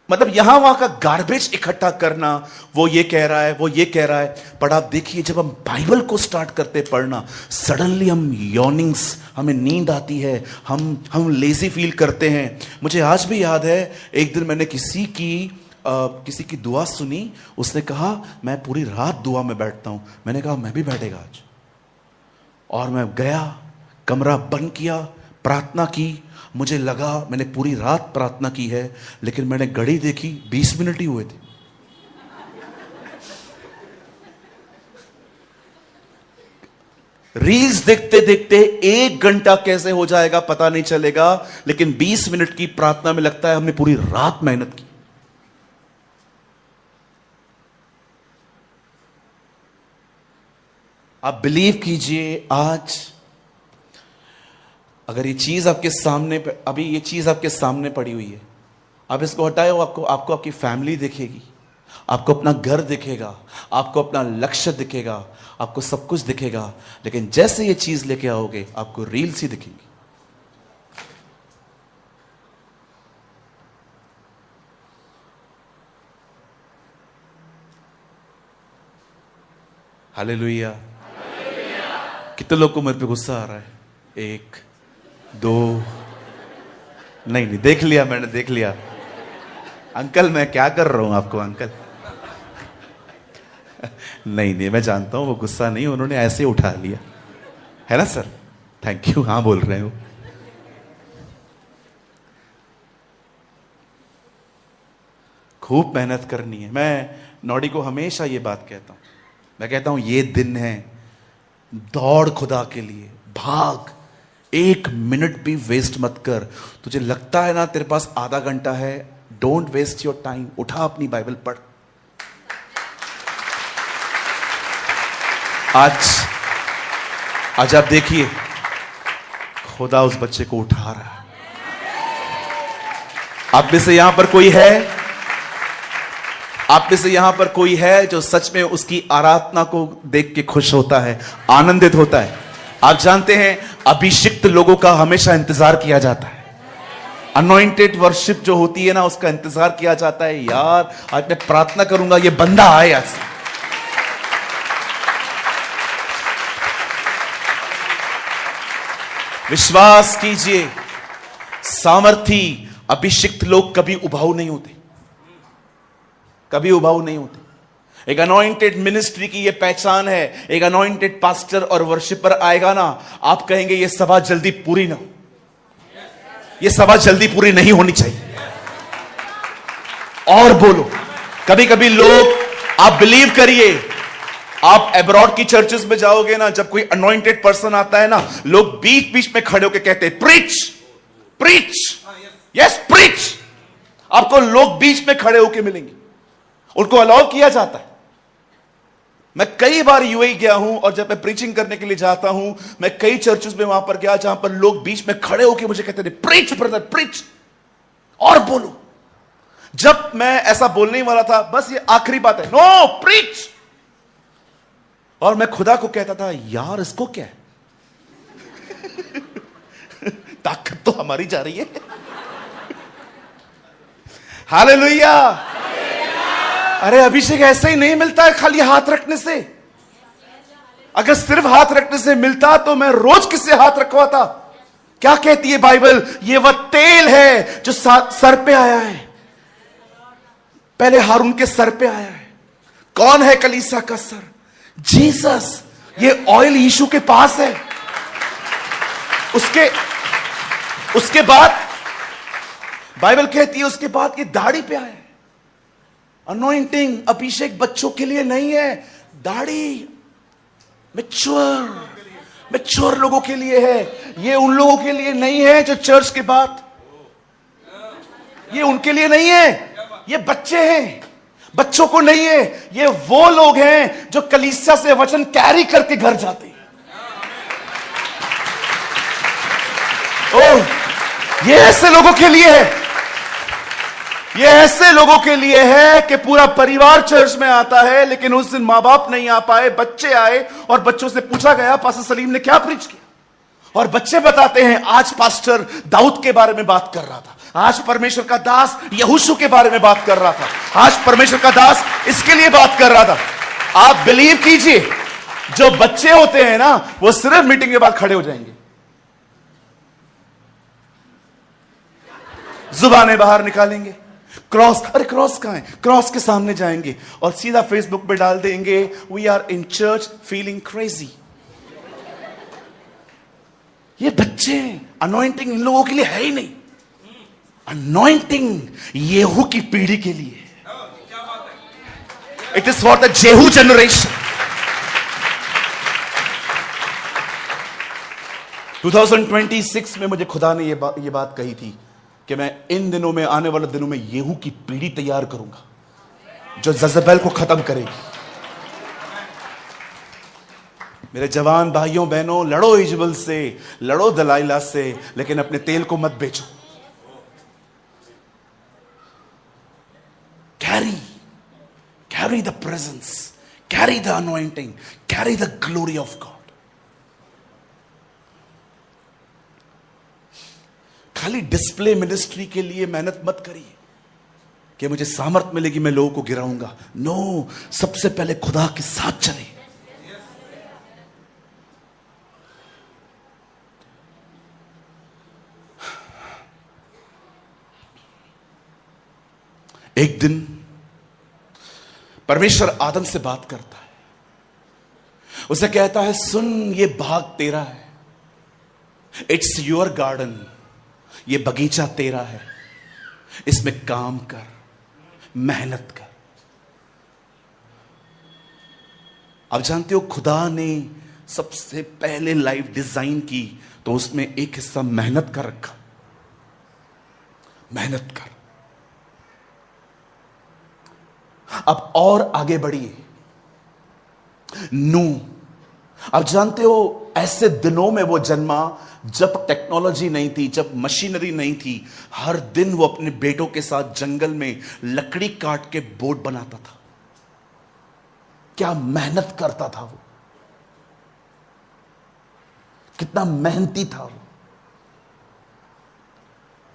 मतलब यहां वहां का गार्बेज इकट्ठा करना, वो ये कह रहा है, वो ये कह रहा है। पर आप देखिए, जब हम बाइबल को स्टार्ट करते पढ़ना, सडनली हम यॉर्निंग्स, हमें नींद आती है, हम लेजी फील करते हैं। मुझे आज भी याद है, एक दिन मैंने किसी की किसी की दुआ सुनी, उसने कहा मैं पूरी रात दुआ में बैठता हूं। मैंने कहा मैं भी बैठेगा आज। और मैं गया, कमरा बंद किया, प्रार्थना की। मुझे लगा मैंने पूरी रात प्रार्थना की है, लेकिन मैंने घड़ी देखी 20 मिनट ही हुए थे। रील्स देखते देखते 1 घंटा कैसे हो जाएगा पता नहीं चलेगा, लेकिन 20 मिनट की प्रार्थना में लगता है हमने पूरी रात मेहनत की। आप बिलीव कीजिए, आज अगर ये चीज आपके सामने, अभी ये चीज आपके सामने पड़ी हुई है, आप इसको हटाए हो, आपको आपकी फैमिली दिखेगी, आपको अपना घर दिखेगा, आपको अपना लक्ष्य दिखेगा, आपको सब कुछ दिखेगा। लेकिन जैसे ये चीज लेके आओगे, आपको रील्स ही दिखेंगी। हालेलुया। कितने लोग को मेरे पे गुस्सा आ रहा है? 1 2, नहीं, देख लिया मैंने, देख लिया। अंकल मैं क्या कर रहा हूं आपको अंकल? नहीं, मैं जानता हूं वो गुस्सा नहीं, उन्होंने ऐसे उठा लिया है ना सर। थैंक यू, हाँ बोल रहे हो। खूब मेहनत करनी है। मैं नौडी को हमेशा ये बात कहता हूं, मैं कहता हूं ये दिन है, दौड़ खुदा के लिए, भाग, 1 मिनट भी वेस्ट मत कर। तुझे लगता है ना तेरे पास आधा घंटा है, डोंट वेस्ट योर टाइम। उठा, अपनी बाइबल पढ़। आज आप देखिए, खुदा उस बच्चे को उठा रहा है। आप में से यहां पर कोई है, आप में से यहां पर कोई है जो सच में उसकी आराधना को देख के खुश होता है, आनंदित होता है? आप जानते हैं अभिषिक्त लोगों का हमेशा इंतजार किया जाता है। अनॉइंटेड वर्शिप जो होती है ना, उसका इंतजार किया जाता है। यार आज मैं प्रार्थना करूंगा, ये बंदा आए आज। विश्वास कीजिए, सामर्थी अभिषिक्त लोग कभी उबाऊ नहीं होते, कभी उबाऊ नहीं होते। एक अनॉइंटेड मिनिस्ट्री की ये पहचान है। एक अनॉइंटेड पास्टर और वर्शिपर आएगा ना, आप कहेंगे ये सभा जल्दी पूरी ना हो, ये सभा जल्दी पूरी नहीं होनी चाहिए। और बोलो, कभी कभी लोग, आप बिलीव करिए, आप अब्रॉड की चर्चेस में जाओगे ना, जब कोई अनॉइंटेड पर्सन आता है ना, लोग बीच बीच में खड़े होकर कहते हैं प्रीच प्रीच, यस प्रीच। आपको लोग बीच में खड़े होकर मिलेंगे, उनको अलाउ किया जाता है। मैं कई बार यूएई गया हूं, और जब मैं प्रीचिंग करने के लिए जाता हूं, मैं कई चर्चेस में वहां पर गया जहां पर लोग बीच में खड़े होकर मुझे कहते थे प्रीच ब्रदर प्रीच, और बोलो। जब मैं ऐसा बोलने वाला था, बस ये आखिरी बात है, नो प्रीच। और मैं खुदा को कहता था यार इसको क्या है, ताकत तो हमारी जा रही है। हालेलुया। अरे अभिषेक ऐसे ही नहीं मिलता है खाली हाथ रखने से। अगर सिर्फ हाथ रखने से मिलता तो मैं रोज किससे हाथ रखवाता। क्या कहती है बाइबल? ये वह तेल है जो सर पे आया है, पहले हारून के सर पे आया है। कौन है कलीसिया का सर? जीसस। ये ऑयल यीशु के पास है। उसके बाद बाइबल कहती है उसके बाद ये दाढ़ी पे आया है। अनॉइंटिंग, अभिषेक बच्चों के लिए नहीं है, दाढ़ी मैच्योर लोगों के लिए है। ये उन लोगों के लिए नहीं है जो चर्च के बाद, ये उनके लिए नहीं है, ये बच्चे हैं, बच्चों को नहीं है। ये वो लोग हैं जो कलीसिया से वचन कैरी करके घर जाते हैं। ओह, ये ऐसे लोगों के लिए है, ये ऐसे लोगों के लिए है कि पूरा परिवार चर्च में आता है, लेकिन उस दिन मां बाप नहीं आ पाए, बच्चे आए और बच्चों से पूछा गया पास्टर सलीम ने क्या प्रीच किया, और बच्चे बताते हैं आज पास्टर दाऊद के बारे में बात कर रहा था, आज परमेश्वर का दास यहोशू के बारे में बात कर रहा था, आज परमेश्वर का दास इसके लिए बात कर रहा था। आप बिलीव कीजिए, जो बच्चे होते हैं ना, वो सिर्फ मीटिंग के बाद खड़े हो जाएंगे, जुबानें बाहर निकालेंगे, क्रॉस, अरे क्रॉस कहां है? क्रॉस के सामने जाएंगे और सीधा फेसबुक पे डाल देंगे, we are in church feeling crazy. ये बच्चे, अनॉइंटिंग इन लोगों के लिए है ही नहीं। अनॉइंटिंग येहू की पीढ़ी के लिए, it is for the Jehu generation. 2026 में मुझे खुदा ने ये बात कही थी कि मैं इन दिनों में, आने वाले दिनों में येहू की पीढ़ी तैयार करूंगा जो जज़ेबेल को खत्म करेगी। मेरे जवान भाइयों बहनों, लड़ो इजबल से, लड़ो दलाइला से, लेकिन अपने तेल को मत बेचो। Carry the presence, carry the anointing, carry the glory of God. खाली डिस्प्ले मिनिस्ट्री के लिए मेहनत मत करिए कि मुझे सामर्थ मिलेगी मैं लोगों को गिराऊंगा। नो, सबसे पहले खुदा के साथ चले। एक दिन परमेश्वर आदम से बात करता है, उसे कहता है, सुन, ये बाग तेरा है, इट्स योर गार्डन, ये बगीचा तेरा है, इसमें काम कर, मेहनत कर। आप जानते हो खुदा ने सबसे पहले लाइफ डिजाइन की तो उसमें एक हिस्सा मेहनत का रखा। मेहनत कर। अब और आगे बढ़िए। नूह, आप जानते हो ऐसे दिनों में वो जन्मा जब टेक्नोलॉजी नहीं थी, जब मशीनरी नहीं थी। हर दिन वो अपने बेटों के साथ जंगल में लकड़ी काट के बोट बनाता था। क्या मेहनत करता था वो, कितना मेहनती था वो।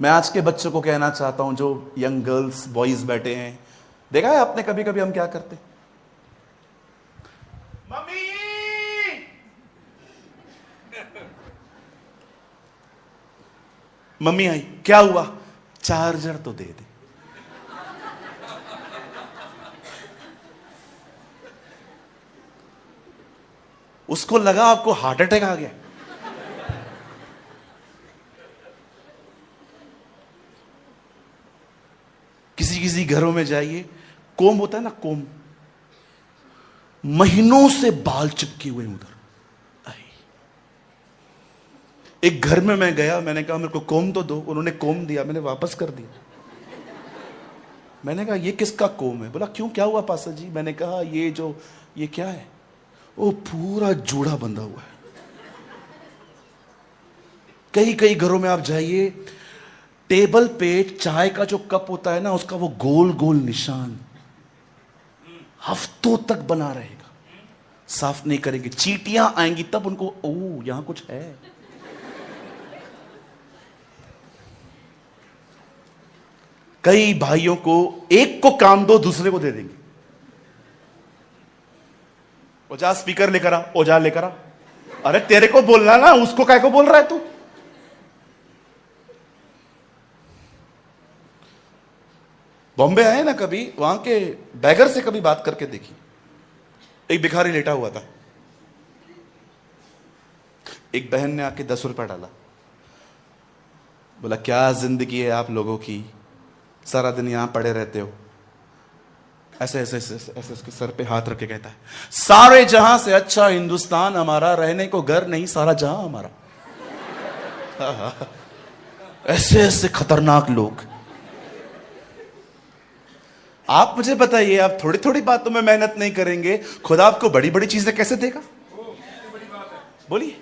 मैं आज के बच्चों को कहना चाहता हूं, जो यंग गर्ल्स बॉयज बैठे हैं, देखा है आपने कभी कभी हम क्या करते? मम्मी, मम्मी आई, क्या हुआ? चार्जर तो दे दे। उसको लगा आपको हार्ट अटैक आ गया। किसी किसी घरों में जाइए, कोम होता है ना, कोम, महीनों से बाल चिपके हुए उधर। एक घर में मैं गया, मैंने कहा मेरे को कोम तो दो। उन्होंने कोम दिया, मैंने वापस कर दिया। मैंने कहा ये किसका कोम है? बोला क्यों, क्या हुआ पास्टर जी? मैंने कहा ये क्या है? वो पूरा जूड़ा बंधा हुआ है। कई कई घरों में आप जाइए, टेबल पे चाय का जो कप होता है ना, उसका वो गोल गोल निशान हफ्तों तक बना रहेगा, साफ नहीं करेंगे। चींटियां आएंगी तब उनको, ओह यहां कुछ है। कई भाइयों को एक को काम दो, दूसरे को दे देंगे। ओजा स्पीकर लेकर आ, ओजा लेकर आ। अरे तेरे को बोलना ना, उसको काय को बोल रहा है तू? बॉम्बे आए ना कभी, वहां के बैगर से कभी बात करके देखी। एक भिखारी लेटा हुआ था, एक बहन ने आके 10 रुपया डाला। बोला क्या जिंदगी है आप लोगों की, सारा दिन यहां पड़े रहते हो। ऐसे ऐसे ऐसे ऐसे उसके सर पे हाथ रख के कहता है, सारे जहां से अच्छा हिंदुस्तान हमारा, रहने को घर नहीं सारा जहां हमारा। ऐसे ऐसे खतरनाक लोग। आप मुझे बताइए, आप थोड़ी थोड़ी बातों में मेहनत नहीं करेंगे, खुदा आपको बड़ी बड़ी चीजें कैसे देगा? बोलिए।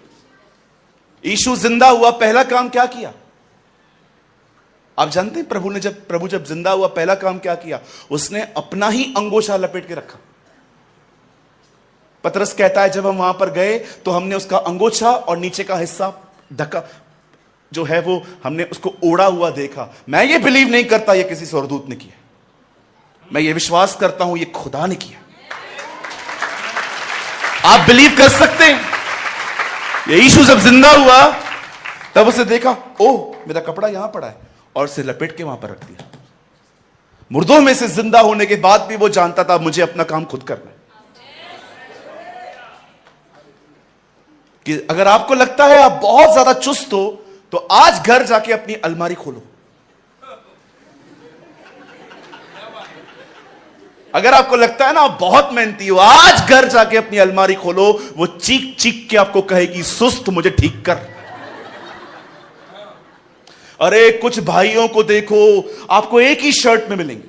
यीशु जिंदा हुआ, पहला काम क्या किया? आप जानते हैं प्रभु जब जिंदा हुआ पहला काम क्या किया? उसने अपना ही अंगोछा लपेट के रखा। पतरस कहता है जब हम वहां पर गए तो हमने उसका अंगोछा और नीचे का हिस्सा ढका जो है वो हमने उसको ओढ़ा हुआ देखा। मैं ये बिलीव नहीं करता ये किसी स्वर्गदूत ने किया, मैं ये विश्वास करता हूं ये खुदा ने किया। आप बिलीव कर सकते हैं? ये यीशु जब जिंदा हुआ तब उसे देखा, ओह मेरा कपड़ा यहां पड़ा है, और उसे लपेट के वहां पर रख दिया। मुर्दों में से जिंदा होने के बाद भी वो जानता था मुझे अपना काम खुद करना है। कि अगर आपको लगता है आप बहुत ज्यादा चुस्त हो तो आज घर जाके अपनी अलमारी खोलो। अगर आपको लगता है ना आप बहुत मेहनती हो, आज घर जाके अपनी अलमारी खोलो, वो चीख चीख के आपको कहेगी सुस्त मुझे ठीक कर। अरे कुछ भाइयों को देखो, आपको एक ही शर्ट में मिलेंगे,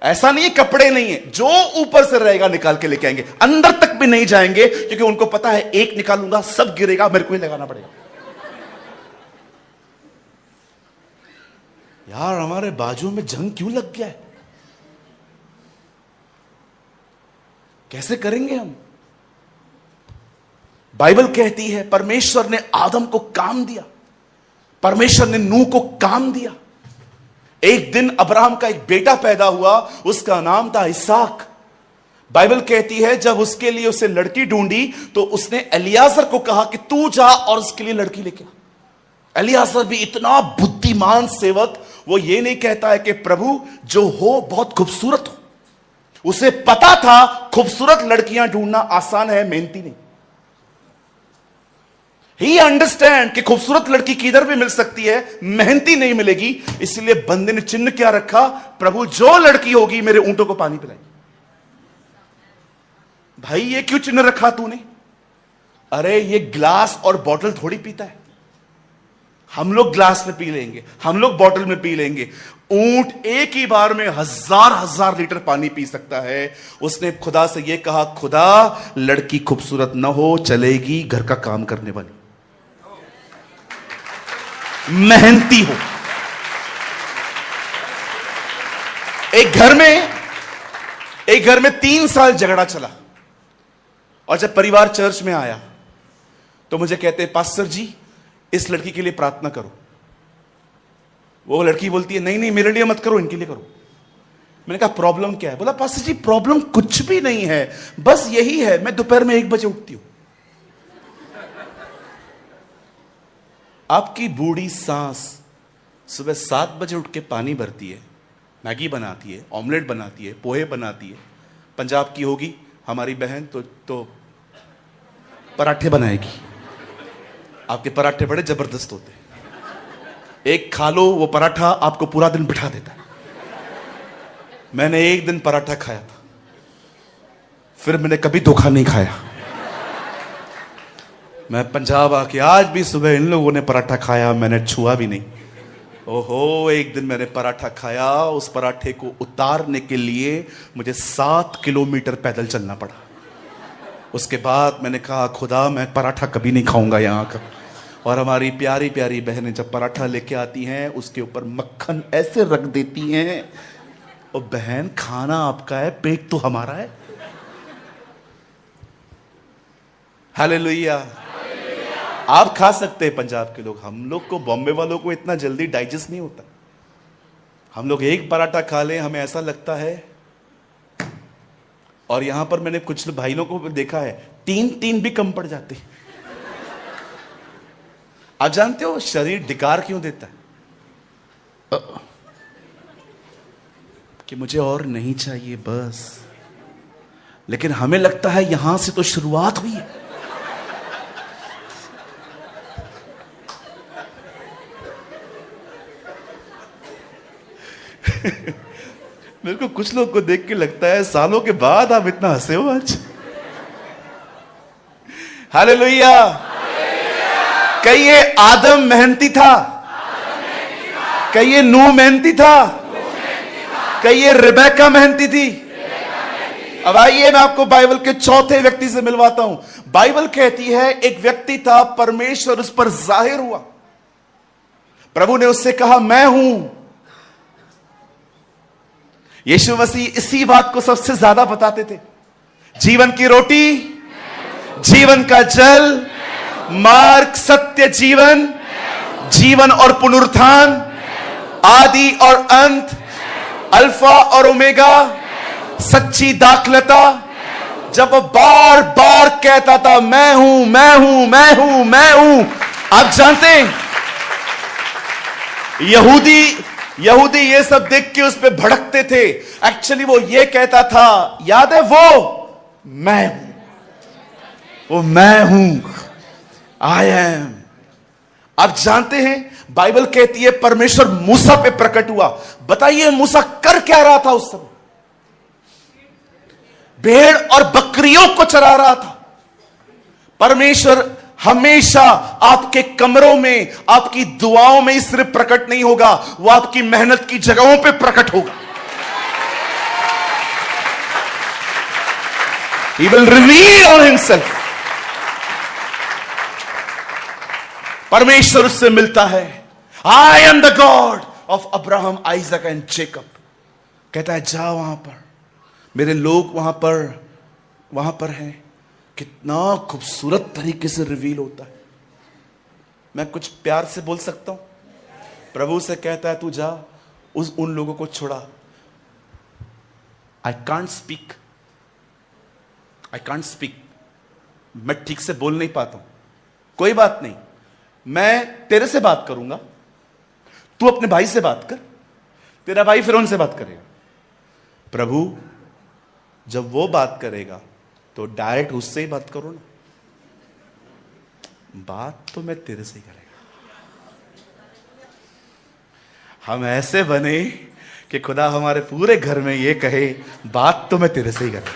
ऐसा नहीं है कपड़े नहीं है, जो ऊपर से रहेगा निकाल के लेके आएंगे, अंदर तक भी नहीं जाएंगे क्योंकि उनको पता है एक निकालूंगा सब गिरेगा, मेरे को ही लगाना पड़ेगा। यार हमारे बाजू में जंग क्यों लग गया है? कैसे करेंगे हम? बाइबल कहती है परमेश्वर ने आदम को काम दिया, परमेश्वर ने नूह को काम दिया। एक दिन अब्राहम का एक बेटा पैदा हुआ, उसका नाम था इसहाक। बाइबल कहती है जब उसके लिए उसे लड़की ढूंढी तो उसने एलियाजर को कहा कि तू जा और उसके लिए लड़की लेके आ। एलियाजर भी इतना बुद्धिमान सेवक, वो ये नहीं कहता है कि प्रभु जो हो बहुत खूबसूरत हो। उसे पता था खूबसूरत लड़कियां ढूंढना आसान है, मेहनती नहीं। ही अंडरस्टैंड कि खूबसूरत लड़की किधर भी मिल सकती है, मेहनती नहीं मिलेगी। इसलिए बंदे ने चिन्ह क्या रखा, प्रभु जो लड़की होगी मेरे ऊंटों को पानी पिलाएगी। भाई ये क्यों चिन्ह रखा तूने? अरे ये ग्लास और बोतल थोड़ी पीता है। हम लोग ग्लास में पी लेंगे, हम लोग बोतल में पी लेंगे। ऊंट एक ही बार में हजार हजार लीटर पानी पी सकता है। उसने खुदा से यह कहा, खुदा लड़की खूबसूरत न हो चलेगी, घर का काम करने वाली मेहनती हो। एक घर में 3 साल झगड़ा चला और जब परिवार चर्च में आया तो मुझे कहते पास्टर जी इस लड़की के लिए प्रार्थना करो। वो लड़की बोलती है नहीं नहीं मेरे लिए मत करो, इनके लिए करो। मैंने कहा प्रॉब्लम क्या है? बोला पास्टर जी प्रॉब्लम कुछ भी नहीं है, बस यही है मैं दोपहर में 1 बजे उठती हूं। आपकी बूढ़ी सास सुबह 7 बजे उठ के पानी भरती है, मैगी बनाती है, ऑमलेट बनाती है, पोहे बनाती है। पंजाब की होगी हमारी बहन तो पराठे बनाएगी। आपके पराठे बड़े जबरदस्त होते हैं, एक खा लो वो पराठा आपको पूरा दिन बिठा देता है। मैंने एक दिन पराठा खाया था, फिर मैंने कभी धोखा नहीं खाया। मैं पंजाब आके आज भी सुबह इन लोगों ने पराठा खाया, मैंने छुआ भी नहीं। ओहो एक दिन मैंने पराठा खाया, उस पराठे को उतारने के लिए मुझे 7 किलोमीटर पैदल चलना पड़ा। उसके बाद मैंने कहा खुदा मैं पराठा कभी नहीं खाऊंगा यहाँ का। और हमारी प्यारी प्यारी बहनें जब पराठा लेके आती हैं उसके ऊपर मक्खन ऐसे रख देती हैं, और बहन खाना आपका है, पेट तो हमारा है। हालेलुया। आप खा सकते हैं पंजाब के लोग, हम लोग को बॉम्बे वालों को इतना जल्दी डाइजेस्ट नहीं होता। हम लोग एक पराठा खा लें हमें ऐसा लगता है। और यहां पर मैंने कुछ भाइयों को देखा है 3 भी कम पड़ जाते। आप जानते हो शरीर डिकार क्यों देता है? कि मुझे और नहीं चाहिए बस, लेकिन हमें लगता है यहां से तो शुरुआत हुई है। मेरे को कुछ लोग को देख के लगता है सालों के बाद आप इतना हंसे हो आज। हालेलुया। कहीं ये आदम मेहनती था, कहीं ये नूह मेहनती था, कहीं ये रिबेका मेहनती थी। अब आइए मैं आपको बाइबल के चौथे व्यक्ति से मिलवाता हूं। बाइबल कहती है एक व्यक्ति था, परमेश्वर उस पर जाहिर हुआ। प्रभु ने उससे कहा मैं हूं। यीशु मसीह इसी बात को सबसे ज्यादा बताते थे। जीवन की रोटी, जीवन का जल, मार्ग, सत्य, जीवन, जीवन और पुनरुत्थान, आदि और अंत, अल्फा और ओमेगा, सच्ची दाखलता। जब वो बार बार कहता था मैं हूं मैं हूं मैं हूं मैं हूं। आप जानते हैं यहूदी यहूदी ये सब देख के उस पे भड़कते थे। एक्चुअली वो ये कहता था, याद है वो मैं हूं, वो मैं हूं, आई एम। आप जानते हैं बाइबल कहती है परमेश्वर मूसा पे प्रकट हुआ। बताइए मूसा कर क्या रहा था उस समय? भेड़ और बकरियों को चरा रहा था। परमेश्वर हमेशा आपके कमरों में, आपकी दुआओं में सिर्फ प्रकट नहीं होगा, वो आपकी मेहनत की जगहों पे प्रकट होगा। He will reveal on himself। परमेश्वर उससे मिलता है। I am the God of Abraham, Isaac and Jacob। कहता है जा वहां पर, मेरे लोग वहां पर हैं। कितना खूबसूरत तरीके से रिवील होता है। मैं कुछ प्यार से बोल सकता हूं? प्रभु से कहता है तू जा, उन लोगों को छोड़ा। आई कांट स्पीक, मैं ठीक से बोल नहीं पाता हूं। कोई बात नहीं, मैं तेरे से बात करूंगा, तू अपने भाई से बात कर, तेरा भाई फिर उनसे बात करेगा। प्रभु जब वो बात करेगा तो डायरेक्ट उससे ही बात करो ना, बात तो मैं तेरे से ही करेगा। हम ऐसे बने कि खुदा हमारे पूरे घर में ये कहे बात तो मैं तेरे से ही करेगा।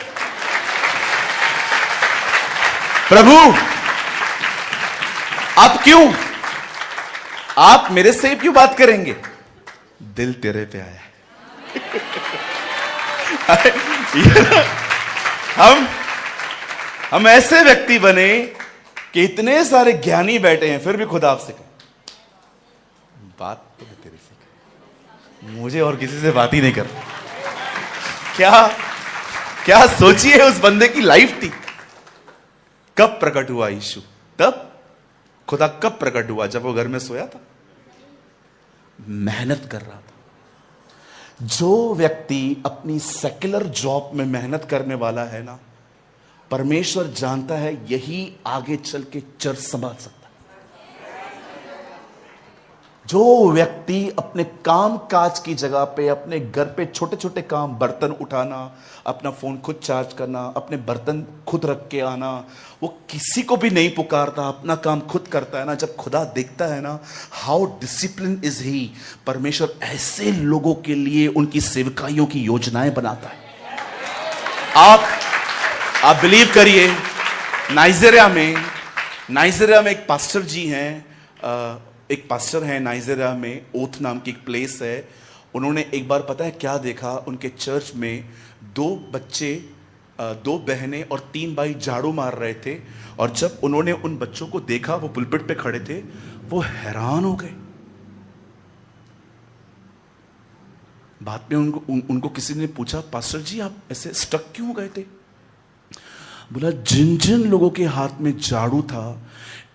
प्रभु आप मेरे से क्यों बात करेंगे? दिल तेरे पे आया है। हम ऐसे व्यक्ति बने कि इतने सारे ज्ञानी बैठे हैं फिर भी खुदा आपसे कहे बात तो मैं तेरे से करें, मुझे और किसी से बात ही नहीं कर। क्या सोचिए उस बंदे की लाइफ थी। कब प्रकट हुआ यीशु? तब खुदा कब प्रकट हुआ? जब वो घर में सोया था, मेहनत कर रहा था। जो व्यक्ति अपनी सेक्युलर जॉब में मेहनत करने वाला है ना, परमेश्वर जानता है यही आगे चल के चर्च संभाल सकता है। जो व्यक्ति अपने काम काज की जगह पे, अपने घर पे छोटे छोटे काम, बर्तन उठाना, अपना फोन खुद चार्ज करना, अपने बर्तन खुद रख के आना, वो किसी को भी नहीं पुकारता, अपना काम खुद करता है ना, जब खुदा देखता है ना, हाउ डिसिप्लिन इज ही, परमेश्वर ऐसे लोगों के लिए उनकी सेवकाइयों की योजनाएं बनाता है। आप बिलीव करिए, नाइजीरिया में एक पास्टर जी हैं, एक पास्टर है नाइजीरिया में, ओथ नाम की एक प्लेस है। उन्होंने एक बार पता है क्या देखा? उनके चर्च में 2 बच्चे, 2 बहनें और 3 भाई झाड़ू मार रहे थे। और जब उन्होंने उन बच्चों को देखा, वो पुलपिट पे खड़े थे, वो हैरान हो गए। बाद में उनको किसी ने पूछा, पास्टर जी आप ऐसे स्टक क्यों गए थे? बोला जिन जिन लोगों के हाथ में झाड़ू था,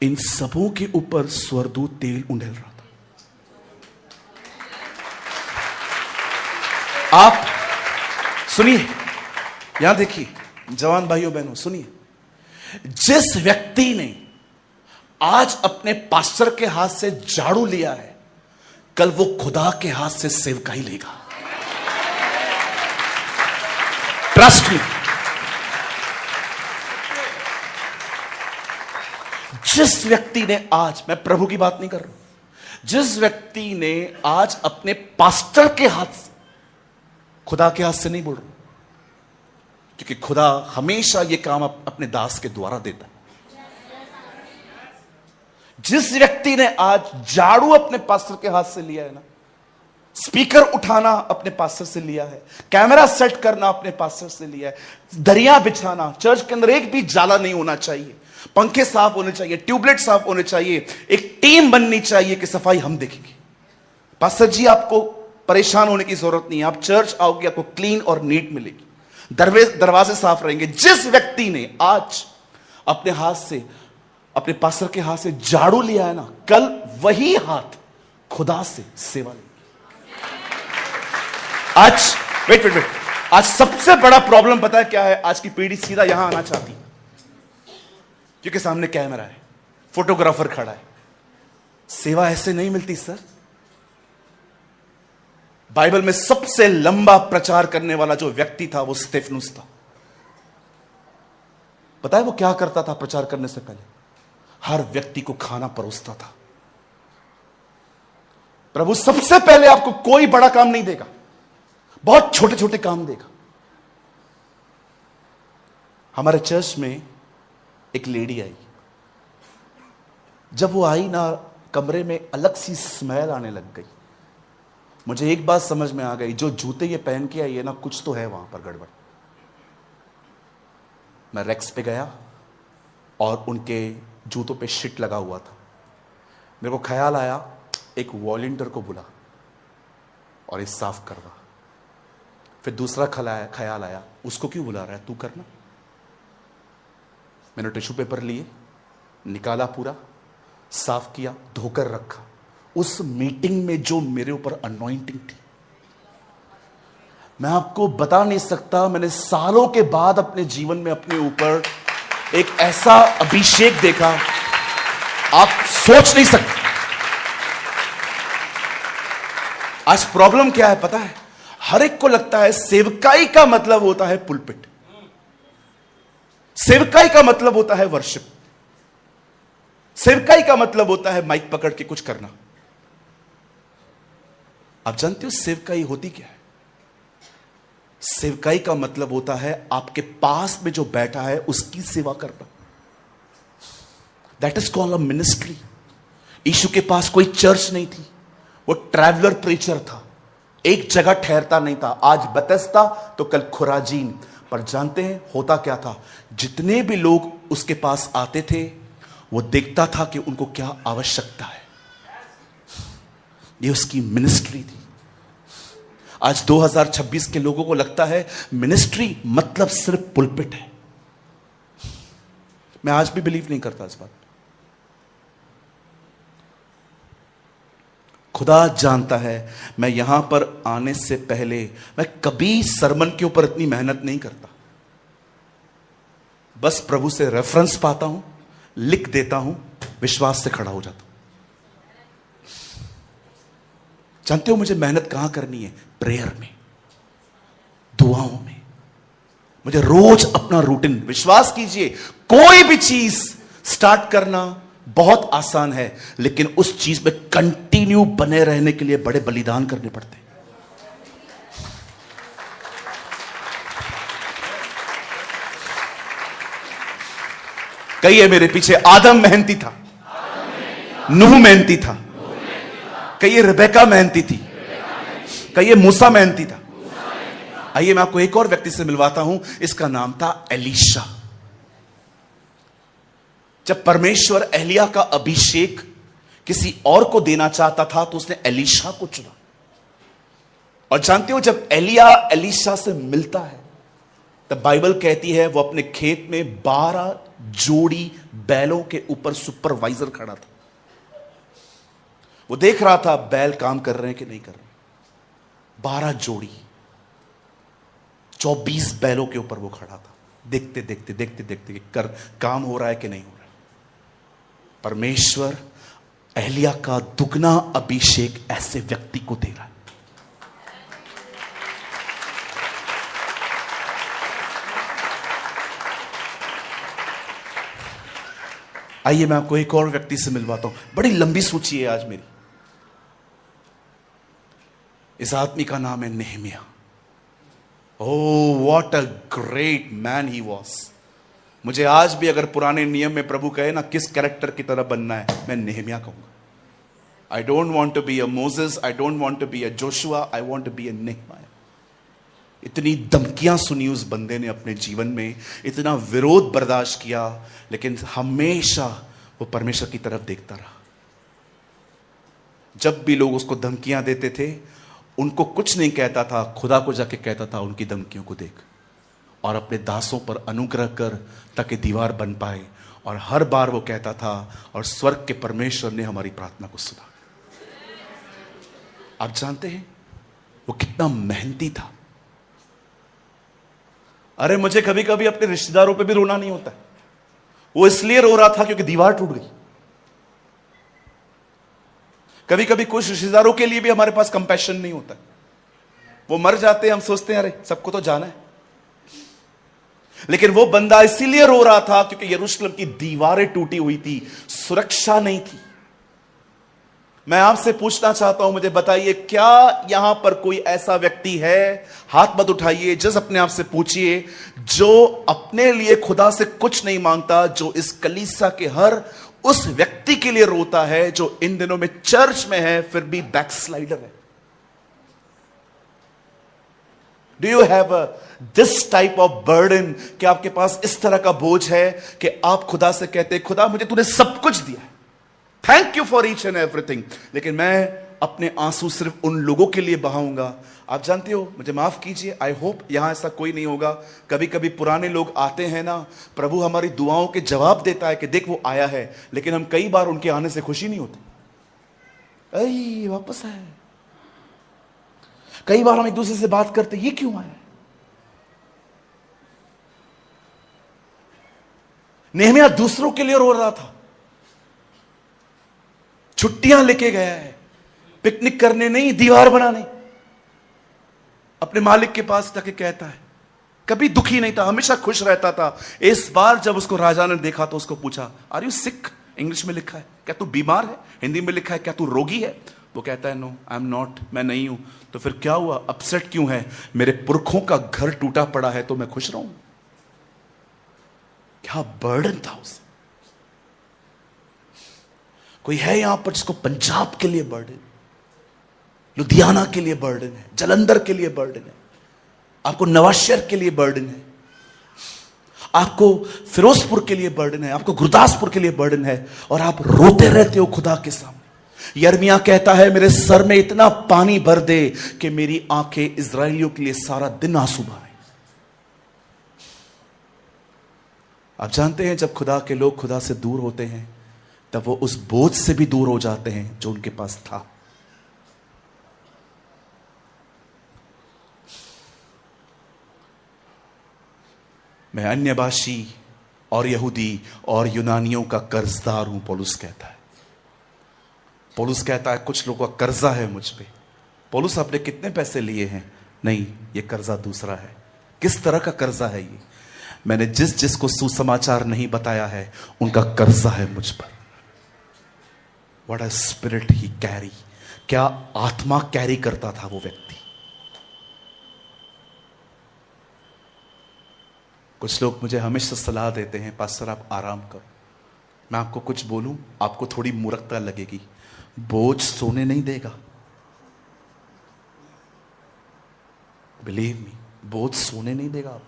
इन सबों के ऊपर स्वर्गदूत तेल उंडेल रहा था। आप सुनिए, यहां देखिए जवान भाइयों बहनों, सुनिए, जिस व्यक्ति ने आज अपने पास्टर के हाथ से झाड़ू लिया है, कल वो खुदा के हाथ से सेवकाई लेगा। Trust me. जिस व्यक्ति ने आज, मैं प्रभु की बात नहीं कर रहा हूं, जिस व्यक्ति ने आज अपने पास्टर के हाथ से, खुदा के हाथ से नहीं बोल रहा, क्योंकि खुदा हमेशा यह काम अपने दास के द्वारा देता है। जिस व्यक्ति ने आज झाड़ू अपने पास्टर के हाथ से लिया है ना, स्पीकर उठाना अपने पास्टर से लिया है, कैमरा सेट करना अपने पास्टर से लिया है, दरिया बिछाना, चर्च के अंदर एक भी जाला नहीं होना चाहिए, पंखे साफ होने चाहिए, ट्यूबलाइट साफ होने चाहिए, एक टीम बननी चाहिए कि सफाई हम देखेंगे। पास्टर जी आपको परेशान होने की जरूरत नहीं है, आप चर्च आओगे आपको क्लीन और नीट मिलेगी, दरवाजे साफ रहेंगे। जिस व्यक्ति ने आज अपने हाथ से, अपने पास्टर के हाथ से झाड़ू लिया है ना, कल वही हाथ खुदा से सेवा लेगी। आज वेट, आज सबसे बड़ा प्रॉब्लम पता है क्या है? आज की पीढ़ी सीधा यहां आना चाहती, क्योंकि सामने कैमरा है, फोटोग्राफर खड़ा है। सेवा ऐसे नहीं मिलती सर। बाइबल में सबसे लंबा प्रचार करने वाला जो व्यक्ति था वो स्तेफनुस था। पता है वो क्या करता था? प्रचार करने से पहले हर व्यक्ति को खाना परोसता था। प्रभु सबसे पहले आपको कोई बड़ा काम नहीं देगा, बहुत छोटे छोटे काम देगा। हमारे चर्च में एक लेडी आई। जब वो आई ना, कमरे में अलग सी स्मेल आने लग गई। मुझे एक बात समझ में आ गई, जो जूते ये पहन के आई है ना, कुछ तो है वहां पर गड़बड़। मैं रेक्स पे गया और उनके जूतों पे शिट लगा हुआ था। मेरे को ख्याल आया एक वॉलंटियर को बुला और इस साफ करवा। फिर दूसरा ख्याल आया उसको क्यों बुला रहा है, तू करना। मैंने टिश्यू पेपर लिए, निकाला, पूरा साफ किया, धोकर रखा। उस मीटिंग में जो मेरे ऊपर अनॉइंटिंग थी, मैं आपको बता नहीं सकता। मैंने सालों के बाद अपने जीवन में अपने ऊपर एक ऐसा अभिषेक देखा, आप सोच नहीं सकते। आज प्रॉब्लम क्या है पता है? हर एक को लगता है सेवकाई का मतलब होता है पुलपिट, सेवकाई का मतलब होता है वर्शिप, सेवकाई का मतलब होता है माइक पकड़ के कुछ करना। आप जानते हो सेवकाई होती क्या है? सेवकाई का मतलब होता है आपके पास में जो बैठा है उसकी सेवा करना। That is called a ministry. यीशु के पास कोई चर्च नहीं थी, वो ट्रैवलर प्रीचर था, एक जगह ठहरता नहीं था। आज बेथेस्दा तो कल खुराजीन। पर जानते हैं होता क्या था? जितने भी लोग उसके पास आते थे वो देखता था कि उनको क्या आवश्यकता है। ये उसकी मिनिस्ट्री थी। आज 2026 के लोगों को लगता है मिनिस्ट्री मतलब सिर्फ पुलपिट है। मैं आज भी बिलीव नहीं करता इस बात। खुदा जानता है, मैं यहां पर आने से पहले मैं कभी सरमन के ऊपर इतनी मेहनत नहीं करता। बस प्रभु से रेफरेंस पाता हूं, लिख देता हूं, विश्वास से खड़ा हो जाता हूं। जानते हो मुझे मेहनत कहां करनी है? प्रेयर में, दुआओं में। मुझे रोज अपना रूटीन, विश्वास कीजिए कोई भी चीज स्टार्ट करना बहुत आसान है, लेकिन उस चीज में कंटिन्यू बने रहने के लिए बड़े बलिदान करने पड़ते हैं। कहिए मेरे पीछे, आदम मेहनती था, नूह मेहनती था, कहिए रिबेका मेहनती थी, कहिए मूसा मेहनती था। आइए मैं आपको एक और व्यक्ति से मिलवाता हूं, इसका नाम था एलीशा। जब परमेश्वर एलिया का अभिषेक किसी और को देना चाहता था तो उसने एलीशा को चुना। और जानते हो जब एलिया एलीशा से मिलता है तब बाइबल कहती है वो अपने खेत में 12 जोड़ी बैलों के ऊपर सुपरवाइजर खड़ा था। वो देख रहा था बैल काम कर रहे हैं कि नहीं कर रहे। 12 जोड़ी 24 बैलों के ऊपर वो खड़ा था, देखते देखते देखते देखते कर काम हो रहा है कि नहीं हो रहा है। परमेश्वर एलिया का दुगना अभिषेक ऐसे व्यक्ति को दे रहा है। आइए मैं आपको एक और व्यक्ति से मिलवाता हूं। बड़ी लंबी सूची है आज मेरी। इस आदमी का नाम है Nehemiah. Oh what a great man he was. मुझे आज भी अगर पुराने नियम में प्रभु कहे ना किस कैरेक्टर की तरह बनना है, मैं नेहमिया कहूंगा। I don't want to be a Moses, I don't want to be a Joshua, I want to be a Nehemiah. इतनी धमकियां सुनी उस बंदे ने अपने जीवन में, इतना विरोध बर्दाश्त किया, लेकिन हमेशा वो परमेश्वर की तरफ देखता रहा। जब भी लोग उसको धमकियां देते थे उनको कुछ नहीं कहता था, खुदा को जाके कहता था उनकी धमकियों को देख और अपने दासों पर अनुग्रह कर ताकि दीवार बन पाए। और हर बार वो कहता था और स्वर्ग के परमेश्वर ने हमारी प्रार्थना को सुना। आप जानते हैं वो कितना मेहनती था। अरे मुझे कभी कभी अपने रिश्तेदारों पे भी रोना नहीं होता। वो इसलिए रो रहा था क्योंकि दीवार टूट गई। कभी कभी कुछ रिश्तेदारों के लिए भी हमारे पास कंपैशन नहीं होता। वो मर जाते हैं, हम सोचते हैं अरे सबको तो जाना है, लेकिन वो बंदा इसीलिए रो रहा था क्योंकि यरूशलेम की दीवारें टूटी हुई थी, सुरक्षा नहीं थी। मैं आपसे पूछना चाहता हूं, मुझे बताइए, क्या यहां पर कोई ऐसा व्यक्ति है, हाथ मत उठाइए, जस्ट अपने आप से पूछिए, जो अपने लिए खुदा से कुछ नहीं मांगता, जो इस कलीसिया के हर उस व्यक्ति के लिए रोता है जो इन दिनों में चर्च में है फिर भी बैकस्लाइडर है? Do you have this type of burden, कि आपके पास इस तरह का बोझ है कि आप खुदा से कहते हैं, खुदा मुझे तूने सब कुछ दिया है, thank you for each and everything, लेकिन मैं अपने आंसू सिर्फ उन लोगों के लिए बहाऊंगा। आप जानते हो, मुझे माफ कीजिए, आई होप यहां ऐसा कोई नहीं होगा। कभी कभी पुराने लोग आते हैं ना, प्रभु हमारी दुआओं के जवाब देता है कि देख वो आया है, लेकिन हम कई बार उनके आने से खुशी नहीं होती, अरे वापस आया। कई बार हम एक दूसरे से बात करते, ये क्यों आया? नेहमिया दूसरों के लिए रो रहा था, छुट्टियां लेके गया है, पिकनिक करने नहीं, दीवार बनाने। अपने मालिक के पास जाके कहता है, कभी दुखी नहीं था, हमेशा खुश रहता था। इस बार जब उसको राजा ने देखा तो उसको पूछा, आर यू सिक? इंग्लिश में लिखा है, क्या तू बीमार है? हिंदी में लिखा है, क्या तू रोगी है? वो कहता है, नो आई एम नॉट, मैं नहीं हूं। तो फिर क्या हुआ, अपसेट क्यों है? मेरे पुरखों का घर टूटा पड़ा है तो मैं खुश रहूं? क्या बर्डन था उसे। कोई है यहां पर जिसको पंजाब के लिए बर्डन, लुधियाना के लिए बर्डन है, जलंधर के लिए बर्डन है, आपको नवाशहर के लिए बर्डन है, आपको फिरोजपुर के लिए बर्डन है, आपको गुरदासपुर के लिए बर्डन है, और आप रोते रहते हो खुदा के सामने। यिर्मयाह कहता है, मेरे सर में इतना पानी भर दे कि मेरी आंखें इजराइलियों के लिए सारा दिन आंसू बहाएं। आप जानते हैं, जब खुदा के लोग खुदा से दूर होते हैं तब वो उस बोझ से भी दूर हो जाते हैं जो उनके पास था। मैं अन्य भाषी और यहूदी और यूनानियों का कर्जदार हूं, पौलुस कहता है। पौलुस कहता है, कुछ लोगों का कर्जा है मुझ पे। पौलुस, आपने कितने पैसे लिए हैं? नहीं, ये कर्जा दूसरा है। किस तरह का कर्जा है ये? मैंने जिस जिसको सुसमाचार नहीं बताया है उनका कर्जा है मुझ पर। What a spirit he carry, क्या आत्मा कैरी करता था वो व्यक्ति। कुछ लोग मुझे हमेशा सलाह देते हैं, पास्टर आप आराम करो। मैं आपको कुछ बोलूं, आपको थोड़ी मूर्खता लगेगी, बोझ सोने नहीं देगा। बिलीव मी, बोझ सोने नहीं देगा।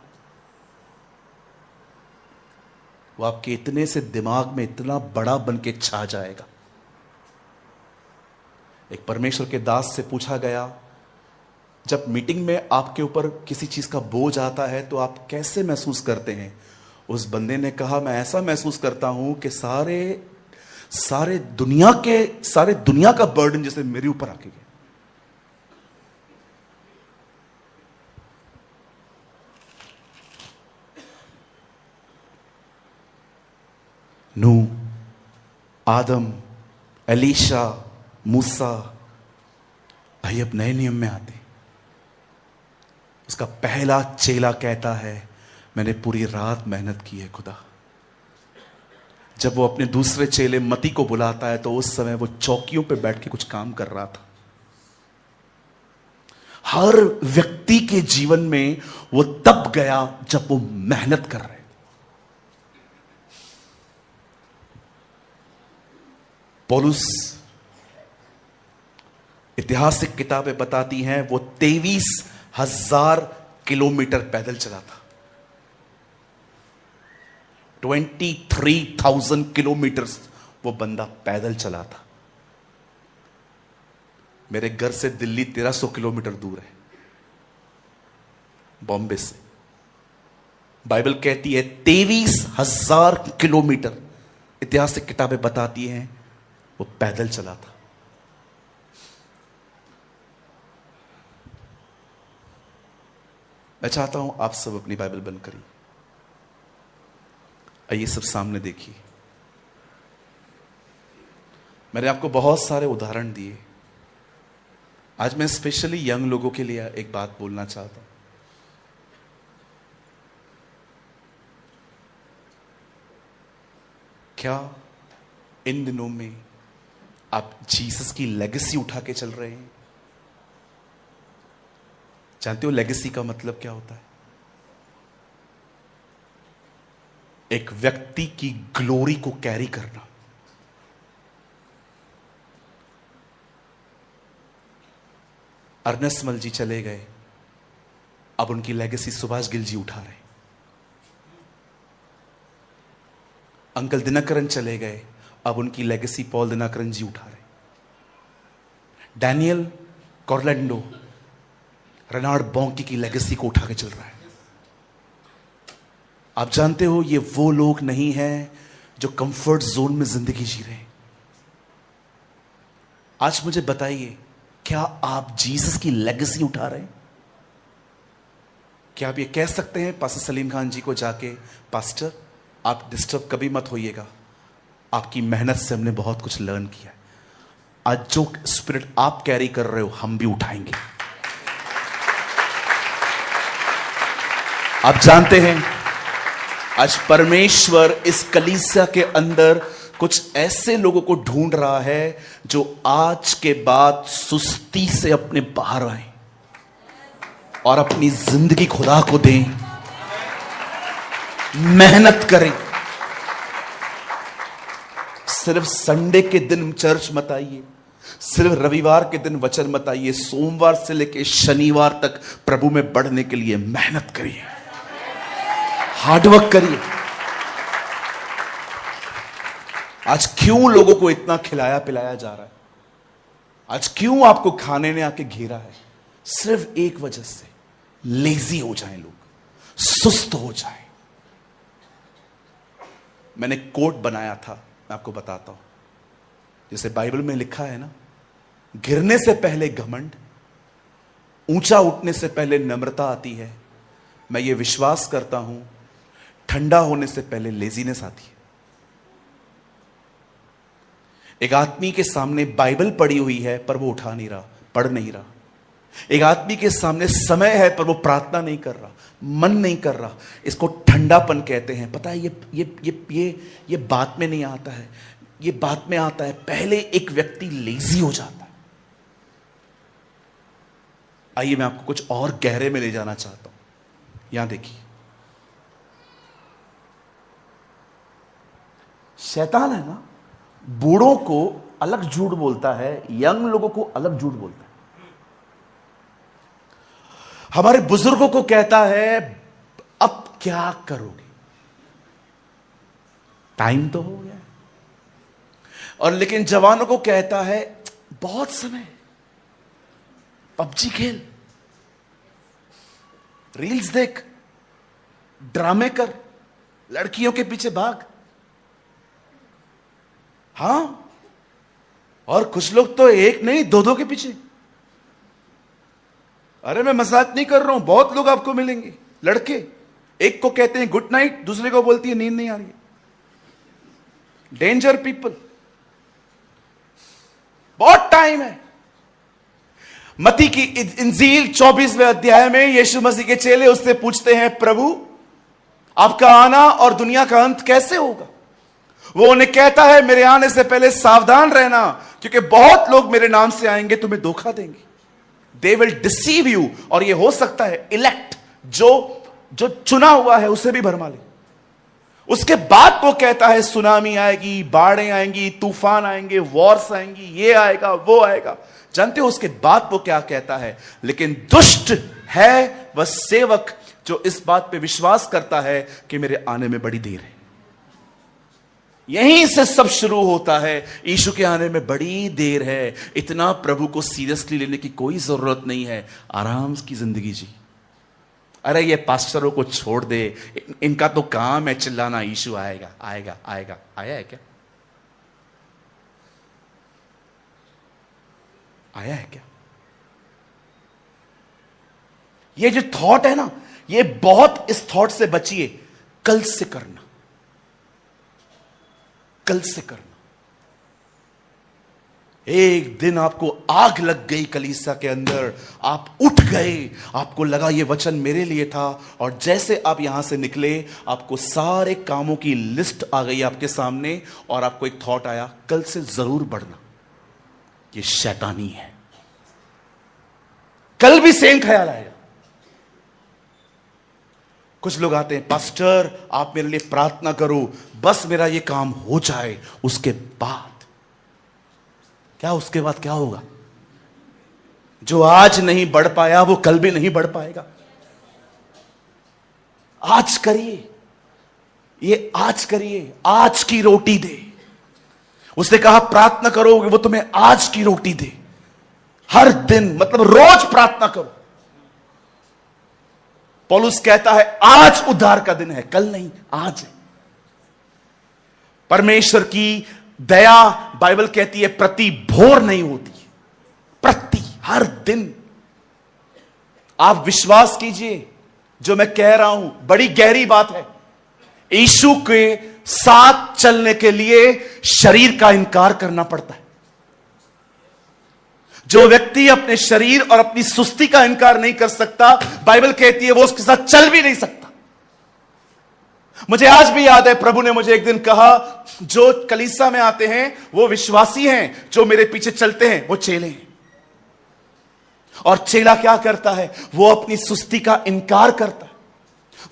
वो आपके इतने से दिमाग में इतना बड़ा बन के छा जाएगा। एक परमेश्वर के दास से पूछा गया, जब मीटिंग में आपके ऊपर किसी चीज का बोझ आता है तो आप कैसे महसूस करते हैं? उस बंदे ने कहा, मैं ऐसा महसूस करता हूं कि सारे दुनिया का बर्डन जैसे मेरे ऊपर आके गया। नूह, आदम, एलीशा, मूसा, भाई अब नए नियम में आते, उसका पहला चेला कहता है, मैंने पूरी रात मेहनत की है खुदा। जब वो अपने दूसरे चेले मती को बुलाता है तो उस समय वो चौकियों पे बैठ के कुछ काम कर रहा था। हर व्यक्ति के जीवन में वो तब गया जब वो मेहनत कर रहे। पौलुस, ऐतिहासिक किताबें बताती हैं, वो 23,000 किलोमीटर पैदल चला था। 23,000 किलोमीटर वो बंदा पैदल चला था। मेरे घर से दिल्ली 1300 किलोमीटर दूर है, बॉम्बे से। बाइबल कहती है 23,000 किलोमीटर, ऐतिहासिक किताबें बताती हैं वो पैदल चला था। मैं चाहता हूं आप सब अपनी बाइबल बंद करिए, आइए सब सामने देखिए। मैंने आपको बहुत सारे उदाहरण दिए, आज मैं स्पेशली यंग लोगों के लिए एक बात बोलना चाहता हूं। क्या इन दिनों में आप जीसस की लेगेसी उठा के चल रहे हैं? जानते हो लेगेसी का मतलब क्या होता है? एक व्यक्ति की ग्लोरी को कैरी करना। अर्नेस्ट मल जी चले गए, अब उनकी लेगेसी सुभाष गिल जी उठा रहे। अंकल दिनकरन चले गए, अब उनकी लेगेसी पॉल दिनकरन जी उठा रहे। डैनियल कॉर्लेंडो रेनार्ड बॉन्की की लेगेसी को उठा के चल रहा है। आप जानते हो ये वो लोग नहीं हैं जो कंफर्ट जोन में जिंदगी जी रहे हैं। आज मुझे बताइए, क्या आप जीसस की लेगेसी उठा रहे हैं? क्या आप ये कह सकते हैं पास्टर सलीम खान जी को जाके, पास्टर आप डिस्टर्ब कभी मत होइएगा, आपकी मेहनत से हमने बहुत कुछ लर्न किया है, आज जो स्पिरिट आप कैरी कर रहे हो हम भी उठाएंगे। आप जानते हैं आज परमेश्वर इस कलीसिया के अंदर कुछ ऐसे लोगों को ढूंढ रहा है जो आज के बाद सुस्ती से अपने बाहर आए और अपनी जिंदगी खुदा को दें, मेहनत करें। सिर्फ संडे के दिन चर्च मत आइए, सिर्फ रविवार के दिन वचन मत आइए, सोमवार से लेकर शनिवार तक प्रभु में बढ़ने के लिए मेहनत करिए, हार्डवर्क करिए। आज क्यों लोगों को इतना खिलाया पिलाया जा रहा है? आज क्यों आपको खाने ने आके घेरा है? सिर्फ एक वजह से, लेजी हो जाए लोग, सुस्त हो जाए। मैंने कोट बनाया था, मैं आपको बताता हूं। जैसे बाइबल में लिखा है ना, गिरने से पहले घमंड, ऊंचा उठने से पहले नम्रता आती है। मैं ये विश्वास करता हूं, ठंडा होने से पहले लेजीनेस आती है। एक आदमी के सामने बाइबल पड़ी हुई है पर वो उठा नहीं रहा, पढ़ नहीं रहा। एक आदमी के सामने समय है पर वो प्रार्थना नहीं कर रहा, मन नहीं कर रहा। इसको ठंडापन कहते हैं। पता है ये बात में नहीं आता है, ये बात में आता है पहले एक व्यक्ति लेजी हो जाता है। आइए मैं आपको कुछ और गहरे में ले जाना चाहता हूं। यहां देखिए, शैतान है ना, बूढ़ों को अलग झूठ बोलता है, यंग लोगों को अलग झूठ बोलता है। हमारे बुजुर्गों को कहता है अब क्या करोगे, टाइम तो हो गया। और लेकिन जवानों को कहता है बहुत समय, पबजी खेल, रील्स देख, ड्रामे कर, लड़कियों के पीछे भाग। हां, और कुछ लोग तो एक नहीं दो के पीछे। अरे मैं मजाक नहीं कर रहा हूं, बहुत लोग आपको मिलेंगे। लड़के एक को कहते हैं गुड नाइट, दूसरे को बोलती है नींद नहीं आ रही। डेंजर पीपल, बहुत टाइम है। मत्ती की इंजील 24वें अध्याय में यीशु मसीह के चेले उससे पूछते हैं, प्रभु आपका आना और दुनिया का अंत कैसे होगा? वो उन्हें कहता है, मेरे आने से पहले सावधान रहना, क्योंकि बहुत लोग मेरे नाम से आएंगे, तुम्हें धोखा देंगे। They will deceive you. और ये हो सकता है इलेक्ट, जो चुना हुआ है उसे भी भरमा ले। उसके बाद वो कहता है सुनामी आएगी, बाढ़ें आएंगी, तूफान आएंगे, वॉर्स आएंगी, ये आएगा वो आएगा। जानते हो उसके बाद वो क्या कहता है? लेकिन दुष्ट है वह सेवक जो इस बात पे विश्वास करता है कि मेरे आने में बड़ी देर है। यहीं से सब शुरू होता है, यीशु के आने में बड़ी देर है। इतना प्रभु को सीरियसली लेने की कोई जरूरत नहीं है, आराम की जिंदगी जी। अरे ये पास्टरों को छोड़ दे, इनका तो काम है चिल्लाना, यीशु आएगा आएगा आएगा। आया है क्या? आया है क्या? ये जो थॉट है ना, ये बहुत, इस थॉट से बचिए। कल से करना, कल से करना। एक दिन आपको आग लग गई कलीसिया के अंदर, आप उठ गए, आपको लगा ये वचन मेरे लिए था, और जैसे आप यहां से निकले आपको सारे कामों की लिस्ट आ गई आपके सामने, और आपको एक थॉट आया, कल से जरूर बढ़ना। ये शैतानी है। कल भी सेम ख्याल आएगा। कुछ लोग आते हैं, पास्टर आप मेरे लिए प्रार्थना करो, बस मेरा ये काम हो जाए, उसके बाद क्या? उसके बाद क्या होगा? जो आज नहीं बढ़ पाया वो कल भी नहीं बढ़ पाएगा। आज करिए, ये आज करिए, आज की रोटी दे। उसने कहा प्रार्थना करोगे वो तुम्हें आज की रोटी दे। हर दिन मतलब रोज प्रार्थना करो। पौलुस कहता है आज उद्धार का दिन है, कल नहीं, आज है। परमेश्वर की दया बाइबल कहती है प्रति भोर नहीं होती, प्रति, हर दिन। आप विश्वास कीजिए जो मैं कह रहा हूं, बड़ी गहरी बात है। यीशु के साथ चलने के लिए शरीर का इनकार करना पड़ता है। जो व्यक्ति अपने शरीर और अपनी सुस्ती का इनकार नहीं कर सकता, बाइबल कहती है वो उसके साथ चल भी नहीं सकता। मुझे आज भी याद है, प्रभु ने मुझे एक दिन कहा, जो कलीसिया में आते हैं वो विश्वासी हैं, जो मेरे पीछे चलते हैं वो चेले हैं। और चेला क्या करता है? वो अपनी सुस्ती का इनकार करता है।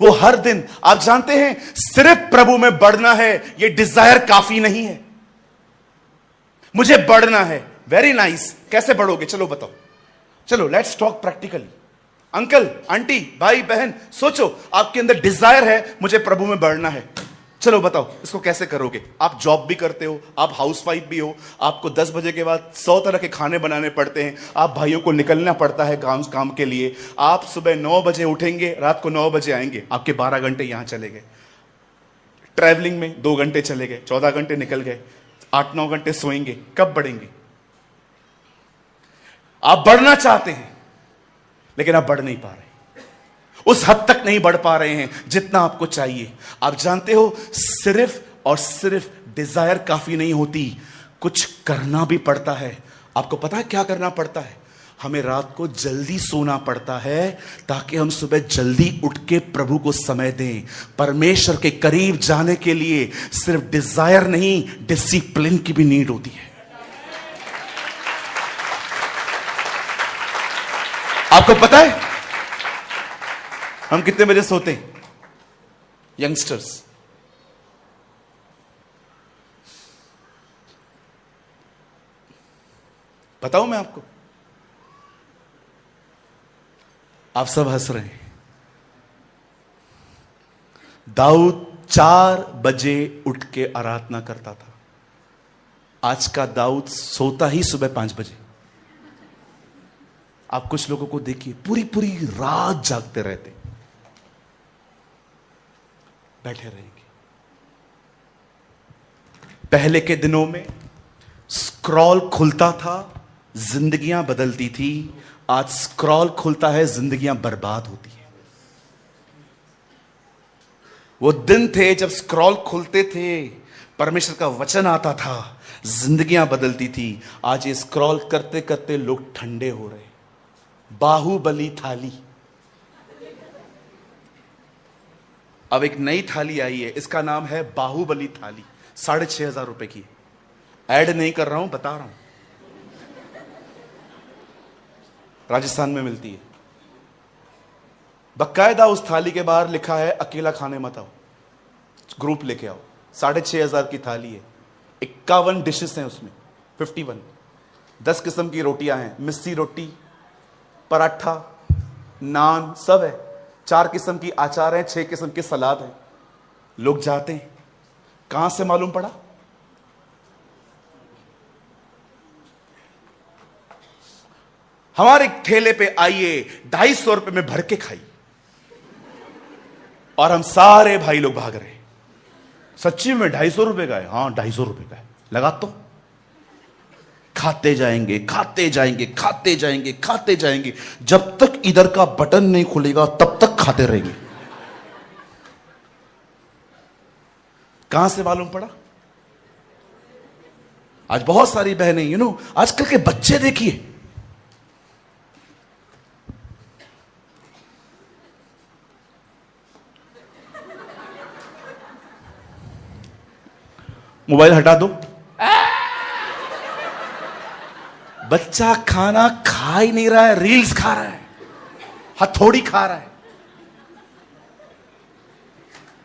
वो हर दिन, आप जानते हैं, सिर्फ प्रभु में बढ़ना है, ये डिजायर काफी नहीं है। मुझे बढ़ना है, वेरी नाइस, कैसे बढ़ोगे? चलो बताओ, चलो let's talk practically. Uncle, aunty, भाई, बहन, सोचो आपके अंदर डिजायर है मुझे प्रभु में बढ़ना है, चलो बताओ इसको कैसे करोगे? आप जॉब भी करते हो, आप हाउसवाइफ भी हो, आपको 10 बजे के बाद 100 तरह के खाने बनाने पड़ते हैं, आप भाइयों को निकलना पड़ता है काम के लिए, आप सुबह 9 बजे उठेंगे, रात को 9 बजे आएंगे, आपके 12 घंटे यहां चले गए, ट्रैवलिंग में 2 घंटे चले गए, 14 घंटे निकल गए, 8-9 घंटे सोएंगे, कब बढ़ेंगे? आप बढ़ना चाहते हैं लेकिन आप बढ़ नहीं पा रहे, उस हद तक नहीं बढ़ पा रहे हैं जितना आपको चाहिए। आप जानते हो, सिर्फ और सिर्फ डिजायर काफी नहीं होती, कुछ करना भी पड़ता है। आपको पता है क्या करना पड़ता है? हमें रात को जल्दी सोना पड़ता है ताकि हम सुबह जल्दी उठ के प्रभु को समय दें। परमेश्वर के करीब जाने के लिए सिर्फ डिजायर नहीं, डिसिप्लिन की भी नीड होती है। आपको पता है हम कितने बजे सोते हैं? यंगस्टर्स, बताऊं मैं आपको? आप सब हंस रहे हैं। दाऊद 4 बजे उठ के आराधना करता था। आज का दाऊद सोता ही सुबह 5 बजे। आप कुछ लोगों को देखिए, पूरी पूरी रात जागते रहते, बैठे रहेंगे। पहले के दिनों में स्क्रॉल खुलता था, जिंदगियां बदलती थी। आज स्क्रॉल खुलता है, जिंदगियां बर्बाद होती है। वो दिन थे जब स्क्रॉल खुलते थे, परमेश्वर का वचन आता था, जिंदगियां बदलती थी। आज ये स्क्रॉल करते करते लोग ठंडे हो रहे। बाहुबली थाली, अब एक नई थाली आई है, इसका नाम है बाहुबली थाली, 6,500 रुपए की। ऐड नहीं कर रहा हूं, बता रहा हूं, राजस्थान में मिलती है। बकायदा उस थाली के बाहर लिखा है अकेला खाने मत आओ, ग्रुप लेके आओ। 6,500 की थाली है, 51 डिशेस हैं उसमें, 51, 10 किस्म की रोटियां हैं, मिस्सी रोटी, पराठा, नान, सब है, 4 किस्म की अचार हैं, 6 किस्म के सलाद हैं। लोग जाते हैं, कहां से मालूम पड़ा? हमारे ठेले पे आइए, 250 रुपए में भर के खाइए। और हम सारे भाई लोग भाग रहे। सच्ची में 250 रुपए का है? हाँ 250 रुपए का है, लगा तो। खाते जाएंगे, खाते जाएंगे, खाते जाएंगे, खाते जाएंगे, जब तक इधर का बटन नहीं खुलेगा तब तक खाते रहेंगे। कहां से मालूम पड़ा? आज बहुत सारी बहनें, आजकल के बच्चे देखिए, मोबाइल हटा दो, बच्चा खाना खा ही नहीं रहा है, रील्स खा रहा है, हथौड़ी खा रहा है।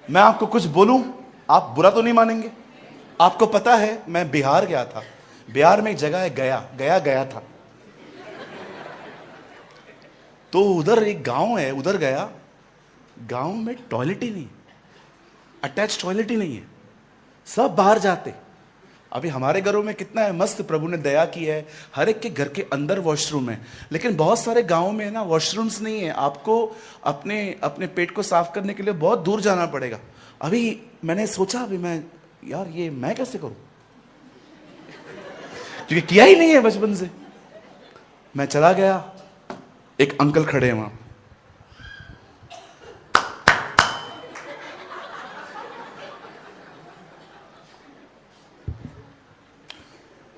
मैं आपको कुछ बोलूं, आप बुरा तो नहीं मानेंगे। आपको पता है, मैं बिहार गया था। बिहार में एक जगह है गया था। तो उधर एक गांव है, उधर गया। गांव में टॉयलेट ही नहीं, अटैच टॉयलेट ही नहीं है, सब बाहर जाते। अभी हमारे घरों में कितना है, मस्त प्रभु ने दया की है, हर एक के घर के अंदर वॉशरूम है। लेकिन बहुत सारे गांवों में ना वॉशरूम्स नहीं है, आपको अपने अपने पेट को साफ करने के लिए बहुत दूर जाना पड़ेगा। अभी मैंने सोचा, अभी यार ये मैं कैसे करूं, क्योंकि किया ही नहीं है बचपन से। मैं चला गया, एक अंकल खड़े हैं वहां,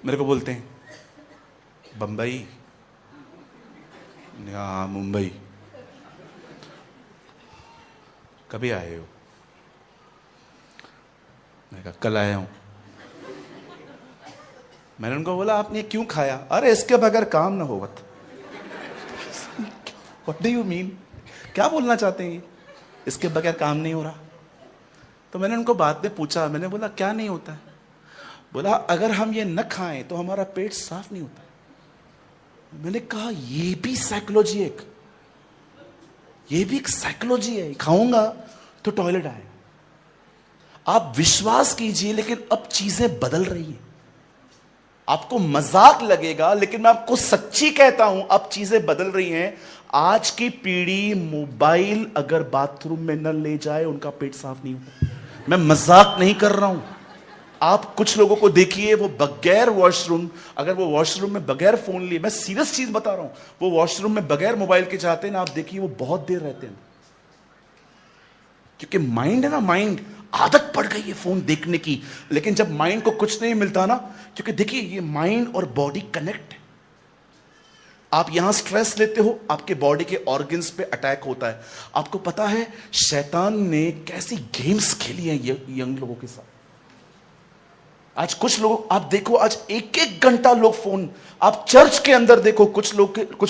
मेरे को बोलते हैं, बंबई या मुंबई कभी आए हो? मैं कहा कल आया हूं। मैंने उनको बोला, आपने क्यों खाया? अरे इसके बगैर काम ना होगा। What do you mean? क्या बोलना चाहते हैं ये? इसके बगैर काम नहीं हो रहा? तो मैंने उनको बाद में पूछा, मैंने बोला क्या नहीं होता है? बोला अगर हम ये न खाएं तो हमारा पेट साफ नहीं होता। मैंने कहा ये भी साइकोलॉजी है, ये भी एक साइकोलॉजी है, खाऊंगा तो टॉयलेट आए। आप विश्वास कीजिए, लेकिन अब चीजें बदल रही हैं। आपको मजाक लगेगा, लेकिन मैं आपको सच्ची कहता हूं, अब चीजें बदल रही हैं। आज की पीढ़ी मोबाइल अगर बाथरूम में न ले जाए, उनका पेट साफ नहीं होता। मैं मजाक नहीं कर रहा हूं। आप कुछ लोगों को देखिए, वो बगैर वॉशरूम, अगर वो वॉशरूम में बगैर फोन लिए, मैं सीरियस चीज बता रहा हूं, वो वॉशरूम में बगैर मोबाइल के जाते हैं ना, आप देखिए वो बहुत देर रहते हैं। क्योंकि माइंड है ना, माइंड आदत पड़ गई है फोन देखने की। लेकिन जब माइंड को कुछ नहीं मिलता ना, क्योंकि देखिए ये माइंड और बॉडी कनेक्ट है। आप यहां स्ट्रेस लेते हो, आपके बॉडी के ऑर्गन्स पे अटैक होता है। आपको पता है शैतान ने कैसी गेम्स खेली हैं यंग लोगों के साथ। आज कुछ लोग, आप देखो आज एक एक घंटा लोग फोन, आप चर्च के अंदर देखो, कुछ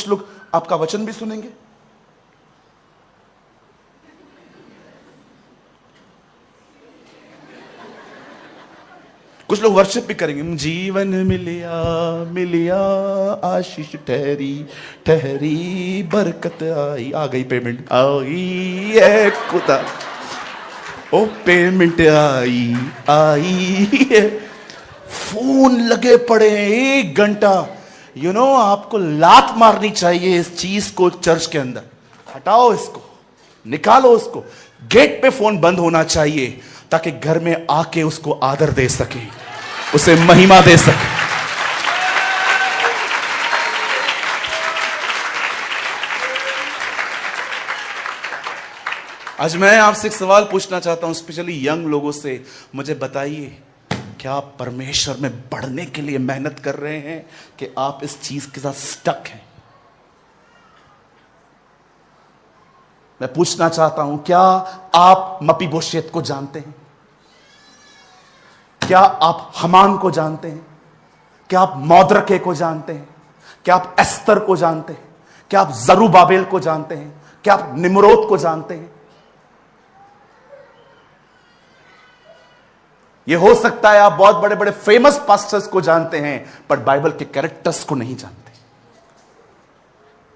लोग आपका वचन भी सुनेंगे, कुछ लोग वर्शिप भी करेंगे। जीवन मिलिया मिलिया आशीष ठहरी ठहरी बरकत आई, आ गई पेमेंट आई है खुदा, ओ पेमेंट आई आई है। फोन लगे पड़े हैं एक घंटा। आपको लात मारनी चाहिए इस चीज को चर्च के अंदर। हटाओ इसको, निकालो उसको। गेट पे फोन बंद होना चाहिए, ताकि घर में आके उसको आदर दे सके, उसे महिमा दे सके। आज मैं आपसे एक सवाल पूछना चाहता हूं, स्पेशली यंग लोगों से। मुझे बताइए, क्या आप परमेश्वर में बढ़ने के लिए मेहनत कर रहे हैं, कि आप इस चीज के साथ स्टक हैं? मैं पूछना चाहता हूं, क्या आप मपीबोशेत को जानते हैं? क्या आप हमान को जानते हैं? क्या आप मौद्रके को जानते हैं? क्या आप एस्तर को जानते हैं? क्या आप जरूबाबेल को जानते हैं? क्या आप निम्रोद को जानते हैं? यह हो सकता है आप बहुत बड़े बड़े फेमस पास्टर्स को जानते हैं, पर बाइबल के कैरेक्टर्स को नहीं जानते।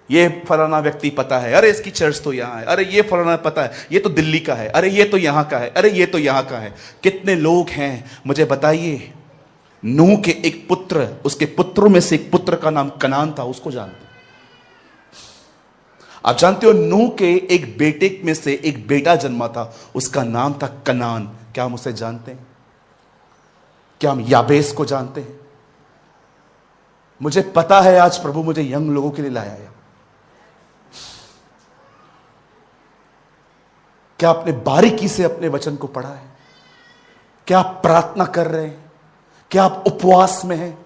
ये फलाना व्यक्ति पता है, अरे इसकी चर्च तो यहां है, अरे ये फलाना पता है, ये तो दिल्ली का है, अरे ये तो यहां का है, अरे ये तो यहां का है। कितने लोग हैं मुझे बताइए, नूह के एक पुत्र, उसके पुत्रों में से एक पुत्र का नाम कनान था, उसको जानते? आप जानते हो नूह के एक बेटे में से एक बेटा जन्मा था, उसका नाम था कनान। क्या हम उसे जानते हैं? क्या हम याबेस को जानते हैं? मुझे पता है आज प्रभु मुझे यंग लोगों के लिए लाया है। क्या आपने बारीकी से अपने वचन को पढ़ा है? क्या आप प्रार्थना कर रहे हैं? क्या आप उपवास में हैं?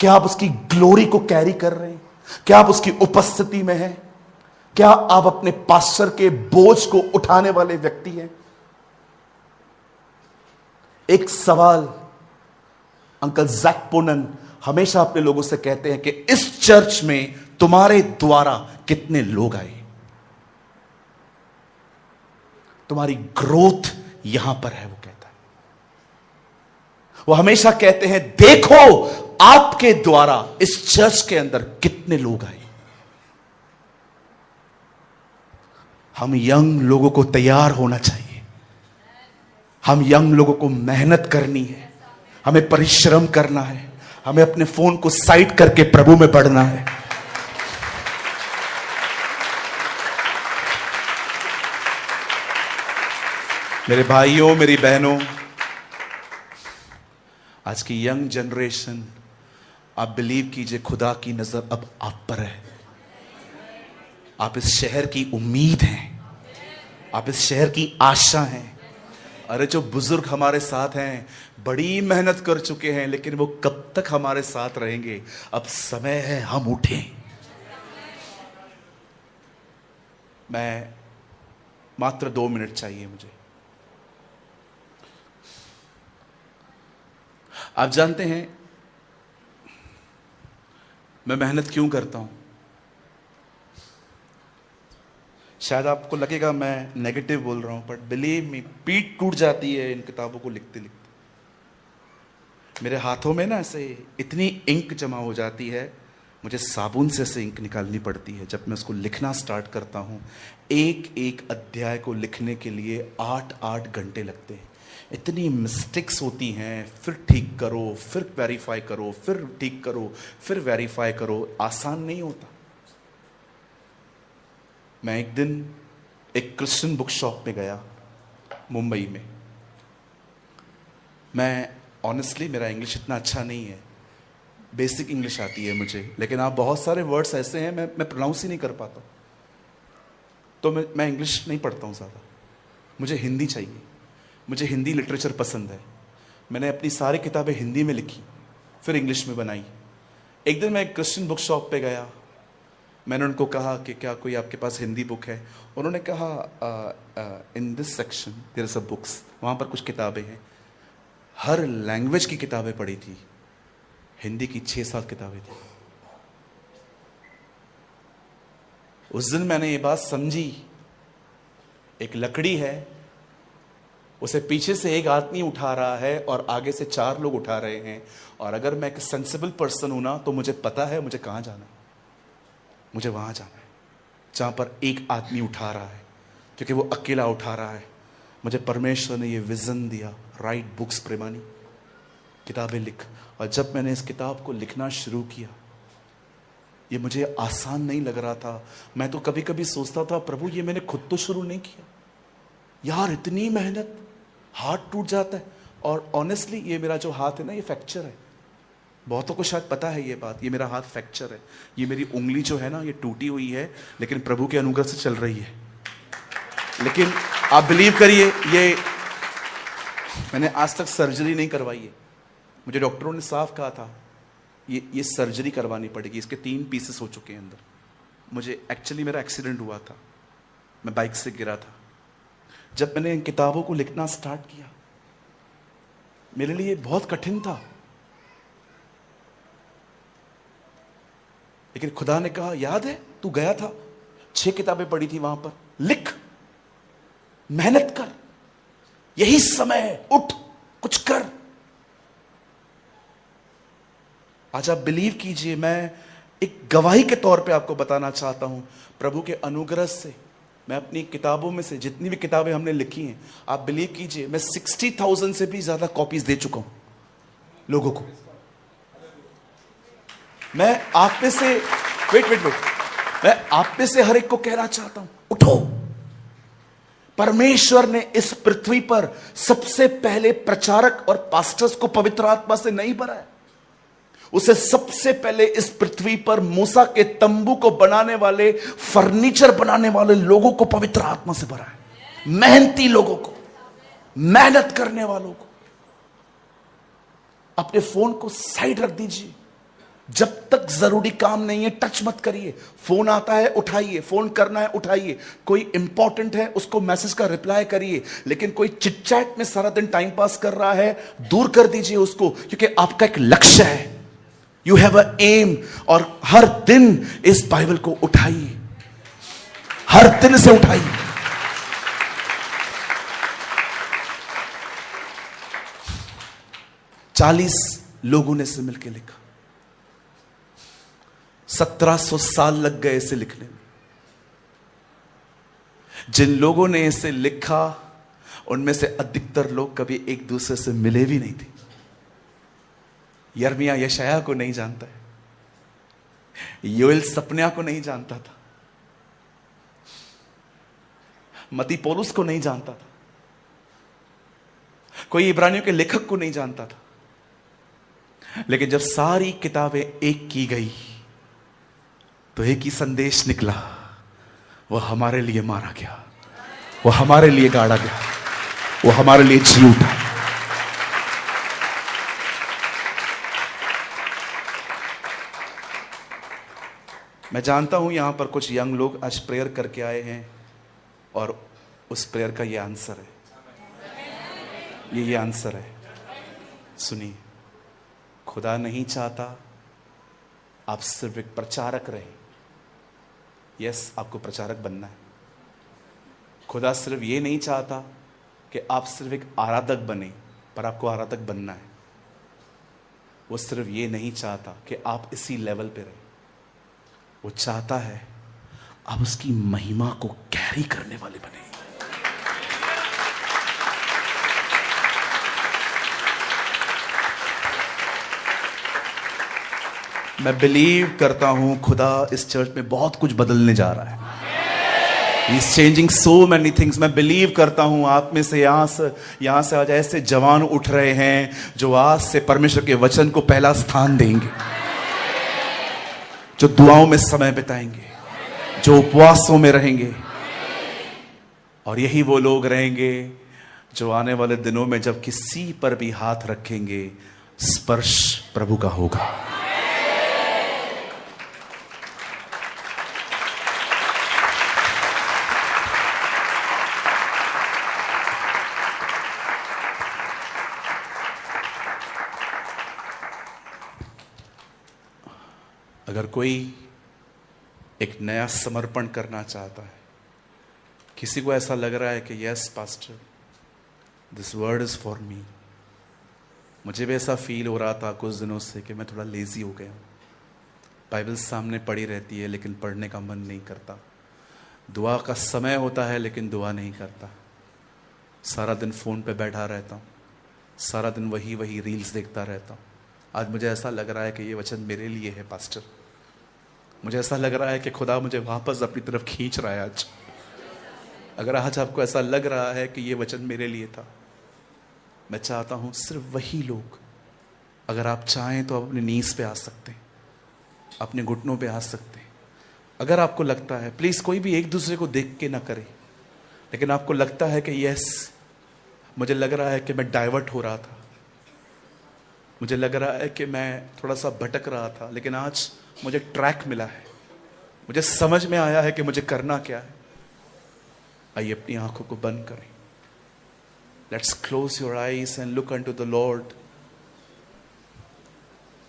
क्या आप उसकी ग्लोरी को कैरी कर रहे हैं? क्या आप उसकी उपस्थिति में हैं? क्या आप अपने पास्टर के बोझ को उठाने वाले व्यक्ति हैं? एक सवाल अंकल जैक पोनन हमेशा अपने लोगों से कहते हैं कि इस चर्च में तुम्हारे द्वारा कितने लोग आए? तुम्हारी ग्रोथ यहां पर है, वो कहता है। वो हमेशा कहते हैं देखो आपके द्वारा इस चर्च के अंदर कितने लोग आए। हम यंग लोगों को तैयार होना चाहिए। हम यंग लोगों को मेहनत करनी है, हमें परिश्रम करना है, हमें अपने फोन को साइड करके प्रभु में बढ़ना है। मेरे भाइयों, मेरी बहनों, आज की यंग जनरेशन, आप बिलीव कीजिए खुदा की नजर अब आप पर है। आप इस शहर की उम्मीद हैं, आप इस शहर की आशा हैं। अरे जो बुजुर्ग हमारे साथ हैं, बड़ी मेहनत कर चुके हैं, लेकिन वो कब तक हमारे साथ रहेंगे? अब समय है हम उठें। मैं मात्र 2 मिनट चाहिए मुझे। आप जानते हैं मैं मेहनत क्यों करता हूं? शायद आपको लगेगा मैं नेगेटिव बोल रहा हूं, बट बिलीव मी, पीठ टूट जाती है इन किताबों को लिखते लिखते। मेरे हाथों में ना ऐसे इतनी इंक जमा हो जाती है, मुझे साबुन से ऐसे इंक निकालनी पड़ती है जब मैं उसको लिखना स्टार्ट करता हूं। एक एक अध्याय को लिखने के लिए 8-8 घंटे लगते हैं। इतनी मिस्टेक्स होती हैं, फिर ठीक करो, फिर वेरीफाई करो, फिर ठीक करो, फिर वेरीफाई करो। आसान नहीं होता। मैं एक दिन एक क्रिश्चियन बुक शॉप में गया मुंबई में। मैं ऑनेस्टली, मेरा इंग्लिश इतना अच्छा नहीं है, बेसिक इंग्लिश आती है मुझे, लेकिन आप बहुत सारे वर्ड्स ऐसे हैं मैं प्रोनाउंस ही नहीं कर पाता। तो मैं इंग्लिश नहीं पढ़ता हूँ ज़्यादा, मुझे हिंदी चाहिए। मुझे हिंदी लिटरेचर पसंद है। मैंने अपनी सारी किताबें हिंदी में लिखी, फिर इंग्लिश में बनाई। एक दिन मैं एक क्रिश्चियन बुक शॉप पे गया। मैंने उनको कहा कि क्या कोई आपके पास हिंदी बुक है? उन्होंने कहा in this section there are some books. वहाँ पर कुछ किताबें हैं। हर लैंग्वेज की किताबें पढ़ी थी। हिंदी की 6-7 किताबें थी। उस दिन मैंने ये बात समझी, एक लकड़ी है, उसे पीछे से एक आदमी उठा रहा है और आगे से 4 लोग उठा रहे हैं। और अगर मैं एक सेंसिबल पर्सन हूं ना, तो मुझे पता है मुझे कहां जाना है। मुझे वहां जाना है जहां पर एक आदमी उठा रहा है, क्योंकि वो अकेला उठा रहा है। मुझे परमेश्वर ने ये विजन दिया, राइट बुक्स प्रेमानी, किताबें लिख। और जब मैंने इस किताब को लिखना शुरू किया, ये मुझे आसान नहीं लग रहा था। मैं तो कभी कभी सोचता था, प्रभु ये मैंने खुद तो शुरू नहीं किया यार, इतनी मेहनत, हाथ टूट जाता है। और ऑनेस्टली ये मेरा जो हाथ है ना, ये फ्रैक्चर है। बहुतों को शायद पता है ये बात, ये मेरा हाथ फ्रैक्चर है। ये मेरी उंगली जो है ना, ये टूटी हुई है, लेकिन प्रभु के अनुग्रह से चल रही है। लेकिन आप बिलीव करिए, ये मैंने आज तक सर्जरी नहीं करवाई है। मुझे डॉक्टरों ने साफ कहा था ये सर्जरी करवानी पड़ेगी, इसके 3 पीसेस हो चुके हैं अंदर। मुझे एक्चुअली मेरा एक्सीडेंट हुआ था, मैं बाइक से गिरा था। जब मैंने इन किताबों को लिखना स्टार्ट किया, मेरे लिए बहुत कठिन था, लेकिन खुदा ने कहा, याद है तू गया था, 6 किताबें पढ़ी थी वहां पर, लिख, मेहनत कर, यही समय है, उठ, कुछ कर। आज आप बिलीव कीजिए, मैं एक गवाही के तौर पे आपको बताना चाहता हूं, प्रभु के अनुग्रह से मैं अपनी किताबों में से जितनी भी किताबें हमने लिखी हैं, आप बिलीव कीजिए, मैं 60,000 से भी ज्यादा कॉपीज दे चुका हूं लोगों को। मैं आप में से वेट मैं आप में से हर एक को कहना चाहता हूं, उठो। परमेश्वर ने इस पृथ्वी पर सबसे पहले प्रचारक और पास्टर्स को पवित्र आत्मा से नहीं भरा है। उसे सबसे पहले इस पृथ्वी पर मूसा के तंबू को बनाने वाले, फर्नीचर बनाने वाले लोगों को पवित्र आत्मा से भरा है। मेहनती लोगों को, मेहनत करने वालों को। अपने फोन को साइड रख दीजिए। जब तक जरूरी काम नहीं है टच मत करिए। फोन आता है उठाइए, फोन करना है उठाइए, कोई इंपॉर्टेंट है उसको मैसेज का रिप्लाई करिए। लेकिन कोई चिट चैट में सारा दिन टाइम पास कर रहा है, दूर कर दीजिए उसको, क्योंकि आपका एक लक्ष्य है। You have a aim. और हर दिन इस बाइबल को उठाइए, हर दिन से उठाइए। चालीस लोगों ने इसे मिलकर लिखा। 1700 साल लग गए इसे लिखने में। जिन लोगों ने इसे लिखा उनमें से अधिकतर लोग कभी एक दूसरे से मिले भी नहीं थे। यिर्मयाह यशायाह को नहीं जानता है, योएल सपन्याह को नहीं जानता था, मती पौलुस को नहीं जानता था, कोई इब्रानियों के लेखक को नहीं जानता था। लेकिन जब सारी किताबें एक की गई तो एक ही संदेश निकला, वह हमारे लिए मारा गया, वह हमारे लिए गाड़ा गया, वह हमारे लिए जी उठा। मैं जानता हूं यहां पर कुछ यंग लोग आज प्रेयर करके आए हैं और उस प्रेयर का यह आंसर है, ये आंसर है। सुनिए, खुदा नहीं चाहता आप सिर्फ एक प्रचारक रहे। यस, आपको प्रचारक बनना है। खुदा सिर्फ ये नहीं चाहता कि आप सिर्फ एक आराधक बने, पर आपको आराधक बनना है। वो सिर्फ ये नहीं चाहता कि आप इसी लेवल पे रहे। वो चाहता है आप उसकी महिमा को कैरी करने वाले बने। मैं बिलीव करता हूं खुदा इस चर्च में बहुत कुछ बदलने जा रहा है। He is changing so many things। मैं बिलीव करता हूं आप में से यहां से आज ऐसे जवान उठ रहे हैं जो आज से परमेश्वर के वचन को पहला स्थान देंगे, जो दुआओं में समय बिताएंगे, जो उपवासों में रहेंगे। और यही वो लोग रहेंगे जो आने वाले दिनों में जब किसी पर भी हाथ रखेंगे, स्पर्श प्रभु का होगा। अगर कोई एक नया समर्पण करना चाहता है, किसी को ऐसा लग रहा है कि yes pastor, this word is for me. मुझे भी ऐसा फील हो रहा था कुछ दिनों से कि मैं थोड़ा लेजी हो गया हूँ। बाइबल सामने पड़ी रहती है लेकिन पढ़ने का मन नहीं करता। दुआ का समय होता है लेकिन दुआ नहीं करता। सारा दिन फ़ोन पे बैठा रहता हूँ, सारा दिन वही रील्स देखता रहता हूँ। आज मुझे ऐसा लग रहा है कि ये वचन मेरे लिए है पास्टर। मुझे ऐसा लग रहा है कि खुदा मुझे वापस अपनी तरफ खींच रहा है आज। अगर आज आपको ऐसा लग रहा है कि ये वचन मेरे लिए था, मैं चाहता हूं सिर्फ वही लोग, अगर आप चाहें तो आप अपने नीज पे आ सकते हैं, अपने घुटनों पे आ सकते हैं। अगर आपको लगता है, प्लीज कोई भी एक दूसरे को देख के ना करे, लेकिन आपको लगता है कि यस, मुझे लग रहा है कि मैं डाइवर्ट हो रहा था, मुझे लग रहा है कि मैं थोड़ा सा भटक रहा था, लेकिन आज मुझे ट्रैक मिला है, मुझे समझ में आया है कि मुझे करना क्या है। आइए अपनी आंखों को बंद करें। Let's close your eyes and look unto the Lord.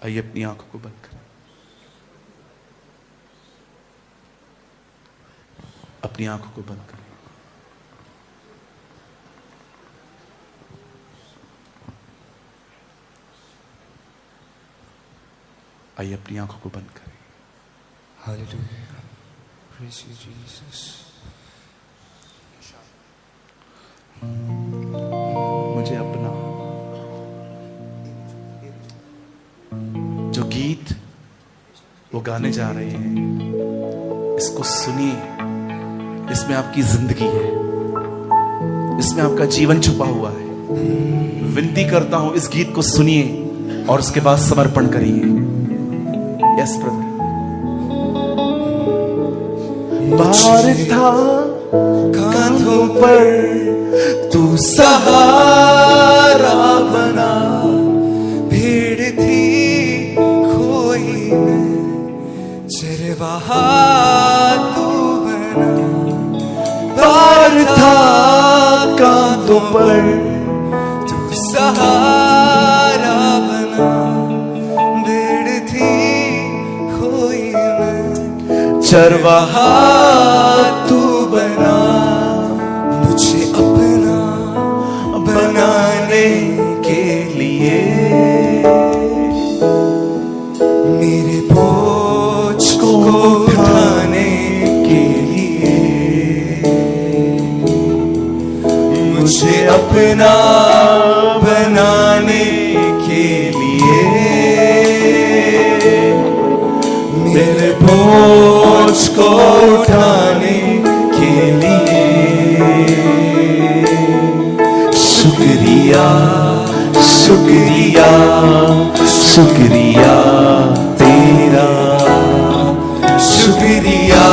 आइए अपनी आंखों को बंद करें, अपनी आंखों को बंद करें। आइए अपनी आंखों को बंद करें। Hallelujah. Praise you, Jesus. मुझे अपना जो गीत वो गाने जा रहे हैं, इसको सुनिए। इसमें आपकी जिंदगी है, इसमें आपका जीवन छुपा हुआ है। विनती करता हूं, इस गीत को सुनिए और उसके बाद समर्पण करिए। Yes brother. भार था कांधों पर, तू सहारा बना, भीड़ तू बना, पार था कांधों पर, तू सहारा बना, भीड़ थी खोई मैं, चरवाहा तू बना, मुझे अपना बनाने के लिए, मेरे बोझ को उठाने के लिए, मुझे अपना बनाने के लिए, मेरे बोझ को उठाने के लिए। शुक्रिया शुक्रिया शुक्रिया तेरा, शुक्रिया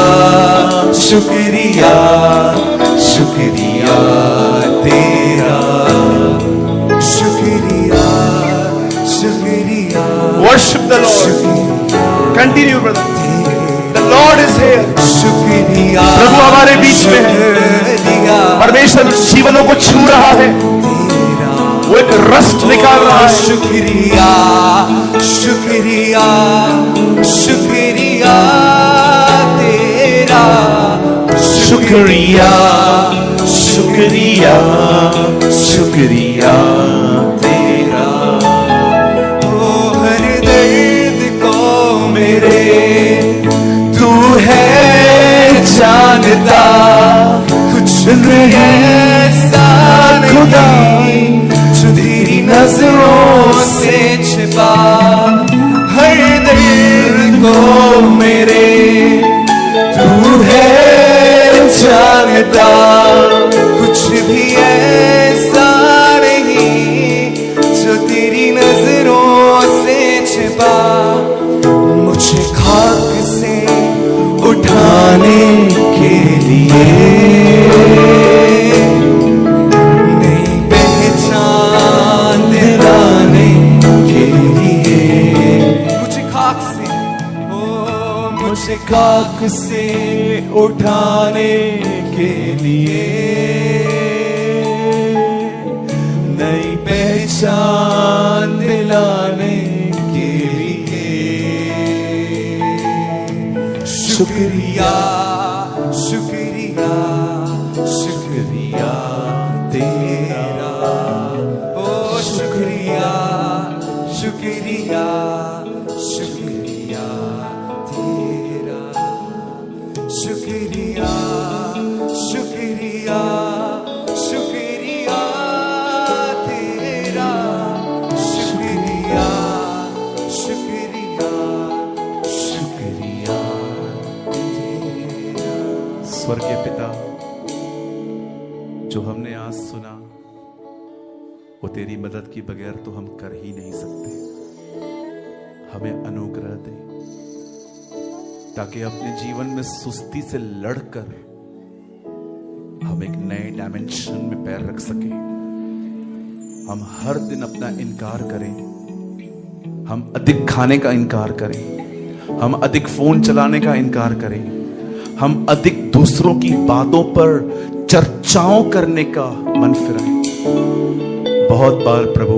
शुक्रिया शुक्रिया तेरा, शुक्रिया शुक्रिया। Worship the Lord. Continue, brother. The Lord is here. शुक्रिया प्रभु हमारे बीच में है। परमेश्वर जीवनों को छू रहा है, वो एक रस्ट निकाल रहा है। शुक्रिया शुक्रिया शुक्रिया तेरा, शुक्रिया शुक्रिया शुक्रिया तेरा। ओ हर दर्द को मेरे तू है जानता, कुछ ऐसा नहीं जो तेरी नजरों से छिपा, हर दर्द को मेरे तू है जानता, कुछ भी ऐसा नहीं जो तेरी नजरों से छिपा, मुझे खाक से उठाने के लिए, नई पहचान दिलाने के लिए, मुझे खाक से, ओ मुझे खाक से उठाने के लिए, नई पहचान दिलाने के लिए। शुक्रिया शुक्रिया शुक्रिया तेरा, ओ शुक्रिया शुक्रिया शुक्रिया तेरा, शुक्रिया शुक्रिया शुक्रिया तेरा, शुक्रिया शुक्रिया शुक्रिया तेरा। स्वर्गीय पिता, जो हमने आज सुना वो तेरी मदद की बगैर तो हम कर ही नहीं सकते। हमें अनुग्रह दे ताकि अपने जीवन में सुस्ती से लड़कर हम एक नए डायमेंशन में पैर रख सके। हम हर दिन अपना इनकार करें, हम अधिक खाने का इनकार करें, हम अधिक फोन चलाने का इनकार करें, हम अधिक दूसरों की बातों पर चर्चाओं करने का मन फिराएं। बहुत बार प्रभु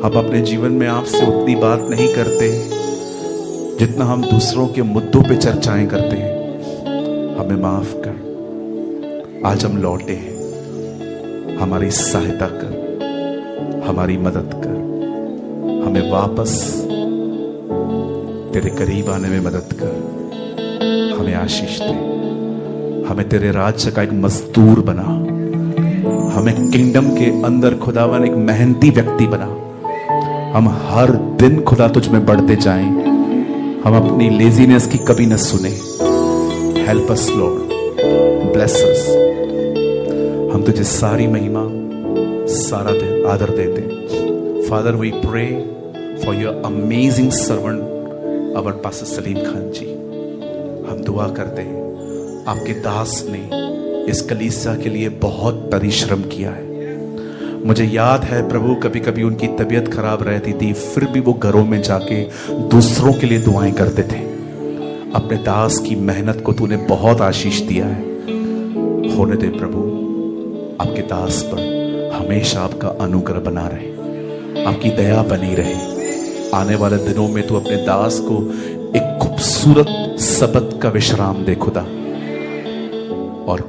हम अपने जीवन में आपसे उतनी बात नहीं करते जितना हम दूसरों के मुद्दों पे चर्चाएं करते हैं। हमें माफ कर। आज हम लौटे हैं, हमारी सहायता कर, हमारी मदद कर, हमें वापस तेरे करीब आने में मदद कर, हमें आशीष दे, हमें तेरे राज्य का एक मजदूर बना, हमें किंगडम के अंदर खुदावन एक मेहनती व्यक्ति बना। हम हर दिन खुदा तुझ में बढ़ते जाएं, हम अपनी लेजीनेस की कभी न सुने। Help us Lord, bless us. हम तुझे सारी महिमा सारा आदर देते। Father we pray for your amazing servant our pastor Salim Khan ji. हम दुआ करते हैं, आपके दास ने इस कलीसिया के लिए बहुत परिश्रम किया है। मुझे याद है प्रभु, कभी कभी उनकी तबीयत खराब रहती थी, फिर भी वो घरों में जाके दूसरों के लिए दुआएं करते थे। अपने दास की मेहनत को तूने बहुत आशीष दिया है। होने दे प्रभु, आपके दास पर हमेशा आपका अनुग्रह बना रहे, आपकी दया बनी रहे। आने वाले दिनों में तू अपने दास को एक खूबसूरत सबत का विश्राम दे खुदा। और